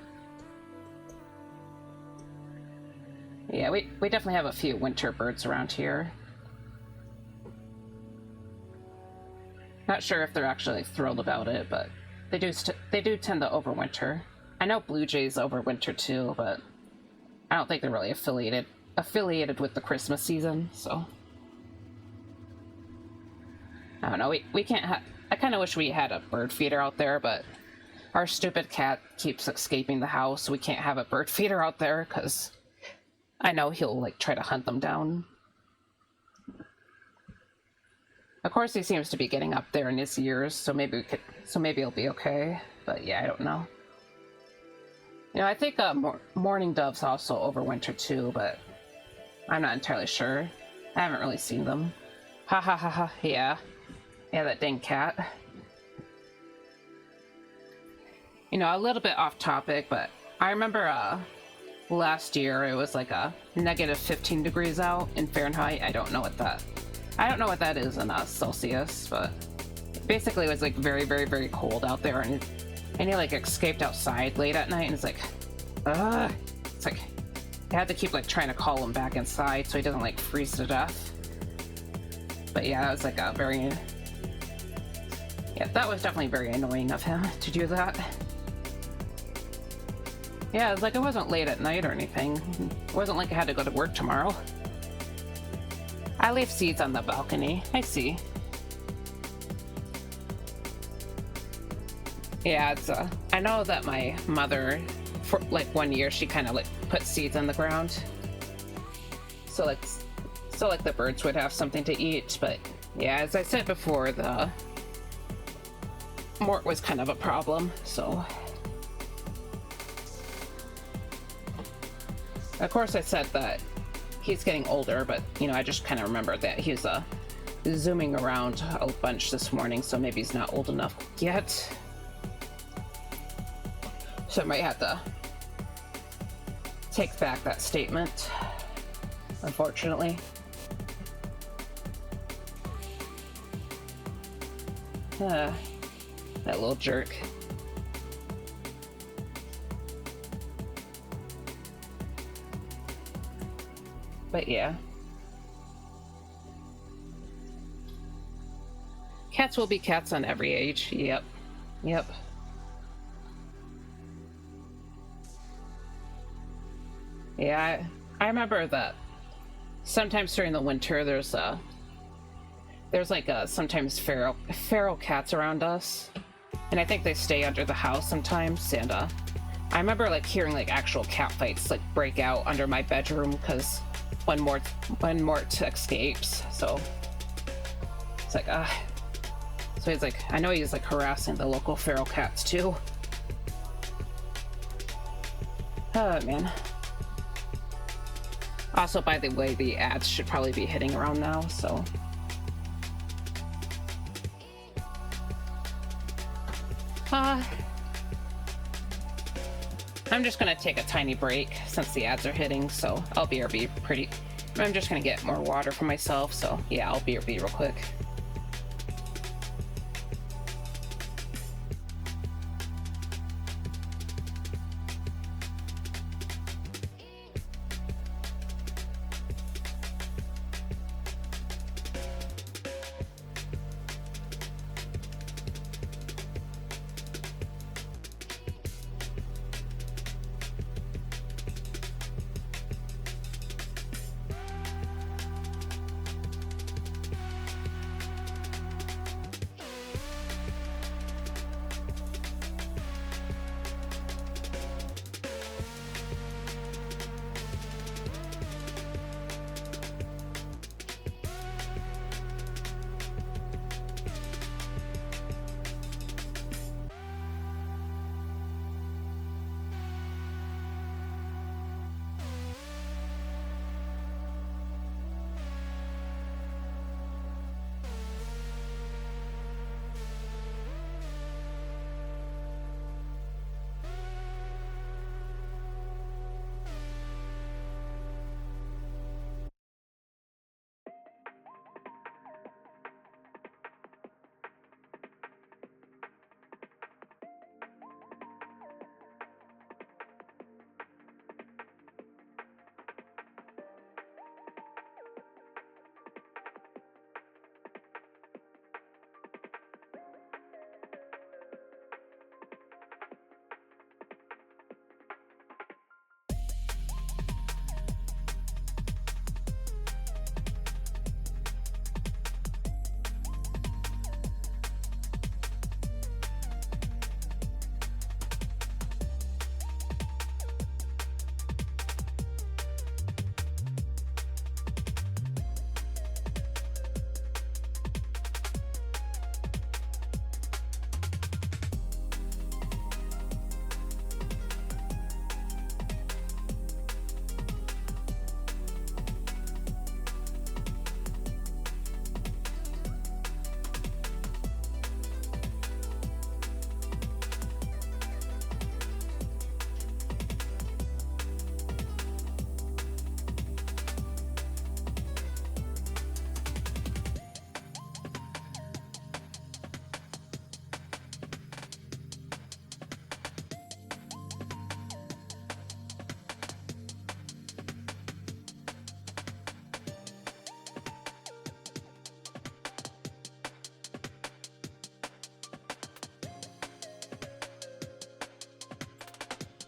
Yeah, we definitely have a few winter birds around here. Not sure if they're actually like, thrilled about it, but they do tend to overwinter. I know blue jays overwinter too, but I don't think they're really affiliated with the Christmas season, so I don't know. We can't have. I kind of wish we had a bird feeder out there, but our stupid cat keeps escaping the house. So we can't have a bird feeder out there because I know he'll like try to hunt them down. Of course, he seems to be getting up there in his years, so maybe he'll be okay. But yeah, I don't know. You know, I think mourning doves also overwinter too, but I'm not entirely sure. I haven't really seen them. Ha ha ha ha. Yeah, that dang cat. You know, a little bit off topic, but I remember last year it was like a negative 15 degrees out in Fahrenheit. I don't know what that is in Celsius, but basically it was like very, very, very cold out there, and he like escaped outside late at night, and it's like, it's like I had to keep like trying to call him back inside so he doesn't like freeze to death. But yeah, that was like a very, yeah, that was definitely very annoying of him to do that. Yeah, it's like it wasn't late at night or anything. It wasn't like I had to go to work tomorrow. I I leave seeds on the balcony. I see. Yeah, it's I know that my mother, for like 1 year, she kind of like put seeds on the ground. So like the birds would have something to eat, but yeah, as I said before, the mort was kind of a problem, so. Of course I said that he's getting older, but you know, I just kind of remembered that he was zooming around a bunch this morning, so maybe he's not old enough yet. So I might have to take back that statement, unfortunately. That little jerk. But yeah. Cats will be cats on every age. Yep. Yep. Yeah, I remember that sometimes during the winter there's like sometimes feral cats around us, and I think they stay under the house sometimes, and I remember like hearing like actual cat fights like break out under my bedroom because one mort escapes. So it's like so he's like, I know he's like harassing the local feral cats too. Oh man. Also, by the way, the ads should probably be hitting around now, so. I'm just gonna take a tiny break since the ads are hitting, so I'll be pretty. I'm just gonna get more water for myself, so yeah, I'll be real quick.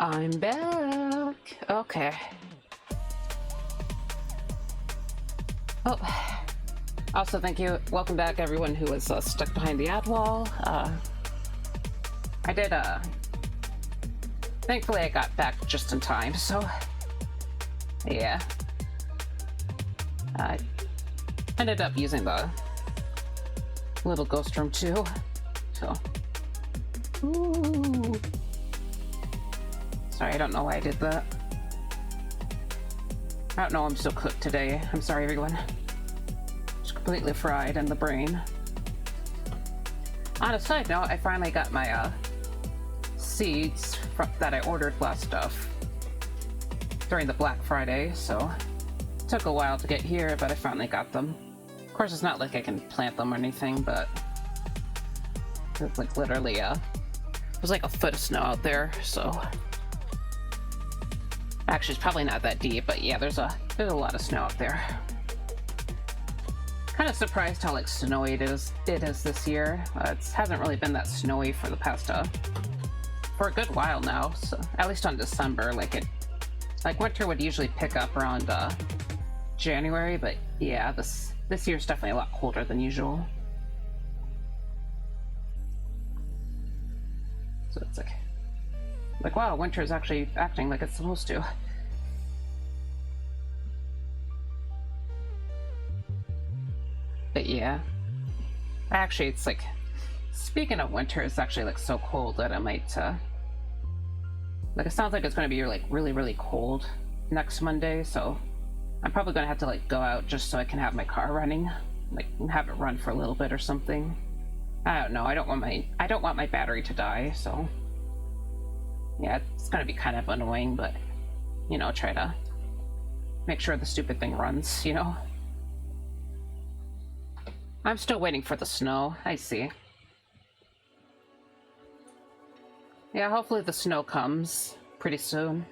I'm back. Okay. Oh, Also, thank you. Welcome back, everyone who was stuck behind the ad wall. I did, thankfully I got back just in time, so, yeah. I ended up using the little ghost room too, so. Ooh. Sorry, I don't know why I did that. I don't know, I'm so cooked today. I'm sorry, everyone. Just completely fried in the brain. On a side note, I finally got my seeds that I ordered last stuff during the Black Friday, so it took a while to get here, but I finally got them. Of course, it's not like I can plant them or anything, but it's like literally there's like a foot of snow out there, so actually it's probably not that deep, but yeah, there's a lot of snow out there. Kind of surprised how like snowy it is this year. It hasn't really been that snowy for the past for a good while now, so at least on December. Like winter would usually pick up around January, but yeah, this year's definitely a lot colder than usual. So it's like wow, winter is actually acting like it's supposed to. But yeah, actually it's like, speaking of winter, it's actually like so cold that I might like, it sounds like it's going to be like really, really cold next Monday, so I'm probably going to have to like go out just so I can have my car running, like have it run for a little bit or something. I don't know. I don't want my battery to die, so yeah, it's going to be kind of annoying, but you know, try to make sure the stupid thing runs, you know. I'm still waiting for the snow. I see. Yeah, hopefully the snow comes pretty soon.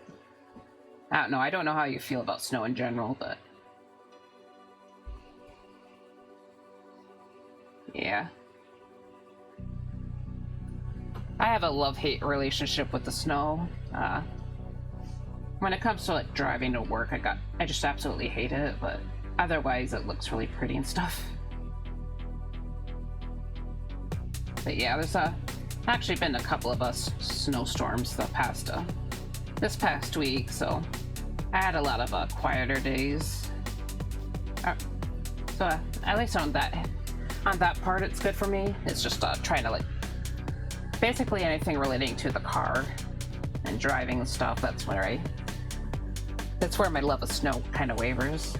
I don't know. I don't know how you feel about snow in general, but yeah. I have a love-hate relationship with the snow. When it comes to like driving to work, I just absolutely hate it, but otherwise it looks really pretty and stuff. But yeah, there's actually been a couple of snowstorms this past week, so I had a lot of quieter days. So at least on that part, it's good for me. It's just trying to like basically anything relating to the car and driving and stuff. That's where my love of snow kind of wavers.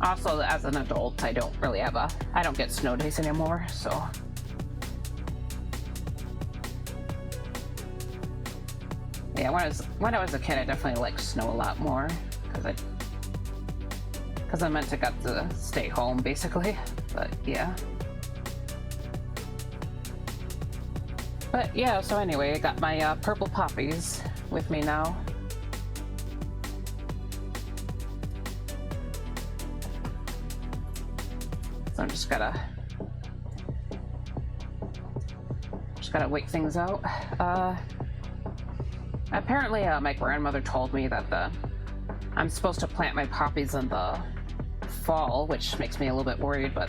Also, as an adult, I don't get snow days anymore, so. Yeah, when I was a kid, I definitely liked snow a lot more because I meant to get to stay home basically. But yeah. But yeah, so anyway, I got my purple poppies with me now. So I'm just gotta wait things out. Apparently, my grandmother told me that I'm supposed to plant my poppies in the fall, which makes me a little bit worried, but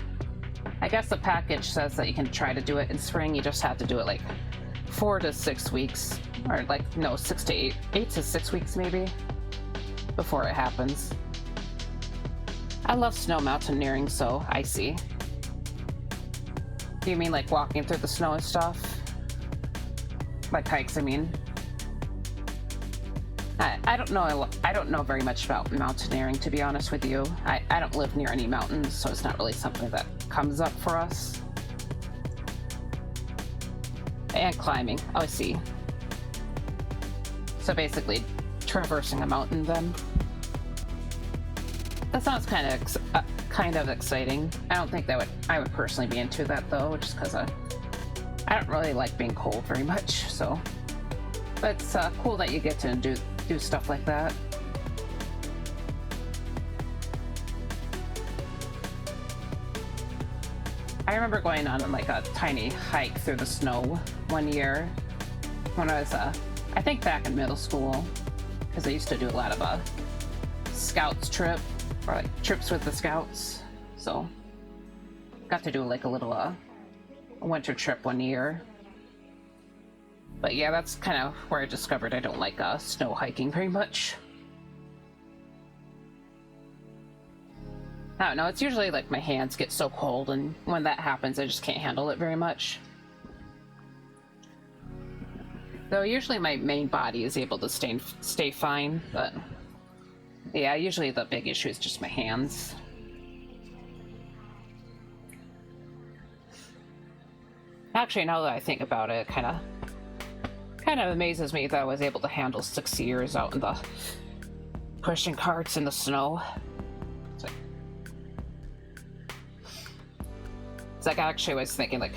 I guess the package says that you can try to do it in spring. You just have to do it like 4 to 6 weeks, or like, no, 6 to 8 to 6 weeks maybe, before it happens. I love snow mountaineering, so I see. Do you mean like walking through the snow and stuff? Like hikes, I mean. I don't know very much about mountaineering, to be honest with you. I don't live near any mountains, so it's not really something that comes up for us. And climbing. Oh, I see. So basically, traversing a mountain then. That sounds kind of exciting. I don't think I would personally be into that though, just because I don't really like being cold very much. So, but it's cool that you get to do stuff like that. I remember going on like a tiny hike through the snow one year when I was, I think back in middle school, because I used to do a lot of scouts trip, or like trips with the scouts. So got to do like a little winter trip one year. But yeah, that's kind of where I discovered I don't like snow hiking very much. I don't know, it's usually like my hands get so cold, and when that happens I just can't handle it very much. Though usually my main body is able to stay fine, but yeah, usually the big issue is just my hands. Actually, now that I think about it, it kind of amazes me that I was able to handle 6 years out in the pushing carts in the snow. It's like I actually was thinking, like,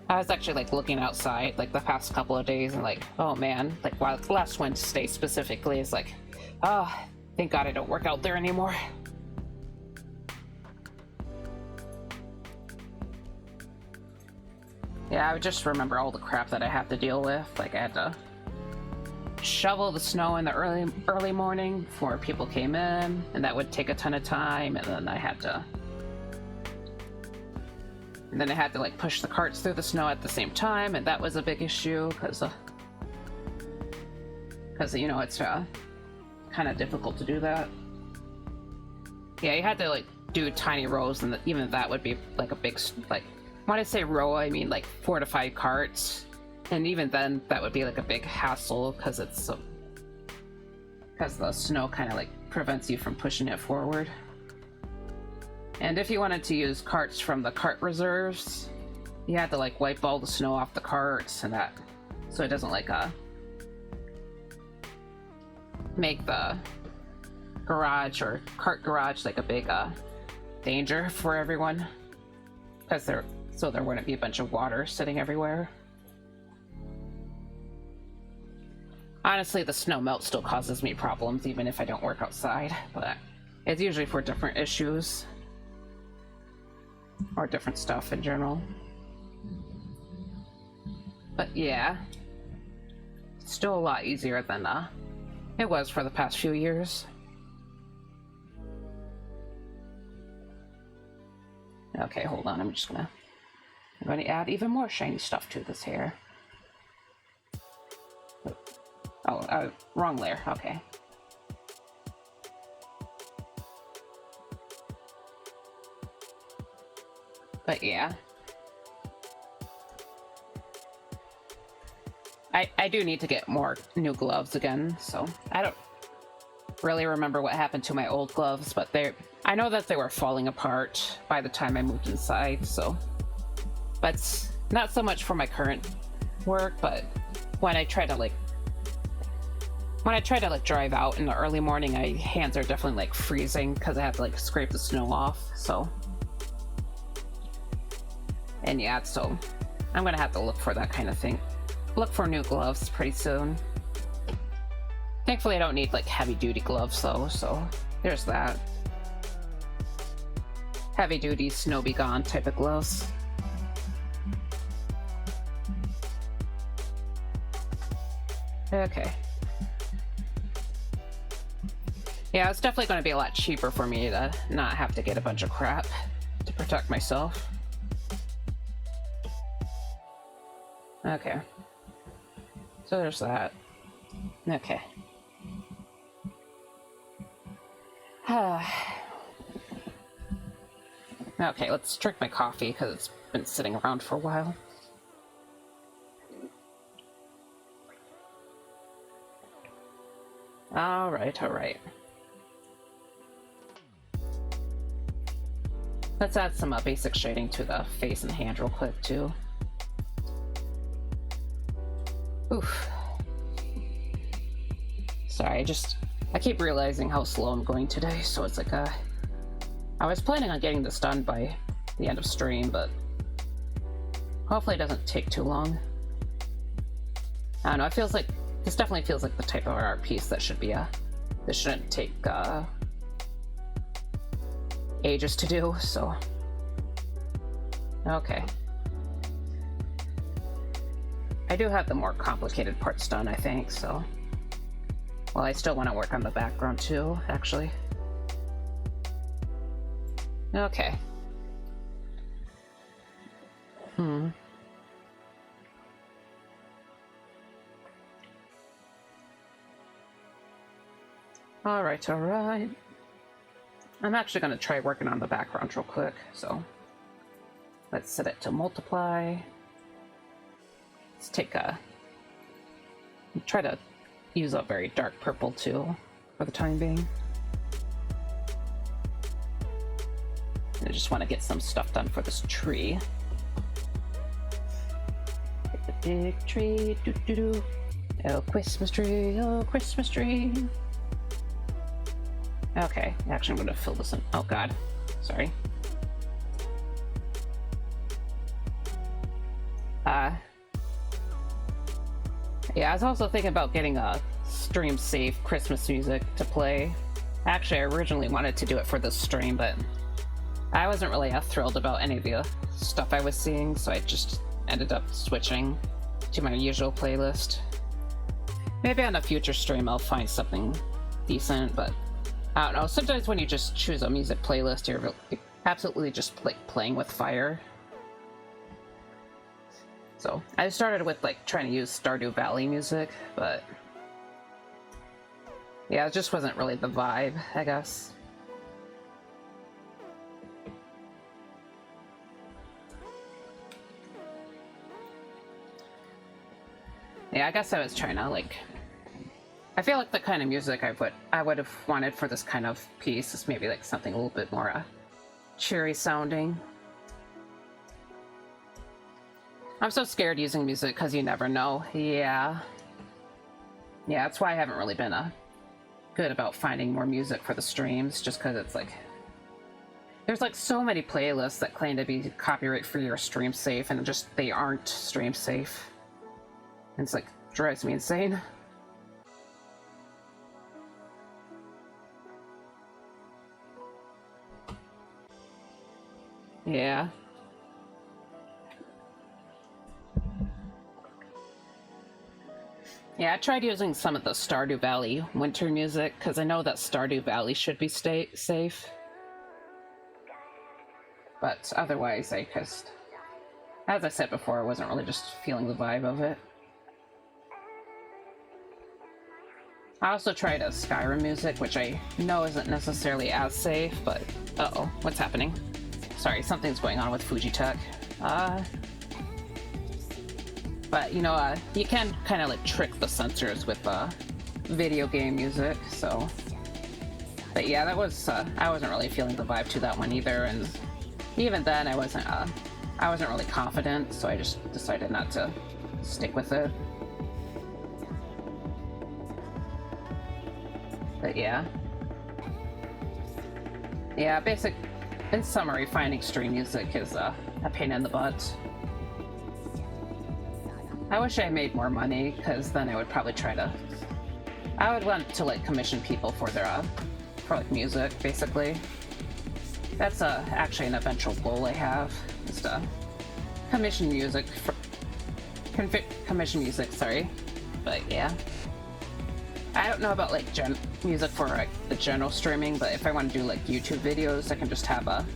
I was actually like looking outside like the past couple of days and like, oh man, like last Wednesday specifically is like, oh, thank God I don't work out there anymore. Yeah, I would just remember all the crap that I had to deal with. Like I had to shovel the snow in the early morning before people came in, and that would take a ton of time, and then I had to like push the carts through the snow at the same time, and that was a big issue because you know, it's kind of difficult to do that. Yeah, you had to like do tiny rows, and even that would be like a big, like, when I say row I mean like 4 to 5 carts, and even then that would be like a big hassle because the snow kind of like prevents you from pushing it forward. And if you wanted to use carts from the cart reserves, you had to like wipe all the snow off the carts and that, so it doesn't like make the garage or cart garage like a big danger for everyone, because there wouldn't be a bunch of water sitting everywhere. Honestly, the snow melt still causes me problems even if I don't work outside, but it's usually for different issues or different stuff in general. But yeah, still a lot easier than it was for the past few years. Okay, hold on, I'm going to add even more shiny stuff to this hair. Oh, wrong layer, okay. But yeah. I do need to get more new gloves again, so I don't really remember what happened to my old gloves, but I know that they were falling apart by the time I moved inside, so. But not so much for my current work, but when I try to drive out in the early morning, my hands are definitely like freezing because I have to like scrape the snow off, so. And yeah, so I'm gonna have to look for that kind of thing. Look for new gloves pretty soon. Thankfully I don't need like heavy duty gloves though, so there's that. Heavy duty snow be gone type of gloves. Okay. Yeah, it's definitely going to be a lot cheaper for me to not have to get a bunch of crap to protect myself. Okay. So there's that. Okay. Okay, let's drink my coffee because it's been sitting around for a while. Alright, alright. Let's add some basic shading to the face and hand real quick, too. Oof. Sorry, I keep realizing how slow I'm going today, so it's like I was planning on getting this done by the end of stream, but hopefully it doesn't take too long. I don't know, this definitely feels like the type of art piece that this shouldn't take ages to do, so. Okay. I do have the more complicated parts done, I think, so. Well, I still want to work on the background too, actually. Okay. Alright, alright. I'm actually going to try working on the background real quick, so let's set it to multiply. Let's take a... try to use a very dark purple too, for the time being. I just want to get some stuff done for this tree. Get the big tree, doo-doo-doo. Oh, Christmas tree, oh, Christmas tree. Okay, actually I'm gonna fill this in. Oh god, sorry. Yeah, I was also thinking about getting a stream-safe Christmas music to play. Actually, I originally wanted to do it for this stream, but I wasn't really thrilled about any of the stuff I was seeing, so I just ended up switching to my usual playlist. Maybe on a future stream I'll find something decent, but I don't know. Sometimes when you just choose a music playlist, you're absolutely just like playing with fire. So I started with like trying to use Stardew Valley music, but yeah, it just wasn't really the vibe, I guess. Yeah, I guess I was trying to like... I feel like the kind of music I would have wanted for this kind of piece is maybe like something a little bit more cheery sounding. I'm so scared using music because you never know. Yeah, that's why I haven't really been good about finding more music for the streams, just because it's like there's like so many playlists that claim to be copyright free or stream safe, and just they aren't stream safe. And it's like drives me insane. Yeah. Yeah, I tried using some of the Stardew Valley winter music, because I know that Stardew Valley should be safe. But otherwise, I just... as I said before, I wasn't really just feeling the vibe of it. I also tried a Skyrim music, which I know isn't necessarily as safe, but... uh-oh, what's happening? Sorry, something's going on with Fujitech. But, you know, you can kind of, like, trick the sensors with video game music, so... But yeah, that was, I wasn't really feeling the vibe to that one either, and even then I wasn't really confident, so I just decided not to stick with it. But yeah. Yeah, in summary, finding stream music is a pain in the butt. I wish I made more money, because then I would probably I would want to like commission people for their for like music, basically. That's actually an eventual goal I have, is to commission music sorry. But yeah, I don't know about like music for like the general streaming, but if I want to do like YouTube videos, I can just have a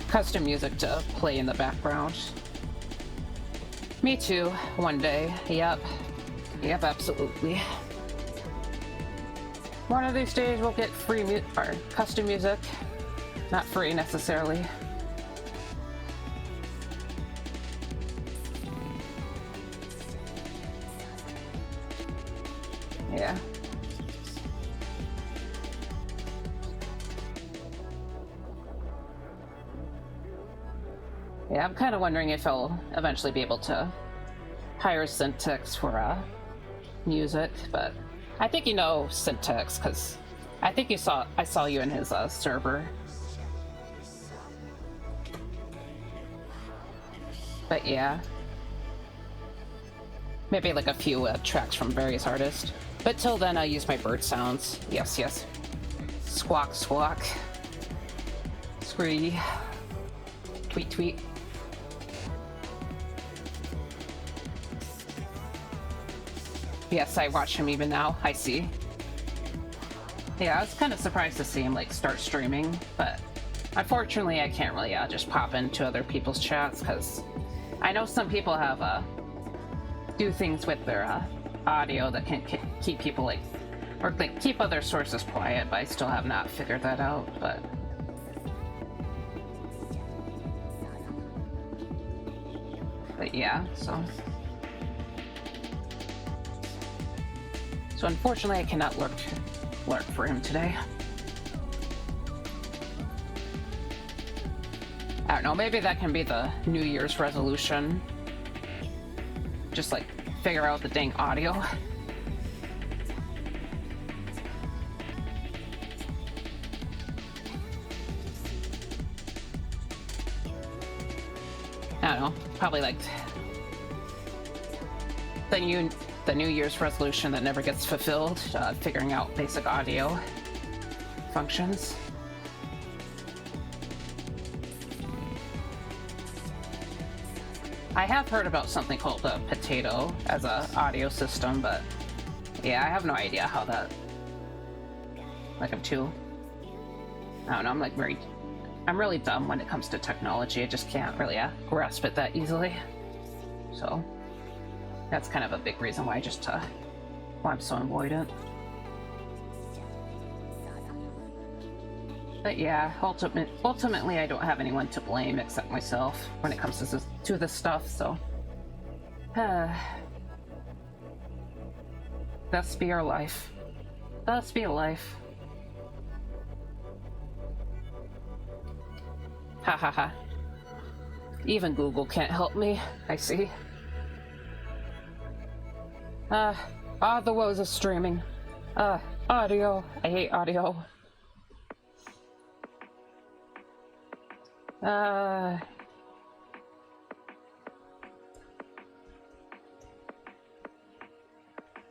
custom music to play in the background. Me too, one day. Yep, absolutely. One of these days we'll get free or custom music. Not free necessarily. Yeah. Yeah, I'm kind of wondering if I'll eventually be able to hire Syntax for music, but I think you know Syntax because I think I saw you in his server. But yeah, maybe like a few tracks from various artists. But till then, I'll use my bird sounds. Yes. Squawk, squawk. Scree. Tweet, tweet. Yes, I watch him even now. I see. Yeah, I was kind of surprised to see him like start streaming, but unfortunately I can't really just pop into other people's chats because I know some people have do things with their audio that can keep people like, or like keep other sources quiet, but I still have not figured that out. But yeah, so unfortunately I cannot lurk for him today. I don't know, maybe that can be the New Year's resolution. Just like figure out the dang audio. I don't know, probably like the New Year's resolution that never gets fulfilled, figuring out basic audio functions. I have heard about something called a potato as a audio system, but yeah, I have no idea how that, like, I don't know, I'm really dumb when it comes to technology. I just can't really grasp it that easily. So that's kind of a big reason why why I'm so avoidant. But yeah, ultimately I don't have anyone to blame except myself when it comes to this stuff, so thus be our life. Thus be life. Ha ha ha. Even Google can't help me, I see. The woes of streaming. Audio. I hate audio.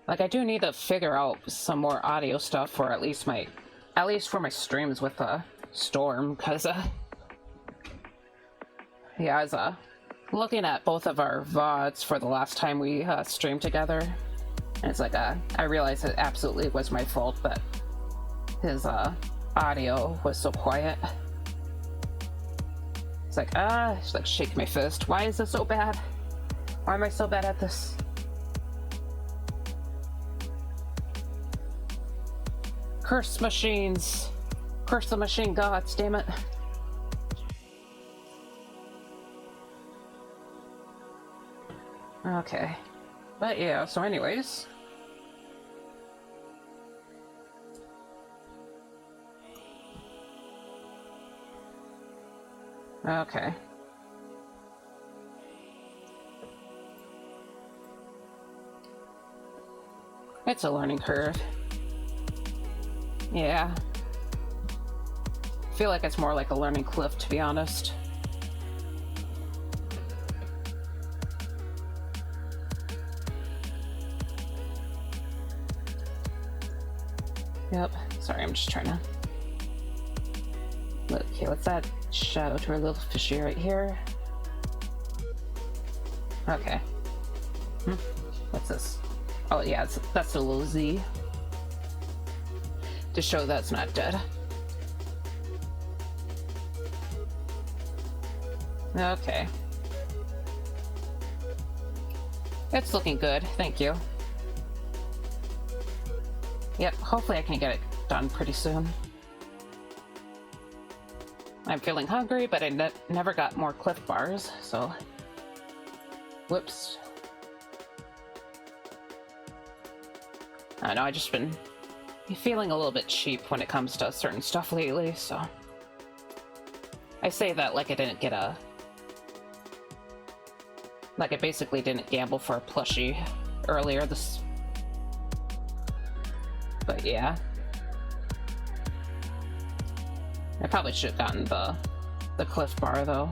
Like, I do need to figure out some more audio stuff for at least for my streams with Storm, because yeah, I was looking at both of our VODs for the last time we streamed together, and it's like I realized it absolutely was my fault, but his audio was so quiet. It's like, just like shake my fist. Why is this so bad? Why am I so bad at this? Curse machines! Curse the machine gods, damn it. Okay. But yeah, so anyways. Okay. It's a learning curve. Yeah. I feel like it's more like a learning cliff, to be honest. Yep. Sorry, I'm just trying to... Look, okay, let's add shadow to our little fishy right here. Okay. What's this? Oh yeah, that's a little Z. To show that's not dead. Okay. It's looking good, thank you. Yep, hopefully I can get it done pretty soon. I'm feeling hungry, but I never got more Cliff Bars, so... Whoops. I know, I've just been feeling a little bit cheap when it comes to certain stuff lately, so... I say that like I didn't get a... Like I basically didn't gamble for a plushie earlier this... But yeah. I probably should have gotten the Cliff Bar, though.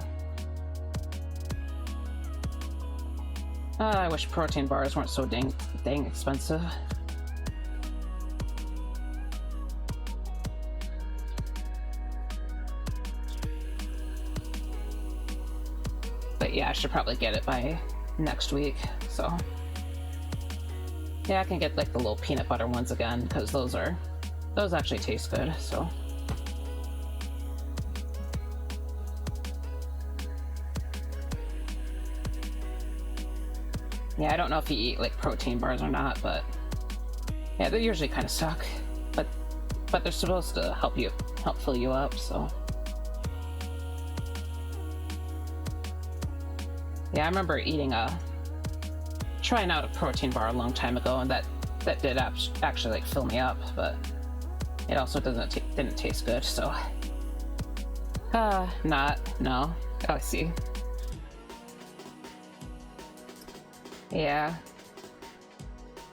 I wish protein bars weren't so dang expensive. But yeah, I should probably get it by next week, so... Yeah, I can get like the little peanut butter ones again, because those actually taste good, so... Yeah, I don't know if you eat like protein bars or not, but yeah, they usually kind of suck. But they're supposed to help fill you up, so. Yeah, I remember trying out a protein bar a long time ago, and that did actually like fill me up, but it also didn't taste good, so. No. Oh, I see. Yeah.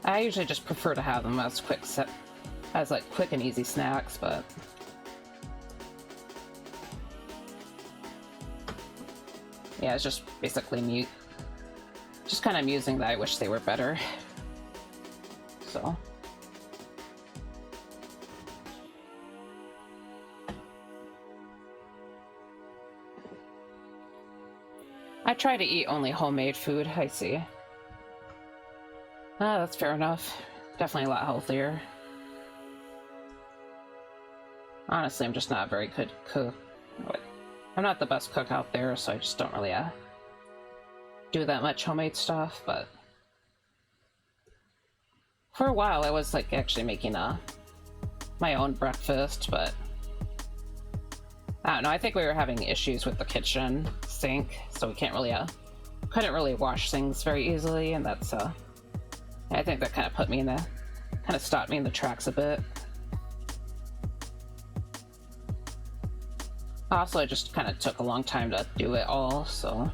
I usually just prefer to have them as quick and easy snacks, but yeah, it's just basically just kind of amusing that I wish they were better. So. I try to eat only homemade food, I see. Ah, that's fair enough. Definitely a lot healthier. Honestly, I'm just not a very good cook. I'm not the best cook out there, so I just don't really do that much homemade stuff, but for a while I was like actually making my own breakfast, but I don't know, I think we were having issues with the kitchen sink, so we couldn't really wash things very easily, and that's I think that kind of stopped me in the tracks a bit. Also, it just kind of took a long time to do it all, so.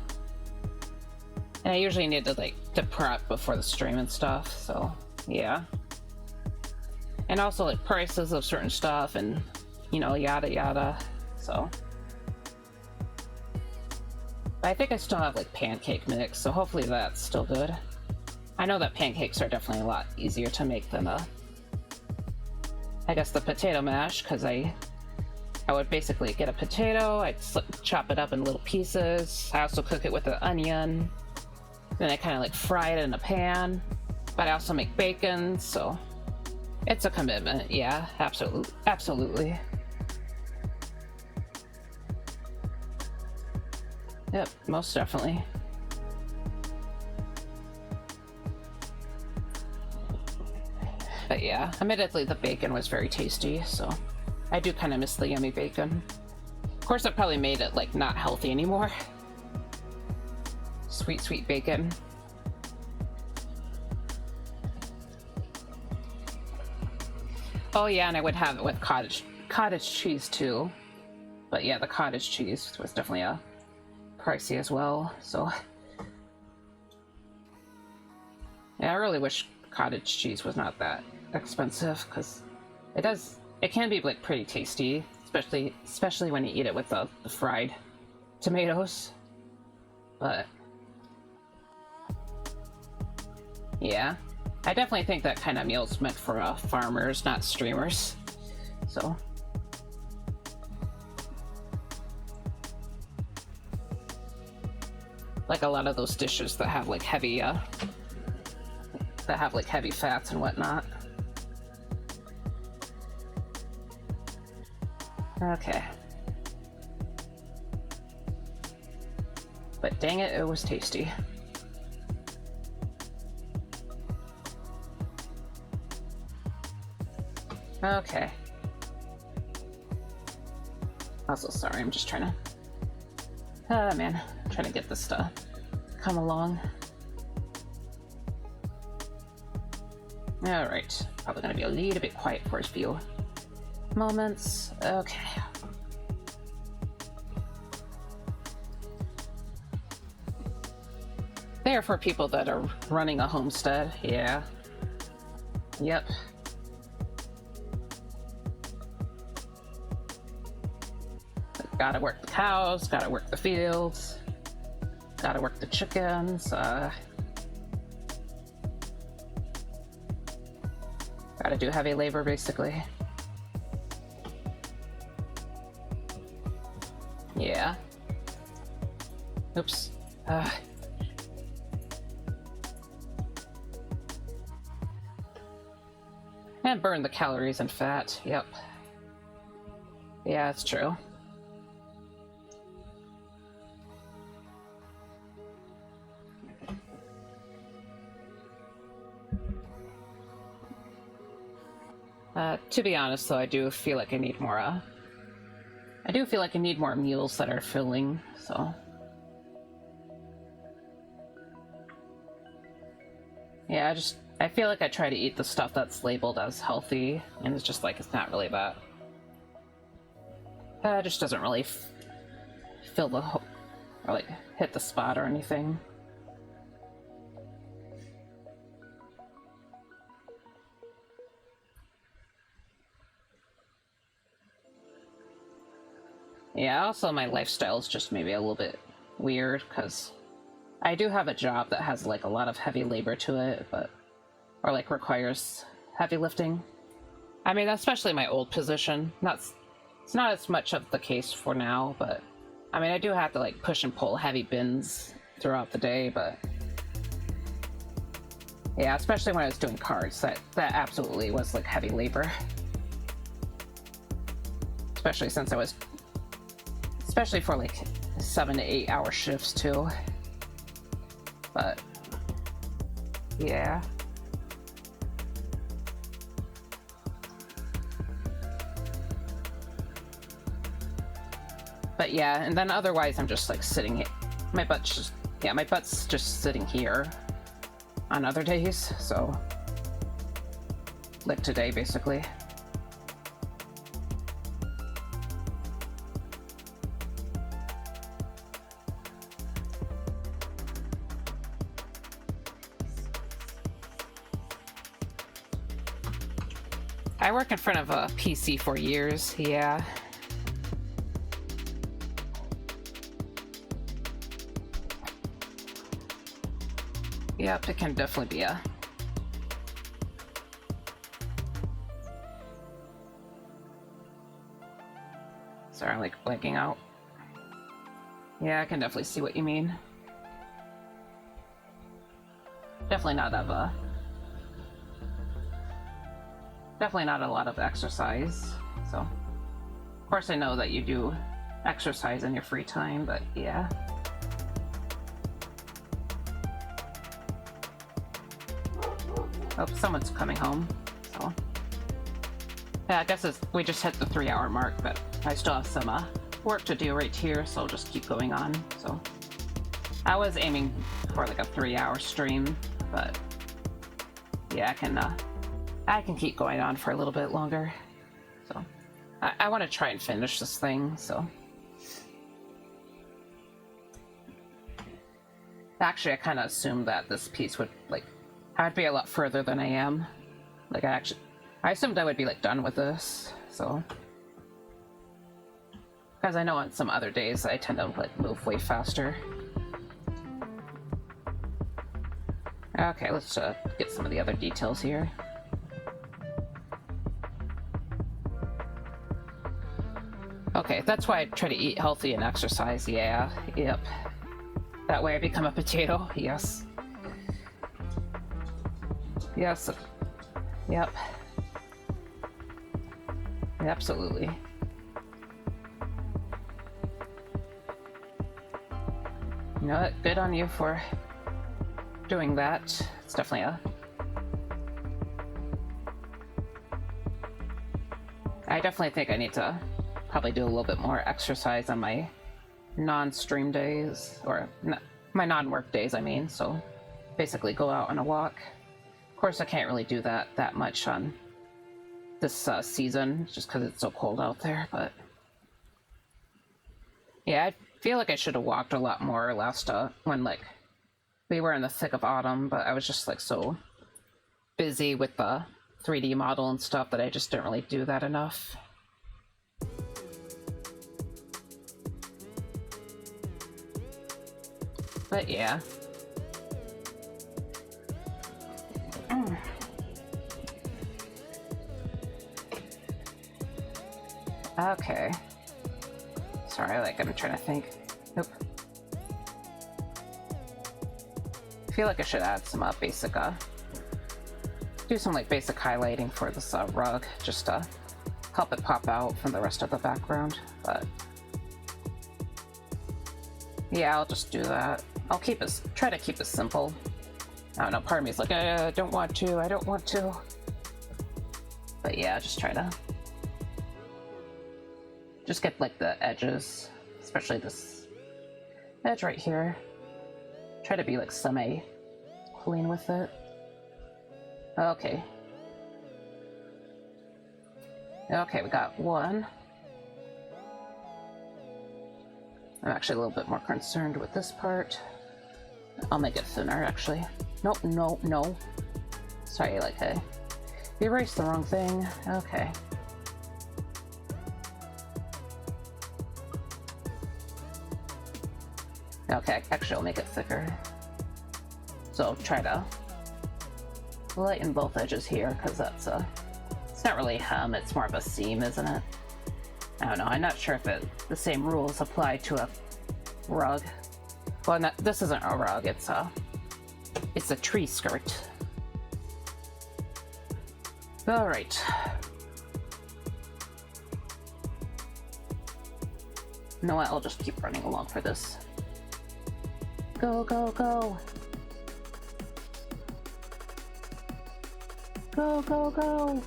And I usually need to prep before the stream and stuff, so yeah. And also like prices of certain stuff and, yada yada, so. But I think I still have like pancake mix, so hopefully that's still good. I know that pancakes are definitely a lot easier to make than I guess the potato mash, because I would basically get a potato, I'd chop it up in little pieces. I also cook it with an onion. Then I kind of like fry it in a pan. But I also make bacon, so it's a commitment. Yeah, absolutely. Yep, most definitely. But yeah, admittedly the bacon was very tasty, so I do kind of miss the yummy bacon. Of course, that probably made it like not healthy anymore. Sweet bacon. Oh yeah, and I would have it with cottage cheese too. But yeah, the cottage cheese was definitely pricey as well, so. Yeah, I really wish cottage cheese was not that expensive, because it can be like pretty tasty, especially when you eat it with the fried tomatoes. But yeah, I definitely think that kind of meal's meant for farmers, not streamers. So like a lot of those dishes that have like heavy fats and whatnot. Okay. But dang it, it was tasty. Okay. Also, sorry, I'm just trying to... Oh man, trying to get this to come along. Alright, probably gonna be a little bit quiet for a few moments. Okay. They are for people that are running a homestead, yeah. Yep. Gotta work the cows, gotta work the fields, gotta work the chickens, gotta do heavy labor, basically. Yeah. Oops. And burn the calories and fat, yep. Yeah, that's true. To be honest, though, I do feel like I need more, I do feel like I need more meals that are filling, so... Yeah, I feel like I try to eat the stuff that's labeled as healthy, and it's just like, it's not really that. It just doesn't really fill the or like hit the spot or anything. Yeah, also my lifestyle is just maybe a little bit weird, because I do have a job that has like a lot of heavy labor to it, or like requires heavy lifting. I mean, especially my old position. It's not as much of the case for now, but I mean, I do have to like push and pull heavy bins throughout the day, but yeah, especially when I was doing cards, that absolutely was like heavy labor. Especially for like 7 to 8 hour shifts too. But yeah. But yeah, and then otherwise I'm just like sitting here. My butt's just sitting here on other days, so like today basically. I work in front of a PC for years, yeah. Yep, it can definitely be a... Sorry, I'm like blanking out. Yeah, I can definitely see what you mean. Definitely not a lot of exercise, so... Of course I know that you do exercise in your free time, but yeah. Oh, someone's coming home, so... Yeah, I guess we just hit the 3 hour mark, but I still have some work to do right here, so I'll just keep going on, so... I was aiming for like a 3 hour stream, but... Yeah, I can keep going on for a little bit longer, so... I want to try and finish this thing, so... Actually, I kind of assumed that this piece would, like... I'd be a lot further than I am. Like, I assumed I would be, like, done with this, so... Because I know on some other days I tend to, like, move way faster. Okay, let's get some of the other details here. Okay, that's why I try to eat healthy and exercise, yeah, yep. That way I become a potato, yes. Yes. Yep. Absolutely. You know what? Good on you for doing that. It's definitely I definitely think I need to probably do a little bit more exercise on my non-stream days, or my non-work days, I mean, so basically go out on a walk. Of course, I can't really do that much on this season, just because it's so cold out there, but... Yeah, I feel like I should have walked a lot more last, when, like, we were in the thick of autumn, but I was just, like, so busy with the 3D model and stuff that I just didn't really do that enough. But, yeah. Okay. Sorry, like, I'm trying to think. Nope. I feel like I should add some basic, do some, like, basic highlighting for this rug, just to help it pop out from the rest of the background, but... Yeah, I'll just do that. I'll try to keep it simple. I don't know, part of me is like, I don't want to. But yeah, just try to just get like the edges, especially this edge right here. Try to be like semi clean with it. Okay. Okay, we got one. I'm actually a little bit more concerned with this part. I'll make it thinner, actually. Nope, no, no. Sorry, like I erased the wrong thing. Okay. Okay, actually I'll make it thicker. So try to lighten both edges here, because that's a... It's not really a hem, it's more of a seam, isn't it? I don't know, I'm not sure if the same rules apply to a rug. Well, not, this isn't a rug, it's a tree skirt. Alright. You know what, I'll just keep running along for this. Go, go, go! Go, go, go!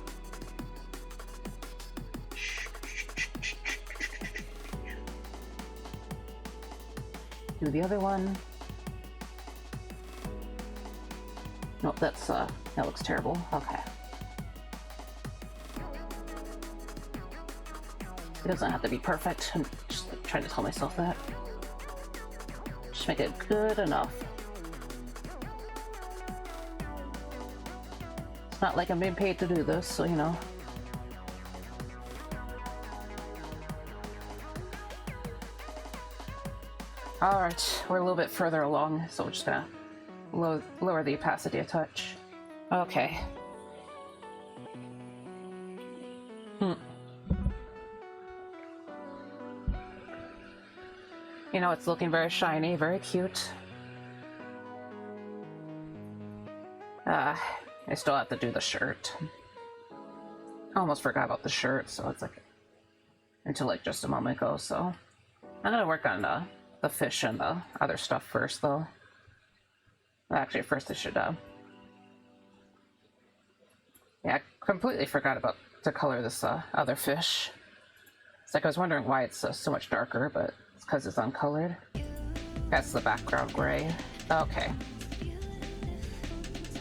Do the other one. Nope, that's that looks terrible. Okay. It doesn't have to be perfect. I'm just like, trying to tell myself that. Just make it good enough. It's not like I'm being paid to do this, so you know. Alright, we're a little bit further along, so we're just gonna lower the opacity a touch. Okay. You know, it's looking very shiny, very cute. I still have to do the shirt. I almost forgot about the shirt, so it's like... until like just a moment ago, so... I'm gonna work on the fish and the other stuff first, though. Actually, first I should, yeah, I completely forgot about to color this other fish. It's like I was wondering why it's so much darker, but it's because it's uncolored. That's the background gray. Okay.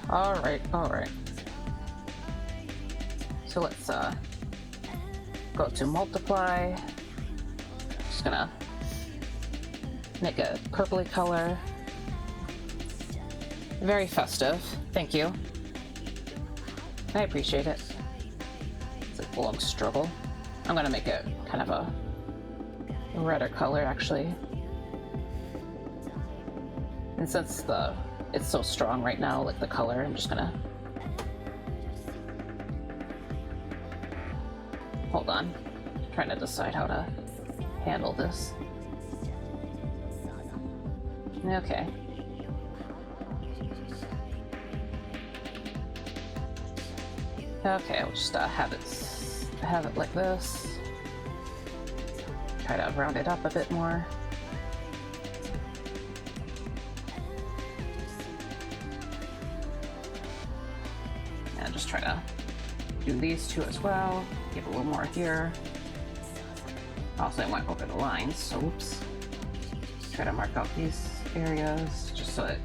Alright, alright. So let's go to multiply. Just gonna make a purpley color. Very festive. Thank you. I appreciate it. It's a long struggle. I'm gonna make it kind of a redder color, actually. And since it's so strong right now, like the color, I'm just gonna... Hold on. I'm trying to decide how to handle this. Okay. Okay, I'll just have it like this. Try to round it up a bit more. And just try to do these two as well. Give a little more here. Also, I went over the lines, so oops. Try to mark out these areas just so it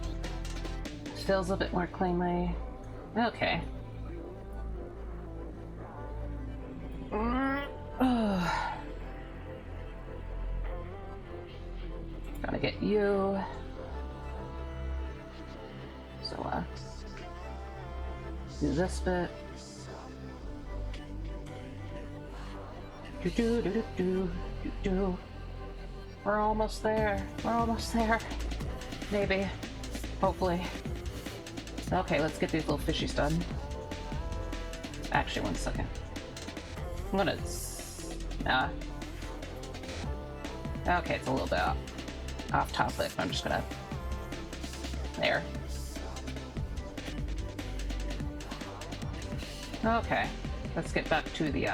feels a bit more cleanly. Okay. Gotta get you. So, do this bit. Do. We're almost there. We're almost there. Maybe. Hopefully. Okay, let's get these little fishies done. Actually, one second. I'm gonna... okay, it's a little bit off topic. I'm just gonna... There. Okay. Let's get back to the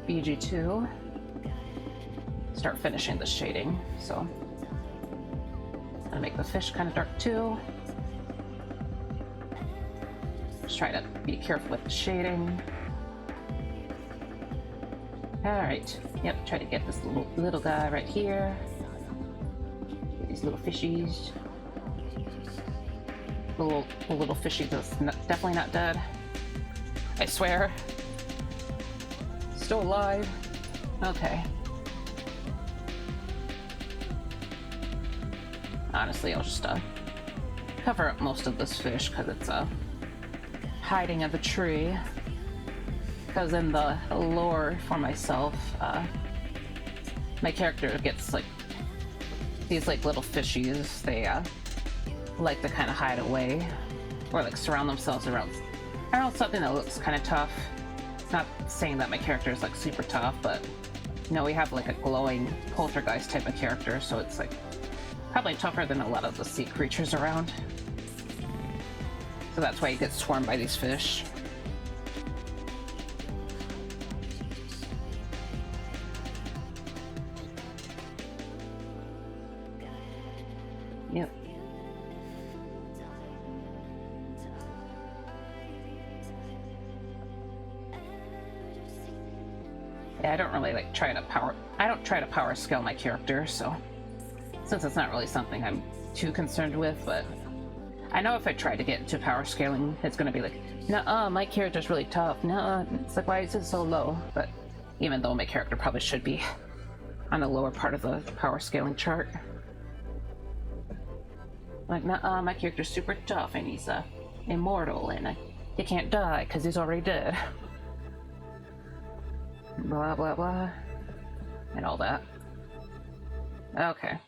BG2. Start finishing the shading, so... I'm gonna make the fish kind of dark too. Just try to be careful with the shading. Alright, yep, try to get this little guy right here. Get these little fishies. The little fishy that's definitely not dead. I swear. Still alive. Okay. Honestly, I'll just cover up most of this fish because it's hiding in the tree. Because in the lore for myself, my character gets like these like little fishies. They like to kind of hide away or like surround themselves around something that looks kind of tough. It's not saying that my character is like super tough, but you know, we have like a glowing poltergeist type of character, so it's like probably tougher than a lot of the sea creatures around. So that's why he gets swarmed by these fish. Yep. Yeah, I don't really like try to power scale my character, so since it's not really something I'm too concerned with, but I know if I try to get into power scaling, it's gonna be like, nuh-uh, my character's really tough. Nuh-uh, it's like, why is it so low? But even though my character probably should be on the lower part of the power scaling chart. Like, nuh-uh, my character's super tough and he's immortal and he can't die because he's already dead. Blah, blah, blah. And all that. Okay.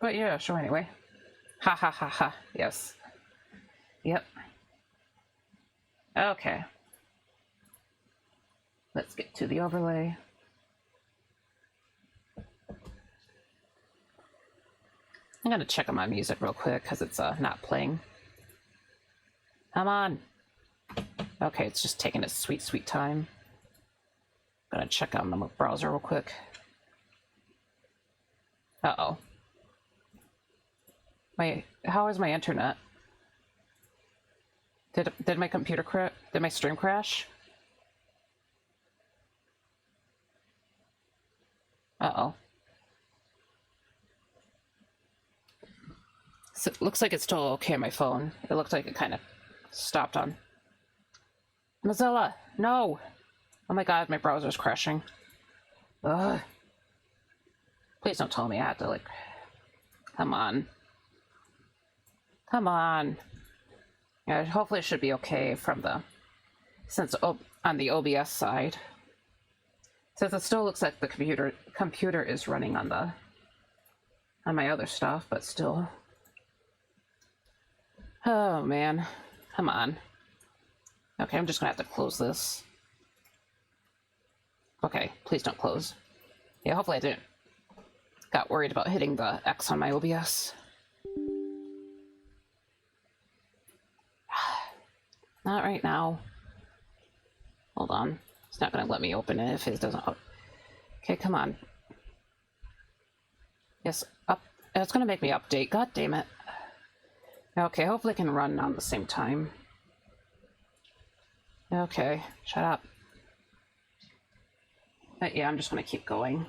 But yeah, sure, anyway. Ha ha ha ha. Yes. Yep. Okay. Let's get to the overlay. I'm gonna check on my music real quick because it's not playing. Come on. Okay, it's just taking its sweet, sweet time. Gonna check on the browser real quick. Uh-oh. How is my internet? Did my computer crash? Did my stream crash? Uh-oh. So it looks like it's still okay on my phone. It looks like it kind of stopped on. Mozilla, no! Oh my god, my browser's crashing. Ugh. Please don't tell me I have to, like... Come on. Come on. Yeah, hopefully it should be okay from the... Since on the OBS side. Since it still looks like the computer is running on the... on my other stuff, but still... Oh, man. Come on. Okay, I'm just gonna have to close this. Okay, please don't close. Yeah, hopefully I didn't... Got worried about hitting the X on my OBS. Not right now. Hold on. It's not gonna let me open it if it doesn't... Okay, come on. Yes, up... It's gonna make me update. God damn it. Okay, hopefully it can run on the same time. Okay, shut up. But yeah, I'm just gonna keep going.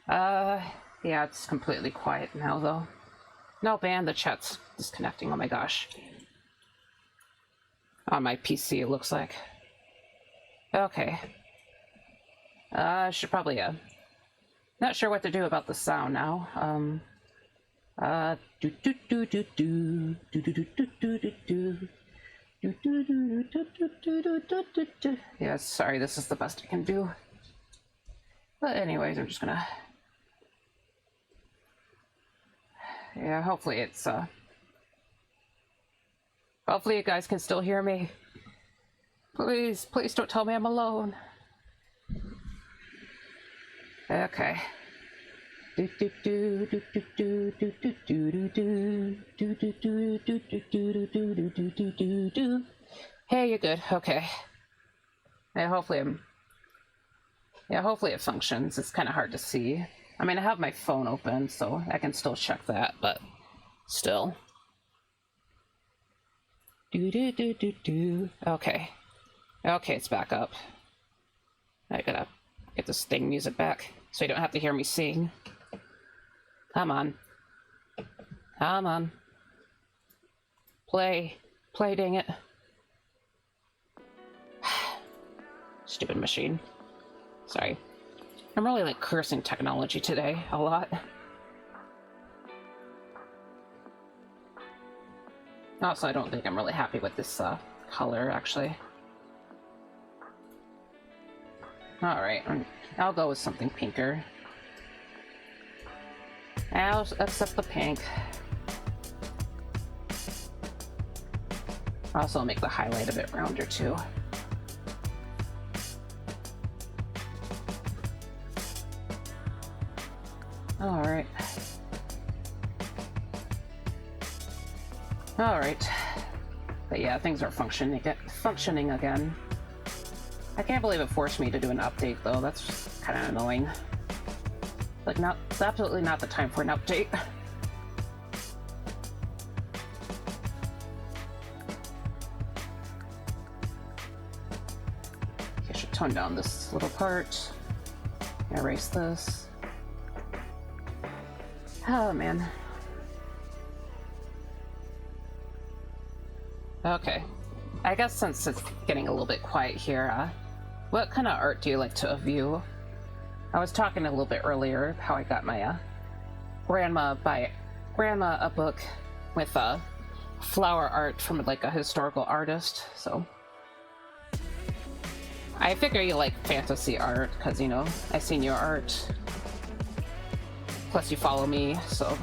Yeah, it's completely quiet now, though. Nope, and the chat's disconnecting, oh my gosh. On my PC, it looks like. Okay. Should probably, not sure what to do about the sound now. Yeah, sorry, this is the best I can do. But anyways, I'm just gonna... Yeah, hopefully it's, hopefully you guys can still hear me. Please, please don't tell me I'm alone. Okay. Hey, you're good. Okay. Yeah, hopefully hopefully it functions. It's kind of hard to see. I mean, I have my phone open, so I can still check that, but still. Do do do do do. Okay. Okay, it's back up. I gotta get this thing music back so you don't have to hear me sing. Come on. Come on. Play. Play, dang it. Stupid machine. Sorry. I'm really like cursing technology today a lot. Also, I don't think I'm really happy with this color, actually. Alright, I'll go with something pinker. I'll accept the pink. Also, I'll make the highlight a bit rounder, too. Alright. Alright. But yeah, things are functioning again. I can't believe it forced me to do an update, though. That's kind of annoying. Like, it's absolutely not the time for an update. I should tone down this little part. Erase this. Oh, man. Okay. I guess since it's getting a little bit quiet here, what kind of art do you like to view? I was talking a little bit earlier how I got my grandma a book with flower art from like a historical artist, so I figure you like fantasy art because, you know, I've seen your art. Plus you follow me, so.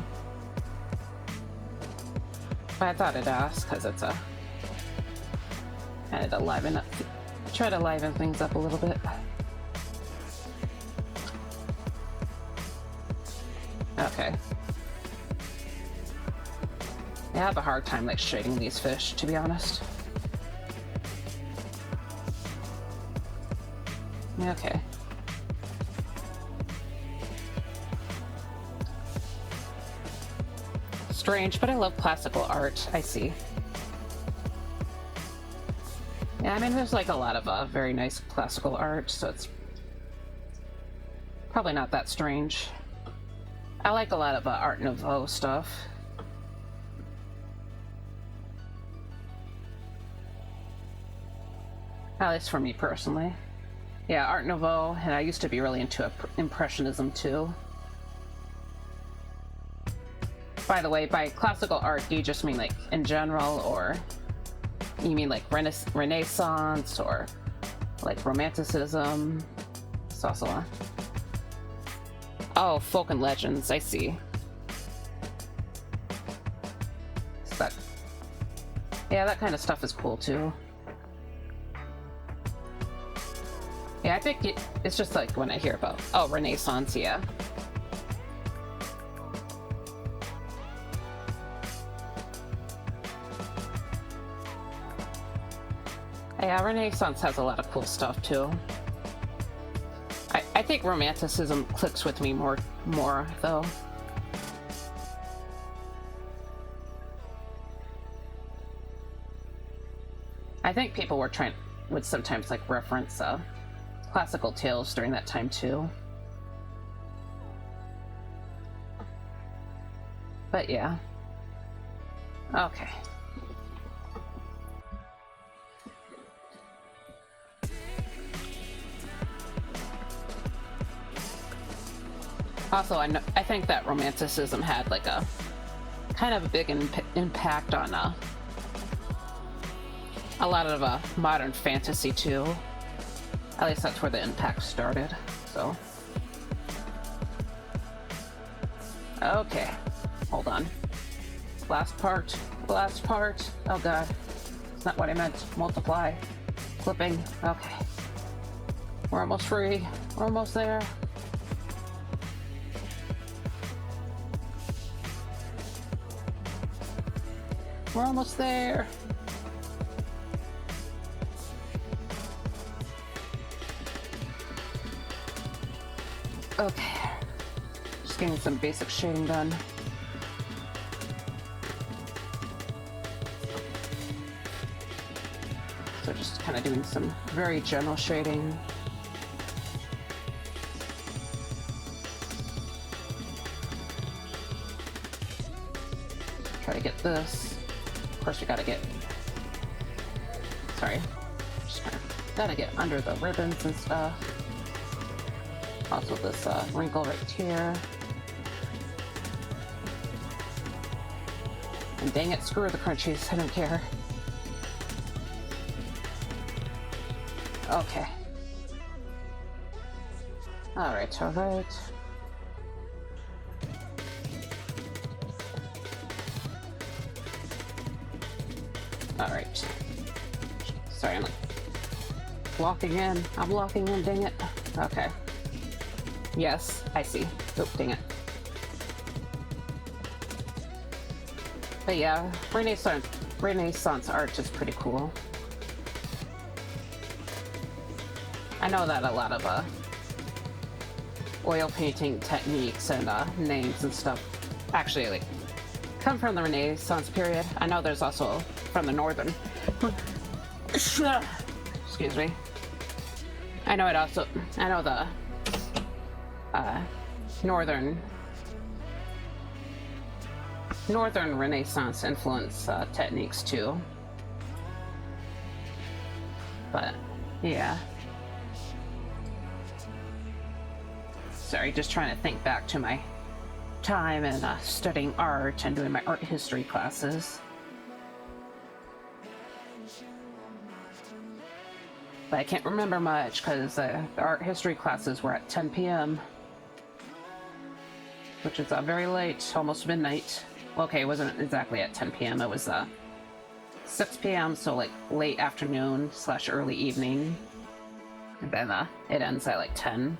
But I thought I'd ask because it's a kind of try to liven things up a little bit. Okay. I have a hard time like shading these fish, to be honest. Okay. Strange, but I love classical art. I see. Yeah, I mean, there's like a lot of very nice classical art, so it's probably not that strange. I like a lot of Art Nouveau stuff. At least for me personally. Yeah, Art Nouveau, and I used to be really into Impressionism too. By the way, by classical art, do you just mean like in general, or you mean like Renaissance or like Romanticism? It's also oh, folk and legends, I see. So yeah, that kind of stuff is cool too. Yeah, I think it's just like when I hear about, oh, Renaissance, yeah. Yeah, Renaissance has a lot of cool stuff too. I think Romanticism clicks with me more though. I think people would sometimes like reference classical tales during that time too. But yeah. Okay. Also, I think that Romanticism had like a kind of a big impact on a lot of modern fantasy too. At least that's where the impact started, so. Okay, hold on. Last part. Oh god, it's not what I meant. Multiply. Clipping, okay. We're almost free, we're almost there. We're almost there. Okay. Just getting some basic shading done. So just kind of doing some very general shading. Try to get this. Of course, we gotta get. Sorry. Just kind of gotta get under the ribbons and stuff. Also, this wrinkle right here. And dang it, screw the crunchies. I don't care. Okay. Alright, alright. Alright. Sorry, I'm like blocking in. I'm blocking in, dang it. Okay. Yes, I see. Oh, dang it. But yeah, Renaissance art is pretty cool. I know that a lot of oil painting techniques and names and stuff actually like come from the Renaissance period. I know there's also from the northern. Excuse me. I know the northern Renaissance influence techniques too. But yeah. Sorry, just trying to think back to my time and studying art and doing my art history classes. But I can't remember much because the art history classes were at 10 p.m. which is very late, almost midnight. Well, okay, it wasn't exactly at 10 p.m. It was 6 p.m., so like late afternoon / early evening. And then it ends at like 10.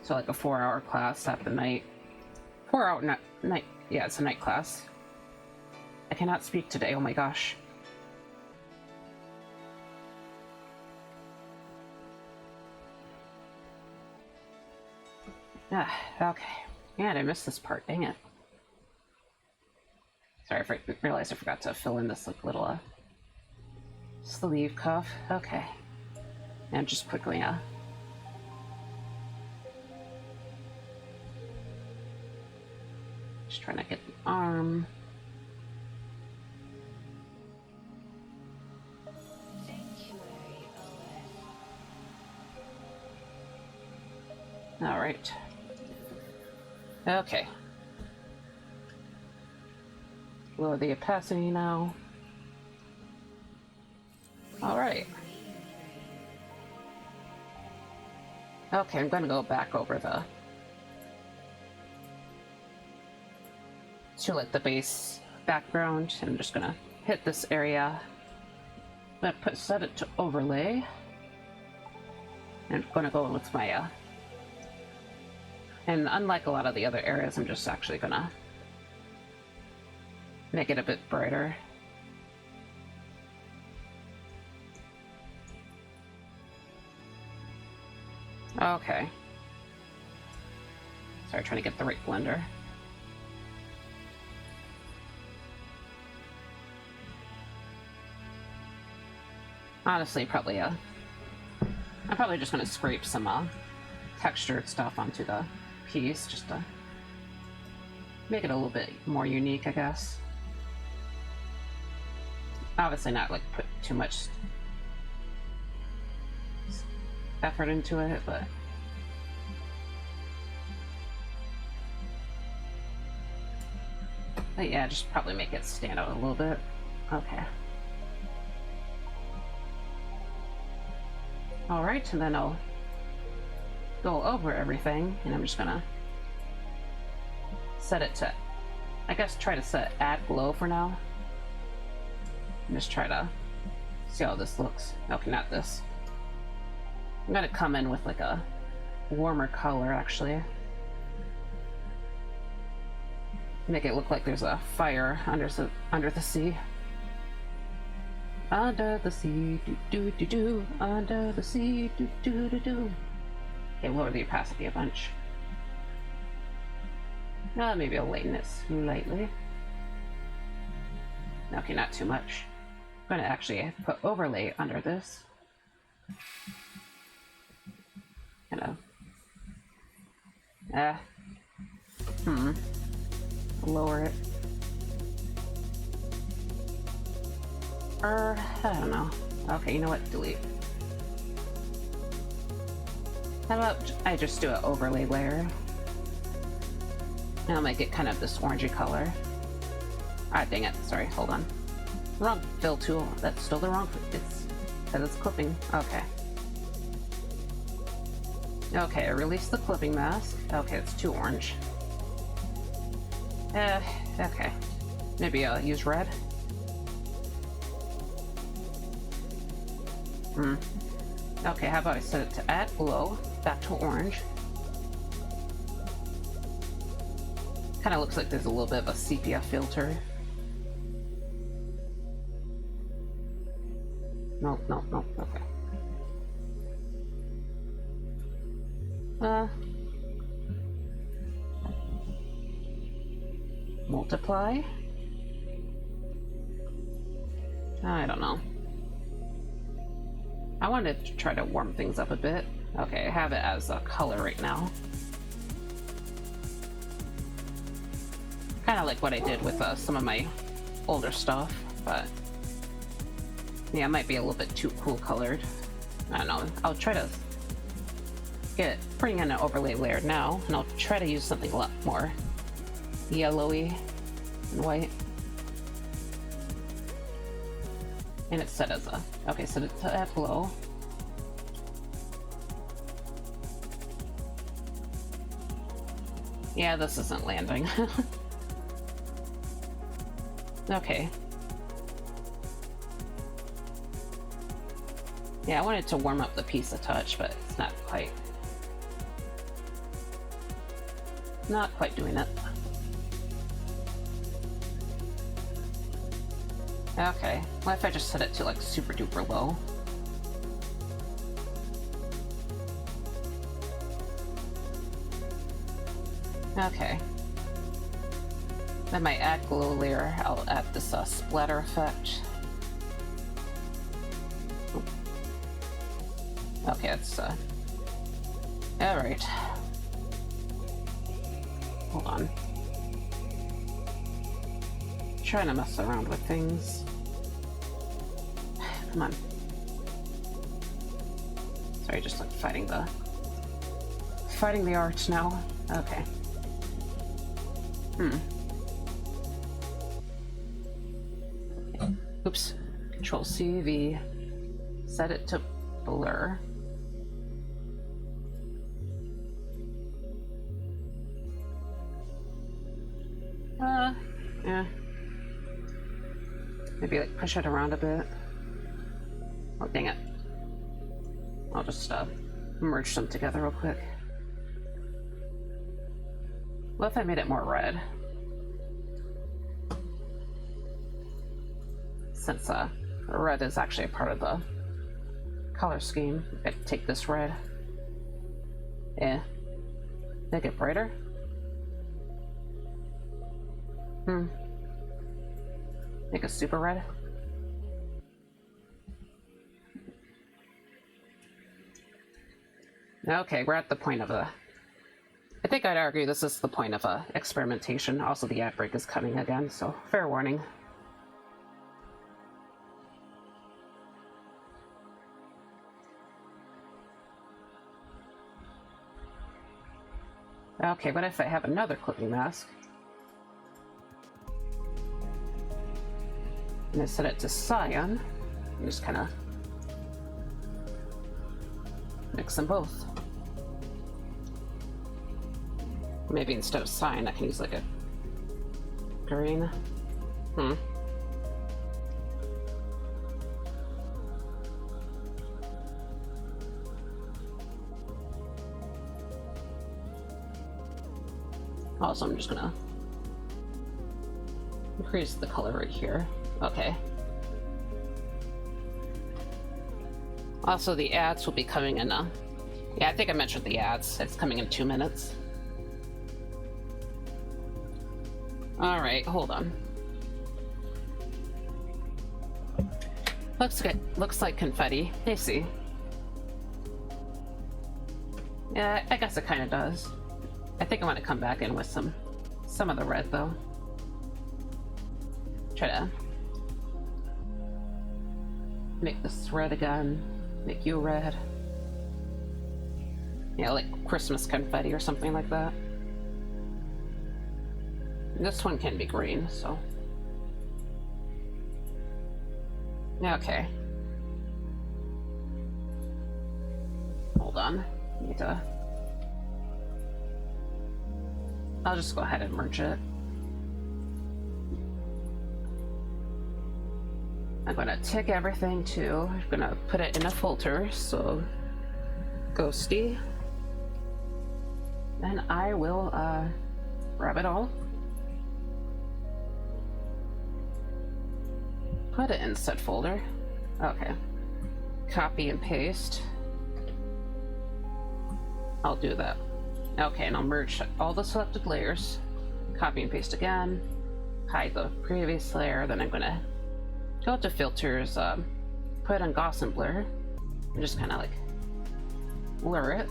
So like a 4-hour class at the night. 4-hour night. Yeah, it's a night class. I cannot speak today. Oh my gosh. Okay. Yeah, I missed this part. Dang it. Sorry, I realized I forgot to fill in this like little sleeve cuff. Okay. And just quickly, just trying to get the arm. All right. Okay. Lower the opacity now. All right. Okay, I'm going to go back over to like the base background. I'm just going to hit this area. I'm going to set it to overlay. And I'm going to go with my and unlike a lot of the other areas, I'm just actually going to make it a bit brighter. Okay. Sorry, trying to get the right blender. Honestly, probably I'm probably just going to scrape some textured stuff onto the piece just to make it a little bit more unique, I guess. Obviously not like put too much effort into it, but yeah, just probably make it stand out a little bit. Okay. Alright, and then I'll go over everything, and I'm just gonna set it to, I guess, try to set add glow for now. And just try to see how this looks. Okay, not this. I'm gonna come in with like a warmer color, actually. Make it look like there's a fire under the sea. Under the sea, do do do do. Under the sea, do do do do. Okay, lower the opacity a bunch. Maybe I'll lighten it slightly. Okay, not too much. gonna actually put overlay under this. Kind of. Lower it. I don't know. Okay, you know what? Delete. How about I just do an overlay layer? And I'll make it kind of this orangey color. Ah, dang it. Sorry, hold on. Wrong fill tool. That's still the wrong. It's clipping. Okay. Okay, I released the clipping mask. Okay, it's too orange. Okay. Maybe I'll use red. Okay, how about I set it to add glow, back to orange. Kind of looks like there's a little bit of a sepia filter. Nope, okay. Multiply? I don't know. I wanted to try to warm things up a bit. Okay, I have it as a color right now. Kind of like what I did with some of my older stuff, but yeah, it might be a little bit too cool colored. I don't know. I'll try to bring in an overlay layer now, and I'll try to use something a lot more yellowy and white. And it's set as a, okay, set it to add glow. Yeah, this isn't landing. Okay. Yeah, I wanted to warm up the piece a touch, but it's not quite doing it. Okay, what if I just set it to like super duper low? Okay. Then my add glow layer, I'll add this splatter effect. Okay, it's alright. Hold on. Trying to mess around with things. Come on. Sorry, just like fighting the art now. Okay. Oops. Control C, V. Set it to blur. Yeah. Maybe like push it around a bit. Oh, dang it. I'll just merge them together real quick. What if I made it more red? Since red is actually a part of the color scheme, I could take this red. Yeah. Make it brighter? Make it super red? Okay, we're at the point of I think I'd argue this is the point of experimentation. Also, the ad break is coming again, so fair warning. Okay, what if I have another clipping mask? And I set it to cyan. And just kind of mix them both. Maybe instead of cyan, I can use like a green. Also, I'm just gonna increase the color right here. Okay. Also, the ads will be coming in. Yeah, I think I mentioned the ads. It's coming in 2 minutes. Alright, hold on. Looks good. Looks like confetti. I see. Yeah, I guess it kind of does. I think I want to come back in with some of the red though. Try to make this red again. Make you red. Yeah, like Christmas confetti or something like that. This one can be green, so. Okay. Hold on. Need to. I'll just go ahead and merge it. I'm gonna take everything too. I'm gonna put it in a filter, so ghosty. Then I will grab it all. Put it in set folder. Okay. Copy and paste. I'll do that. Okay, and I'll merge all the selected layers. Copy and paste again. Hide the previous layer. Then I'm gonna go to filters, put on Gaussian blur, and just kind of like blur it.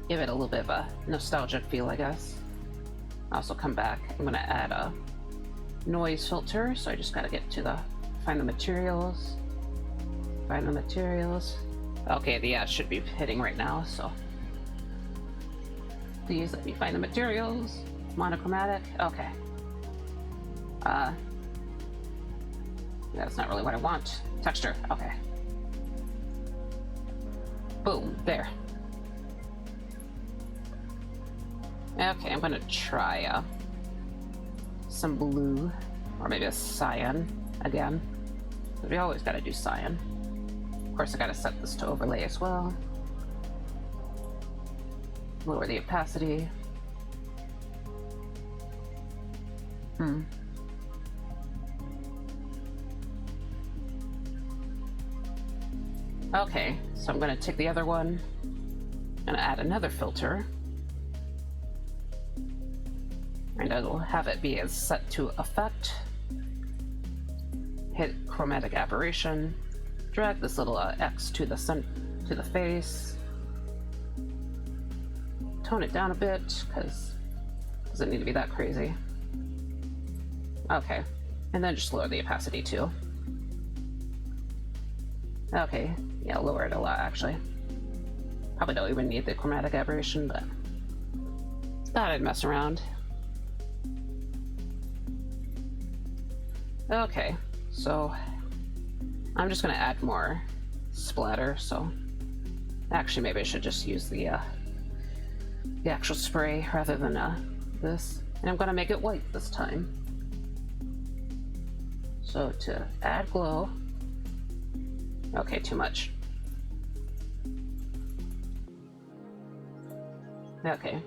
Give it a little bit of a nostalgic feel, I guess. Also come back. I'm gonna add a noise filter, so I just gotta get to find the materials. Find the materials. Okay, the ad should be hitting right now, so please let me find the materials. Monochromatic. Okay. That's not really what I want. Texture. Okay. Boom. There. Okay, I'm gonna try some blue, or maybe a cyan again. We always gotta do cyan. Of course, I gotta set this to overlay as well. Lower the opacity. Okay, so I'm gonna take the other one and add another filter. And I will have it be as set to effect. Hit chromatic aberration. Drag this little X to the face. Tone it down a bit, because it doesn't need to be that crazy. Okay, and then just lower the opacity too. Okay, yeah, lower it a lot actually. Probably don't even need the chromatic aberration, but thought I'd mess around. Okay, so I'm just gonna add more splatter, so actually maybe I should just use the actual spray rather than this. And I'm gonna make it white this time. So to add glow, okay, too much. Okay,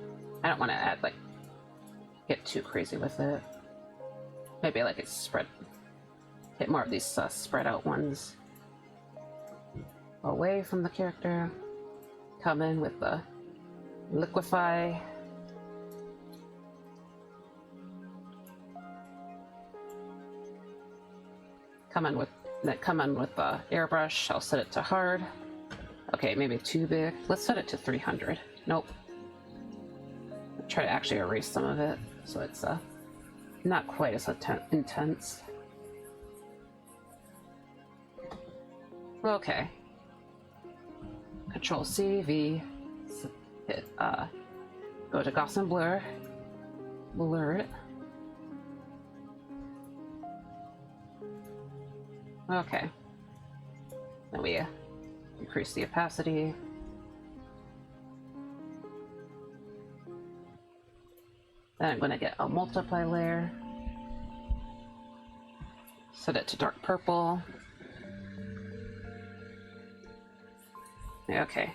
I don't want to add get too crazy with it. Maybe I like it spread. Hit more of these spread out ones away from the character. Come in with the liquefy. Come in with the airbrush. I'll set it to hard. Okay, maybe too big. Let's set it to 300. Nope. I'll try to actually erase some of it so it's not quite as intense. Okay. Control C, V, hit, go to Gaussian blur, blur it. Okay. Then we increase the opacity. Then I'm going to get a multiply layer. Set it to dark purple. Okay.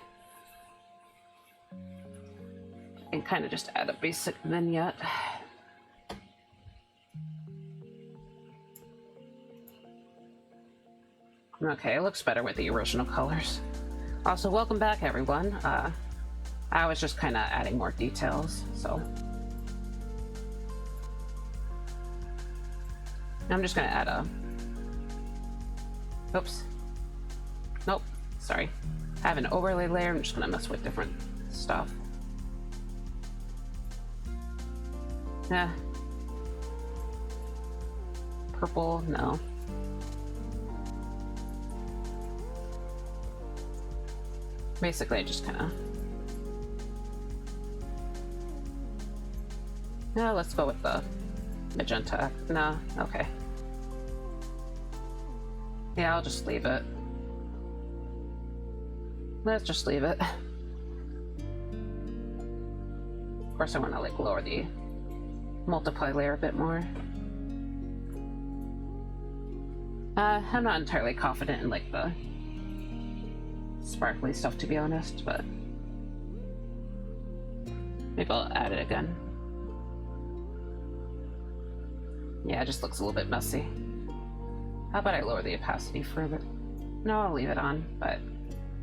And kind of just add a basic vignette. Okay, it looks better with the original colors. Also, welcome back everyone. I was just kind of adding more details, so. I'm just gonna add a... Oops. Nope. Sorry. I have an overlay layer. I'm just gonna mess with different stuff. Yeah. Purple? No. Basically, I just kind of... No, let's go with the magenta. No, okay. Yeah, I'll just leave it. Let's just leave it. Of course, I want to like lower the multiply layer a bit more. I'm not entirely confident in like the sparkly stuff, to be honest, but maybe I'll add it again. Yeah, it just looks a little bit messy. How about I lower the opacity further? No, I'll leave it on, but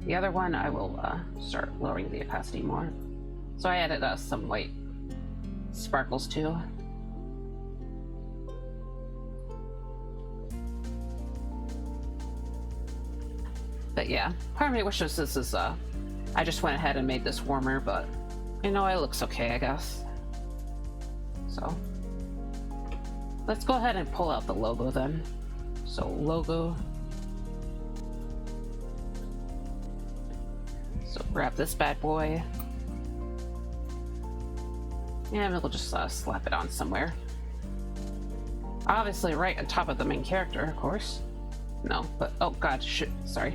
the other one I will start lowering the opacity more. So I added some white sparkles too. But yeah, part of me wishes this is I just went ahead and made this warmer, but you know, it looks okay, I guess. So let's go ahead and pull out the logo then. So logo. So grab this bad boy. And we'll just slap it on somewhere. Obviously right on top of the main character, of course. No, but oh god, shit, sorry.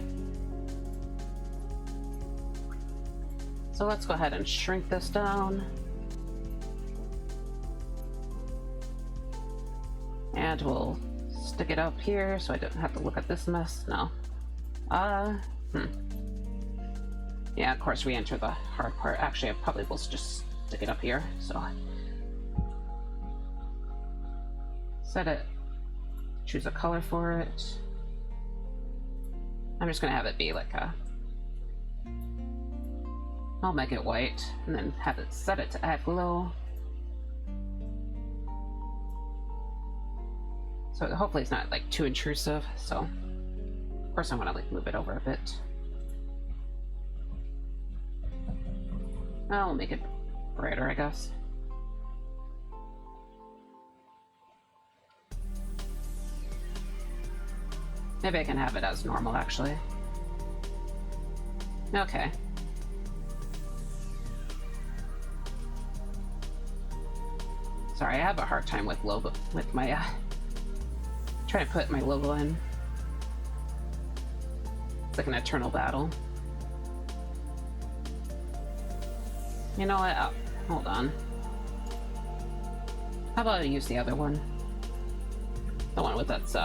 So let's go ahead and shrink this down. And we'll stick it up here so I don't have to look at this mess. No. Yeah, of course we enter the hard part. Actually, I probably will just stick it up here, so. Set it. Choose a color for it. I'm just gonna have it be like a... I'll make it white, and then have it set it to add glow. So hopefully it's not like too intrusive, so of course I want to like move it over a bit. I'll make it brighter, I guess. Maybe I can have it as normal, actually. Okay. Sorry, I have a hard time with logo, with my trying to put my logo in. It's like an eternal battle. You know what? Oh, hold on. How about I use the other one? The one with that's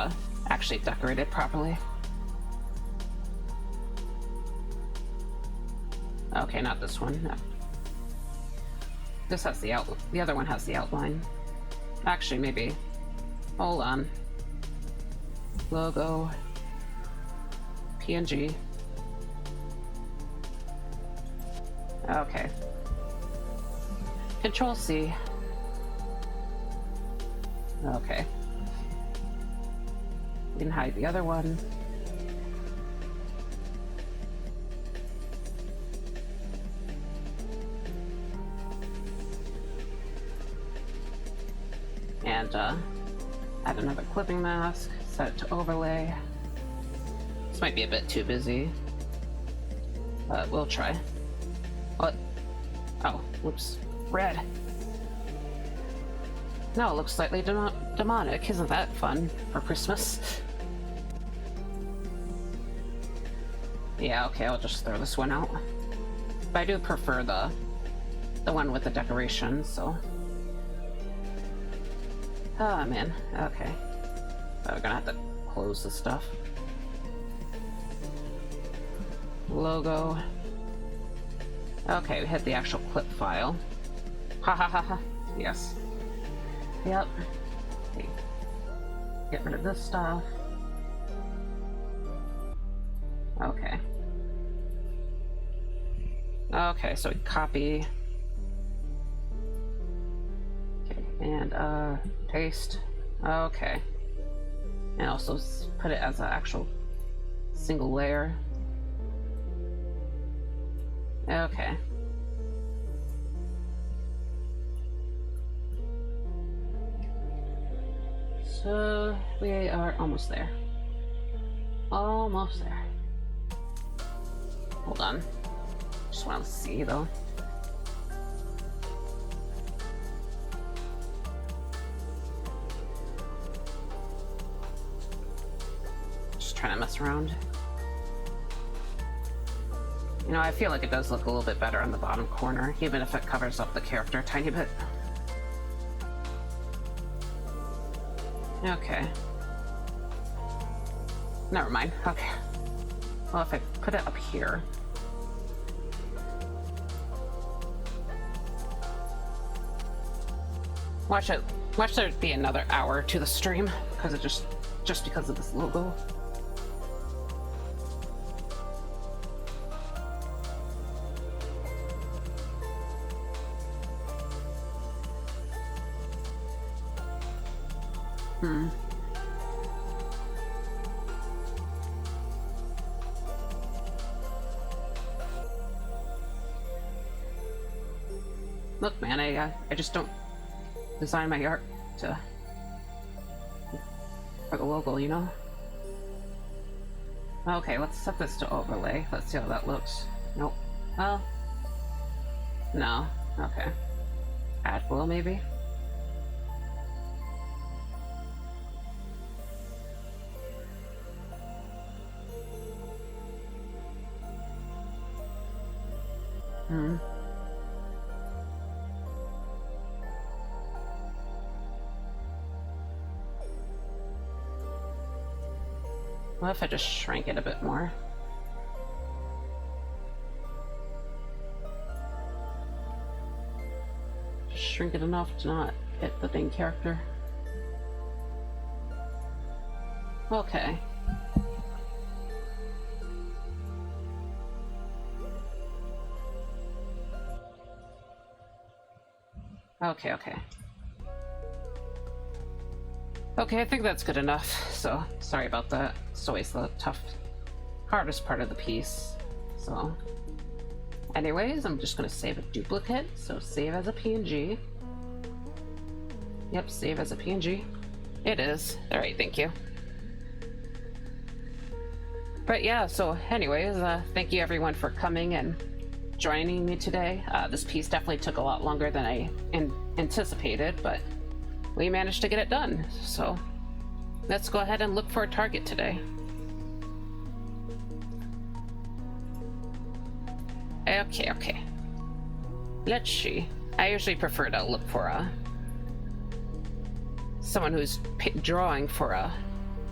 actually decorated properly. Okay, not this one. No. This has the outline. The other one has the outline. Actually, maybe. Hold on. Logo. PNG. Okay. Control C. Okay. We can hide the other one. And add another clipping mask, set it to overlay. This might be a bit too busy, but we'll try. What? Oh, whoops. Red. No, it looks slightly demonic. Isn't that fun for Christmas? Yeah, okay, I'll just throw this one out. But I do prefer the one with the decorations, so. Oh man, okay. So we're gonna have to close the stuff. Logo. Okay, we hit the actual clip file. Ha ha ha ha. Yes. Yep. Okay. Get rid of this stuff. Okay. Okay, so we copy. Okay, and paste. Okay. And also put it as an actual single layer. Okay. So we are almost there. Almost there. Hold on. Just want to see though. Just trying to mess around. You know, I feel like it does look a little bit better on the bottom corner, even if it covers up the character a tiny bit. Okay. Never mind. Okay. Well, if I put it up here. Watch there be another hour to the stream because it just because of this logo. Look, man, I just don't design my art for the logo, you know? Okay, let's set this to overlay. Let's see how that looks. Nope. Well, no. Okay. Add glow, maybe? What if I just shrank it a bit more? Just shrink it enough to not hit the main character. Okay. Okay. Okay, I think that's good enough, so sorry about that. It's always the hardest part of the piece. So, anyways, I'm just gonna save a duplicate, so save as a PNG. Yep, save as a PNG. It is. Alright, thank you. But yeah, so anyways, thank you everyone for coming and joining me today. This piece definitely took a lot longer than I anticipated, but we managed to get it done, so let's go ahead and look for a target today. Okay. Let's see. I usually prefer to look for someone who's drawing for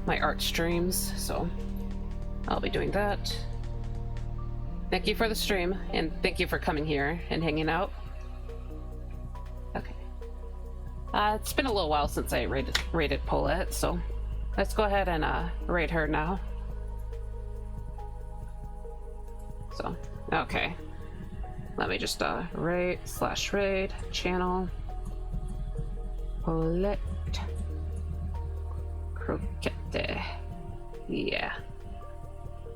my art streams, so I'll be doing that. Thank you for the stream, and thank you for coming here and hanging out. Okay. It's been a little while since I rated Paulette, so let's go ahead and rate her now. So, okay. Let me just rate/raid channel Paulette Croquette. Yeah.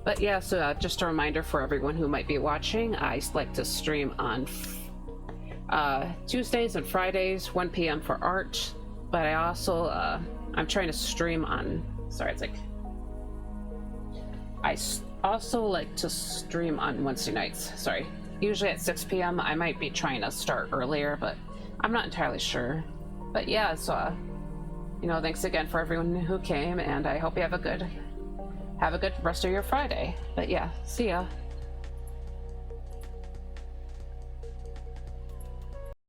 But yeah, so just a reminder for everyone who might be watching, I like to stream on Tuesdays and Fridays, 1 p.m. for art, but I also, I'm trying to stream on, I also like to stream on Wednesday nights, usually at 6 p.m. I might be trying to start earlier, but I'm not entirely sure. But yeah, so, you know, thanks again for everyone who came, and I hope you have a good rest of your Friday. But yeah, see ya.